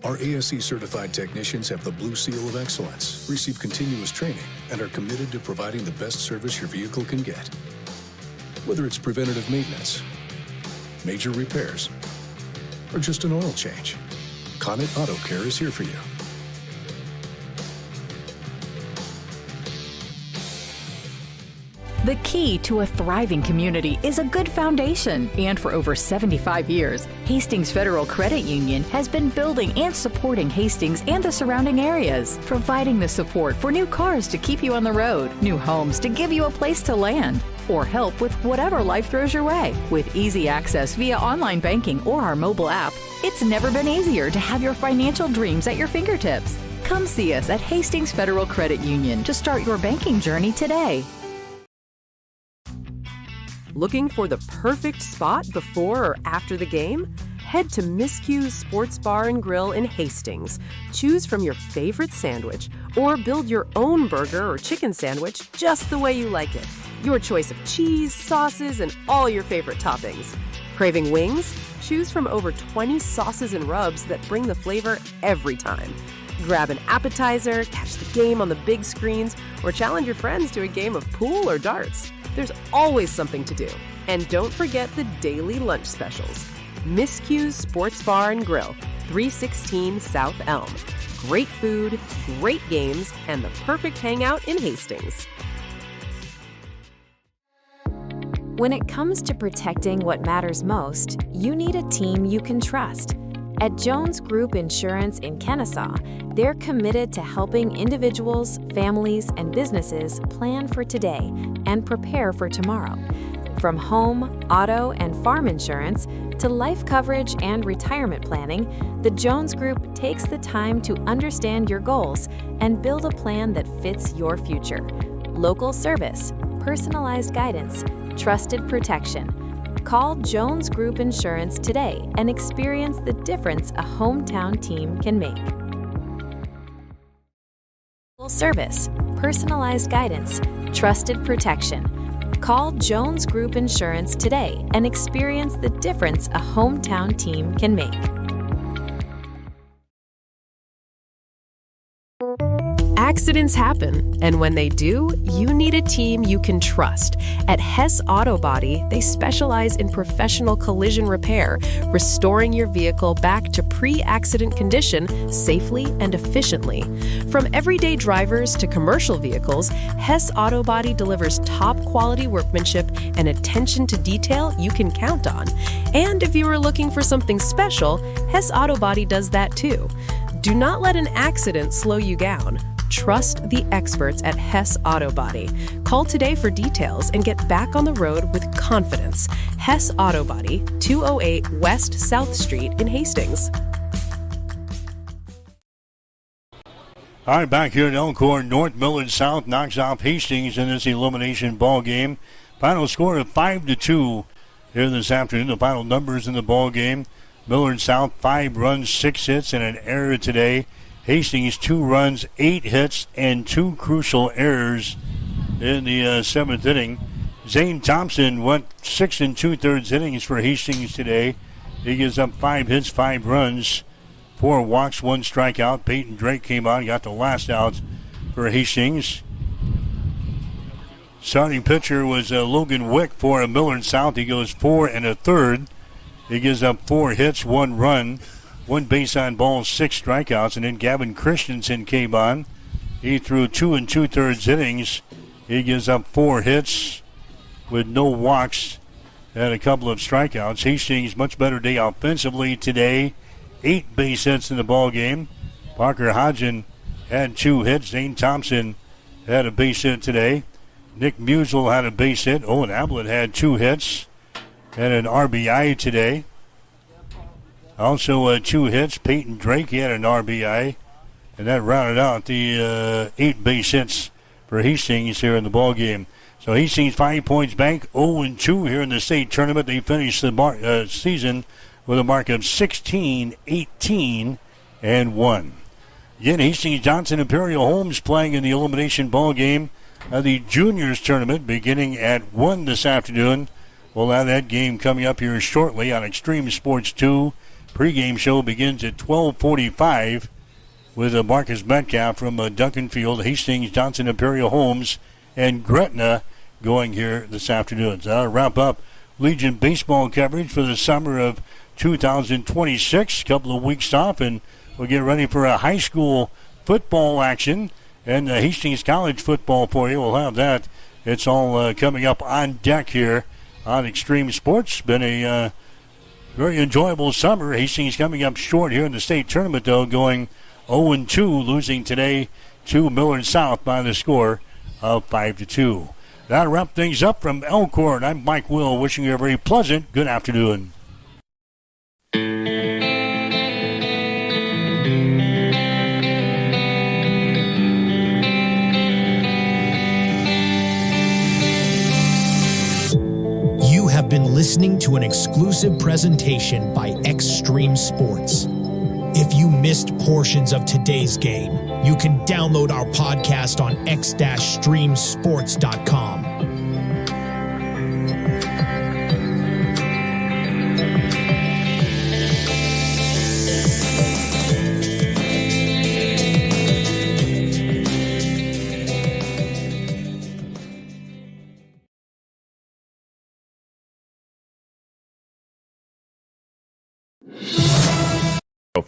Our ASE-certified technicians have the Blue Seal of Excellence, receive continuous training, and are committed to providing the best service your vehicle can get. Whether it's preventative maintenance, major repairs, or just an oil change, Connet Auto Care is here for you. The key to a thriving community is a good foundation, and for over 75 years, Hastings Federal Credit Union has been building and supporting Hastings and the surrounding areas, providing the support for new cars to keep you on the road, new homes to give you a place to land, or help with whatever life throws your way. With easy access via online banking or our mobile app, it's never been easier to have your financial dreams at your fingertips. Come see us at Hastings Federal Credit Union to start your banking journey today. Looking for the perfect spot before or after the game? Head to Miscue's Sports Bar and Grill in Hastings. Choose from your favorite sandwich or build your own burger or chicken sandwich just the way you like it. Your choice of cheese, sauces, and all your favorite toppings. Craving wings? Choose from over 20 sauces and rubs that bring the flavor every time. Grab an appetizer, catch the game on the big screens, or challenge your friends to a game of pool or darts. There's always something to do. And don't forget the daily lunch specials. Miscue's Sports Bar and Grill, 316 South Elm. Great food, great games, and the perfect hangout in Hastings. When it comes to protecting what matters most, you need a team you can trust. At Jones Group Insurance in Kennesaw, they're committed to helping individuals, families, and businesses plan for today and prepare for tomorrow. From home, auto, and farm insurance to life coverage and retirement planning, the Jones Group takes the time to understand your goals and build a plan that fits your future. Local service, personalized guidance, trusted protection. Call Jones Group Insurance today and experience the difference a hometown team can make. Local service, personalized guidance, trusted protection. Call Jones Group Insurance today and experience the difference a hometown team can make. Accidents happen, and when they do, you need a team you can trust. At Hess Auto Body, they specialize in professional collision repair, restoring your vehicle back to pre-accident condition safely and efficiently. From everyday drivers to commercial vehicles, Hess Auto Body delivers top-quality workmanship and attention to detail you can count on. And if you are looking for something special, Hess Auto Body does that too. Do not let an accident slow you down. Trust the experts at Hess Auto Body. Call today for details and get back on the road with confidence. Hess Auto Body, 208 West South Street in Hastings. All right, back here at Elkhorn, North Millard South knocks off Hastings in this elimination ball game. Final score of 5-2 here this afternoon. The final numbers in the ball game: Millard South 5 runs, 6 hits, and an error today. Hastings 2 runs, 8 hits, and 2 crucial errors in the 7th inning. Zane Thompson went 6 2/3 innings for Hastings today. He gives up 5 hits, 5 runs, 4 walks, 1 strikeout. Peyton Drake came on, got the last out for Hastings. Starting pitcher was Logan Wick for Millard South. He goes 4 1/3. He gives up 4 hits, 1 run, 1 base on balls, 6 strikeouts. And then Gavin Christensen came on. He threw 2 2/3 innings. He gives up 4 hits with no walks and a couple of strikeouts. Hastings much better day offensively today. 8 base hits in the ball game. Parker Hodgen had 2 hits. Zane Thompson had a base hit today. Nick Musel had a base hit. Owen Ablett had 2 hits and an RBI today. Also 2 hits. Peyton Drake, he had an RBI. And that rounded out the 8 base hits for Hastings here in the ball game. So Hastings 5 points back, 0-2 here in the state tournament. They finished the season with a mark of 16-18-1. Again, Hastings Johnson Imperial Homes playing in the elimination ball game of the juniors tournament beginning at 1 this afternoon. We'll have that game coming up here shortly on Extreme Sports 2. Pre-game show begins at 12:45 with Marcus Metcalf from Duncan Field, Hastings, Johnson Imperial Homes, and Gretna going here this afternoon. So that'll wrap up Legion baseball coverage for the summer of 2026. A couple of weeks off, and we'll get ready for a high school football action and Hastings College football for you. We'll have that it's all coming up on deck here on Extreme Sports. Been a very enjoyable summer. Hastings coming up short here in the state tournament, though, going 0-2, losing today to Millard South by the score of 5-2. That'll wrap things up from Elkhorn. I'm Mike Will, wishing you a very pleasant good afternoon. You have been listening to an exclusive presentation by Extreme Sports. If you missed portions of today's game, you can download our podcast on x-streamsports.com.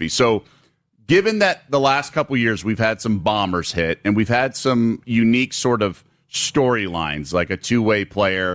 So given that the last couple years we've had some bombers hit and we've had some unique sort of storylines, like a two-way player